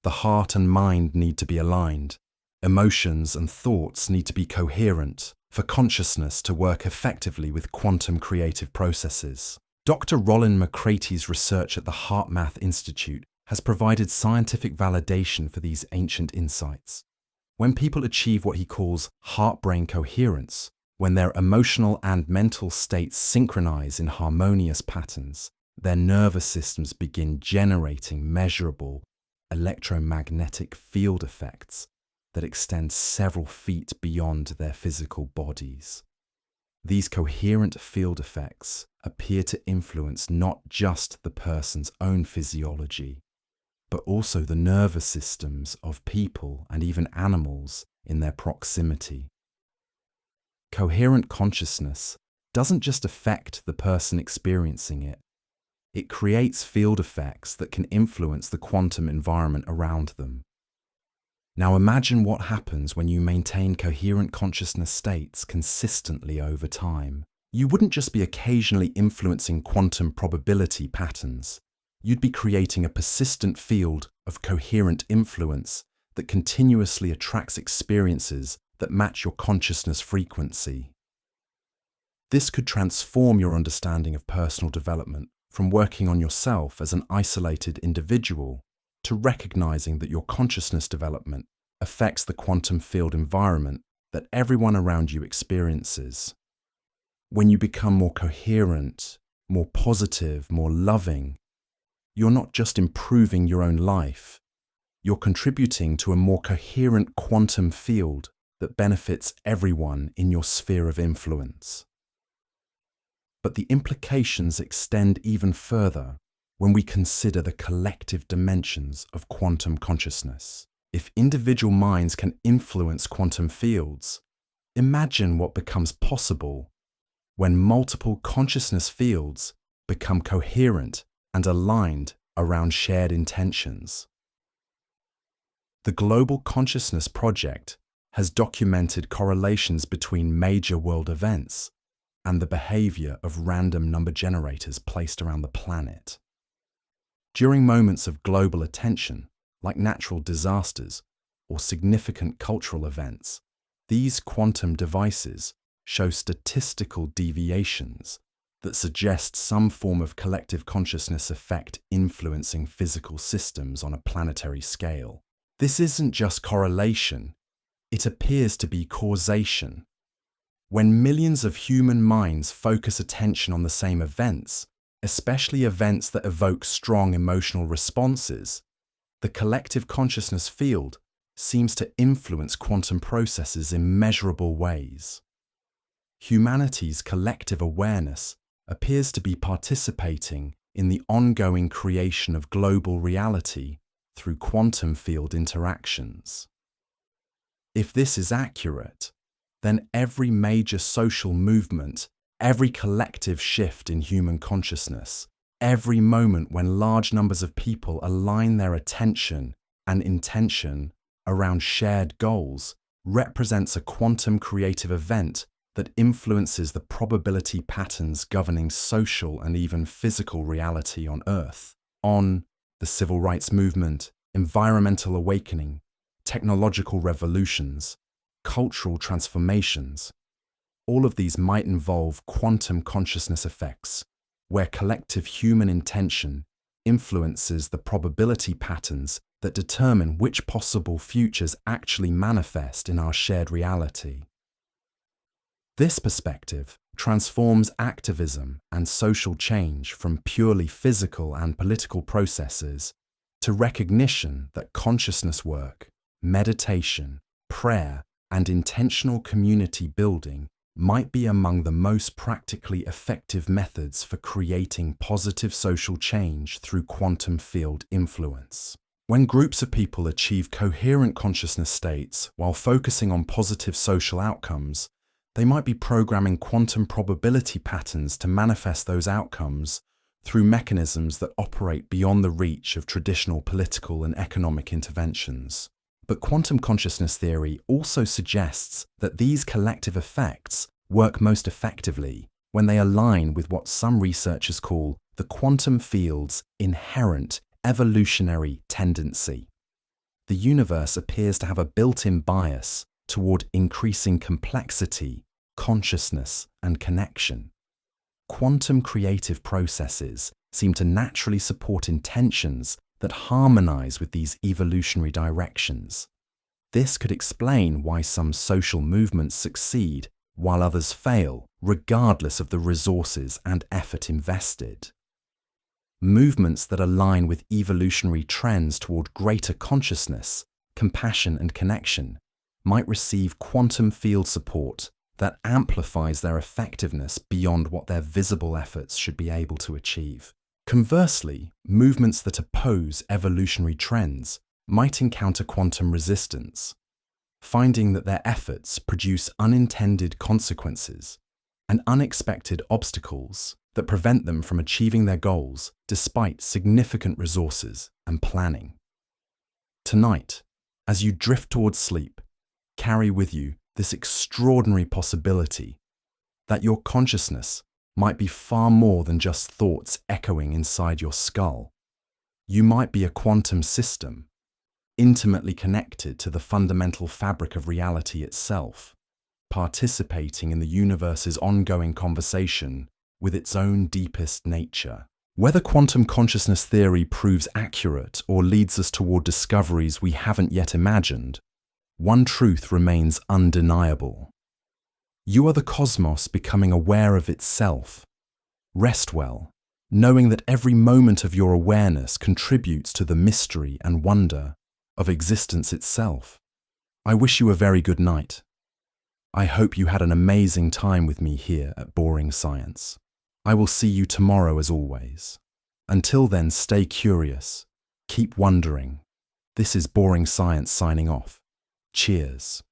The heart and mind need to be aligned. Emotions and thoughts need to be coherent for consciousness to work effectively with quantum creative processes. Dr. Rollin McCraty's research at the HeartMath Institute has provided scientific validation for these ancient insights. When people achieve what he calls heart-brain coherence, when their emotional and mental states synchronize in harmonious patterns, their nervous systems begin generating measurable electromagnetic field effects that extend several feet beyond their physical bodies. These coherent field effects appear to influence not just the person's own physiology, but also the nervous systems of people and even animals in their proximity. Coherent consciousness doesn't just affect the person experiencing it, it creates field effects that can influence the quantum environment around them. Now imagine what happens when you maintain coherent consciousness states consistently over time. You wouldn't just be occasionally influencing quantum probability patterns. You'd be creating a persistent field of coherent influence that continuously attracts experiences that match your consciousness frequency. This could transform your understanding of personal development from working on yourself as an isolated individual to recognizing that your consciousness development affects the quantum field environment that everyone around you experiences. When you become more coherent, more positive, more loving, you're not just improving your own life, you're contributing to a more coherent quantum field that benefits everyone in your sphere of influence. But the implications extend even further when we consider the collective dimensions of quantum consciousness. If individual minds can influence quantum fields, imagine what becomes possible when multiple consciousness fields become coherent and aligned around shared intentions. The Global Consciousness Project has documented correlations between major world events and the behavior of random number generators placed around the planet. During moments of global attention, like natural disasters or significant cultural events, these quantum devices show statistical deviations that suggest some form of collective consciousness effect influencing physical systems on a planetary scale. This isn't just correlation, it appears to be causation. When millions of human minds focus attention on the same events, especially events that evoke strong emotional responses, the collective consciousness field seems to influence quantum processes in measurable ways. Humanity's collective awareness appears to be participating in the ongoing creation of global reality through quantum field interactions. If this is accurate, then every major social movement, every collective shift in human consciousness, every moment when large numbers of people align their attention and intention around shared goals represents a quantum creative event that influences the probability patterns governing social and even physical reality on Earth. On the civil rights movement, environmental awakening, technological revolutions, cultural transformations, all of these might involve quantum consciousness effects, where collective human intention influences the probability patterns that determine which possible futures actually manifest in our shared reality. This perspective transforms activism and social change from purely physical and political processes to recognition that consciousness work, meditation, prayer, and intentional community building might be among the most practically effective methods for creating positive social change through quantum field influence. When groups of people achieve coherent consciousness states while focusing on positive social outcomes, they might be programming quantum probability patterns to manifest those outcomes through mechanisms that operate beyond the reach of traditional political and economic interventions. But quantum consciousness theory also suggests that these collective effects work most effectively when they align with what some researchers call the quantum field's inherent evolutionary tendency. The universe appears to have a built-in bias toward increasing complexity, consciousness, and connection. Quantum creative processes seem to naturally support intentions that harmonize with these evolutionary directions. This could explain why some social movements succeed while others fail, regardless of the resources and effort invested. Movements that align with evolutionary trends toward greater consciousness, compassion, and connection might receive quantum field support that amplifies their effectiveness beyond what their visible efforts should be able to achieve. Conversely, movements that oppose evolutionary trends might encounter quantum resistance, finding that their efforts produce unintended consequences and unexpected obstacles that prevent them from achieving their goals despite significant resources and planning. Tonight, as you drift towards sleep, carry with you this extraordinary possibility that your consciousness might be far more than just thoughts echoing inside your skull. You might be a quantum system, intimately connected to the fundamental fabric of reality itself, participating in the universe's ongoing conversation with its own deepest nature. Whether quantum consciousness theory proves accurate or leads us toward discoveries we haven't yet imagined, one truth remains undeniable. You are the cosmos becoming aware of itself. Rest well, knowing that every moment of your awareness contributes to the mystery and wonder of existence itself. I wish you a very good night. I hope you had an amazing time with me here at Boring Science. I will see you tomorrow as always. Until then, stay curious, keep wondering. This is Boring Science signing off. Cheers.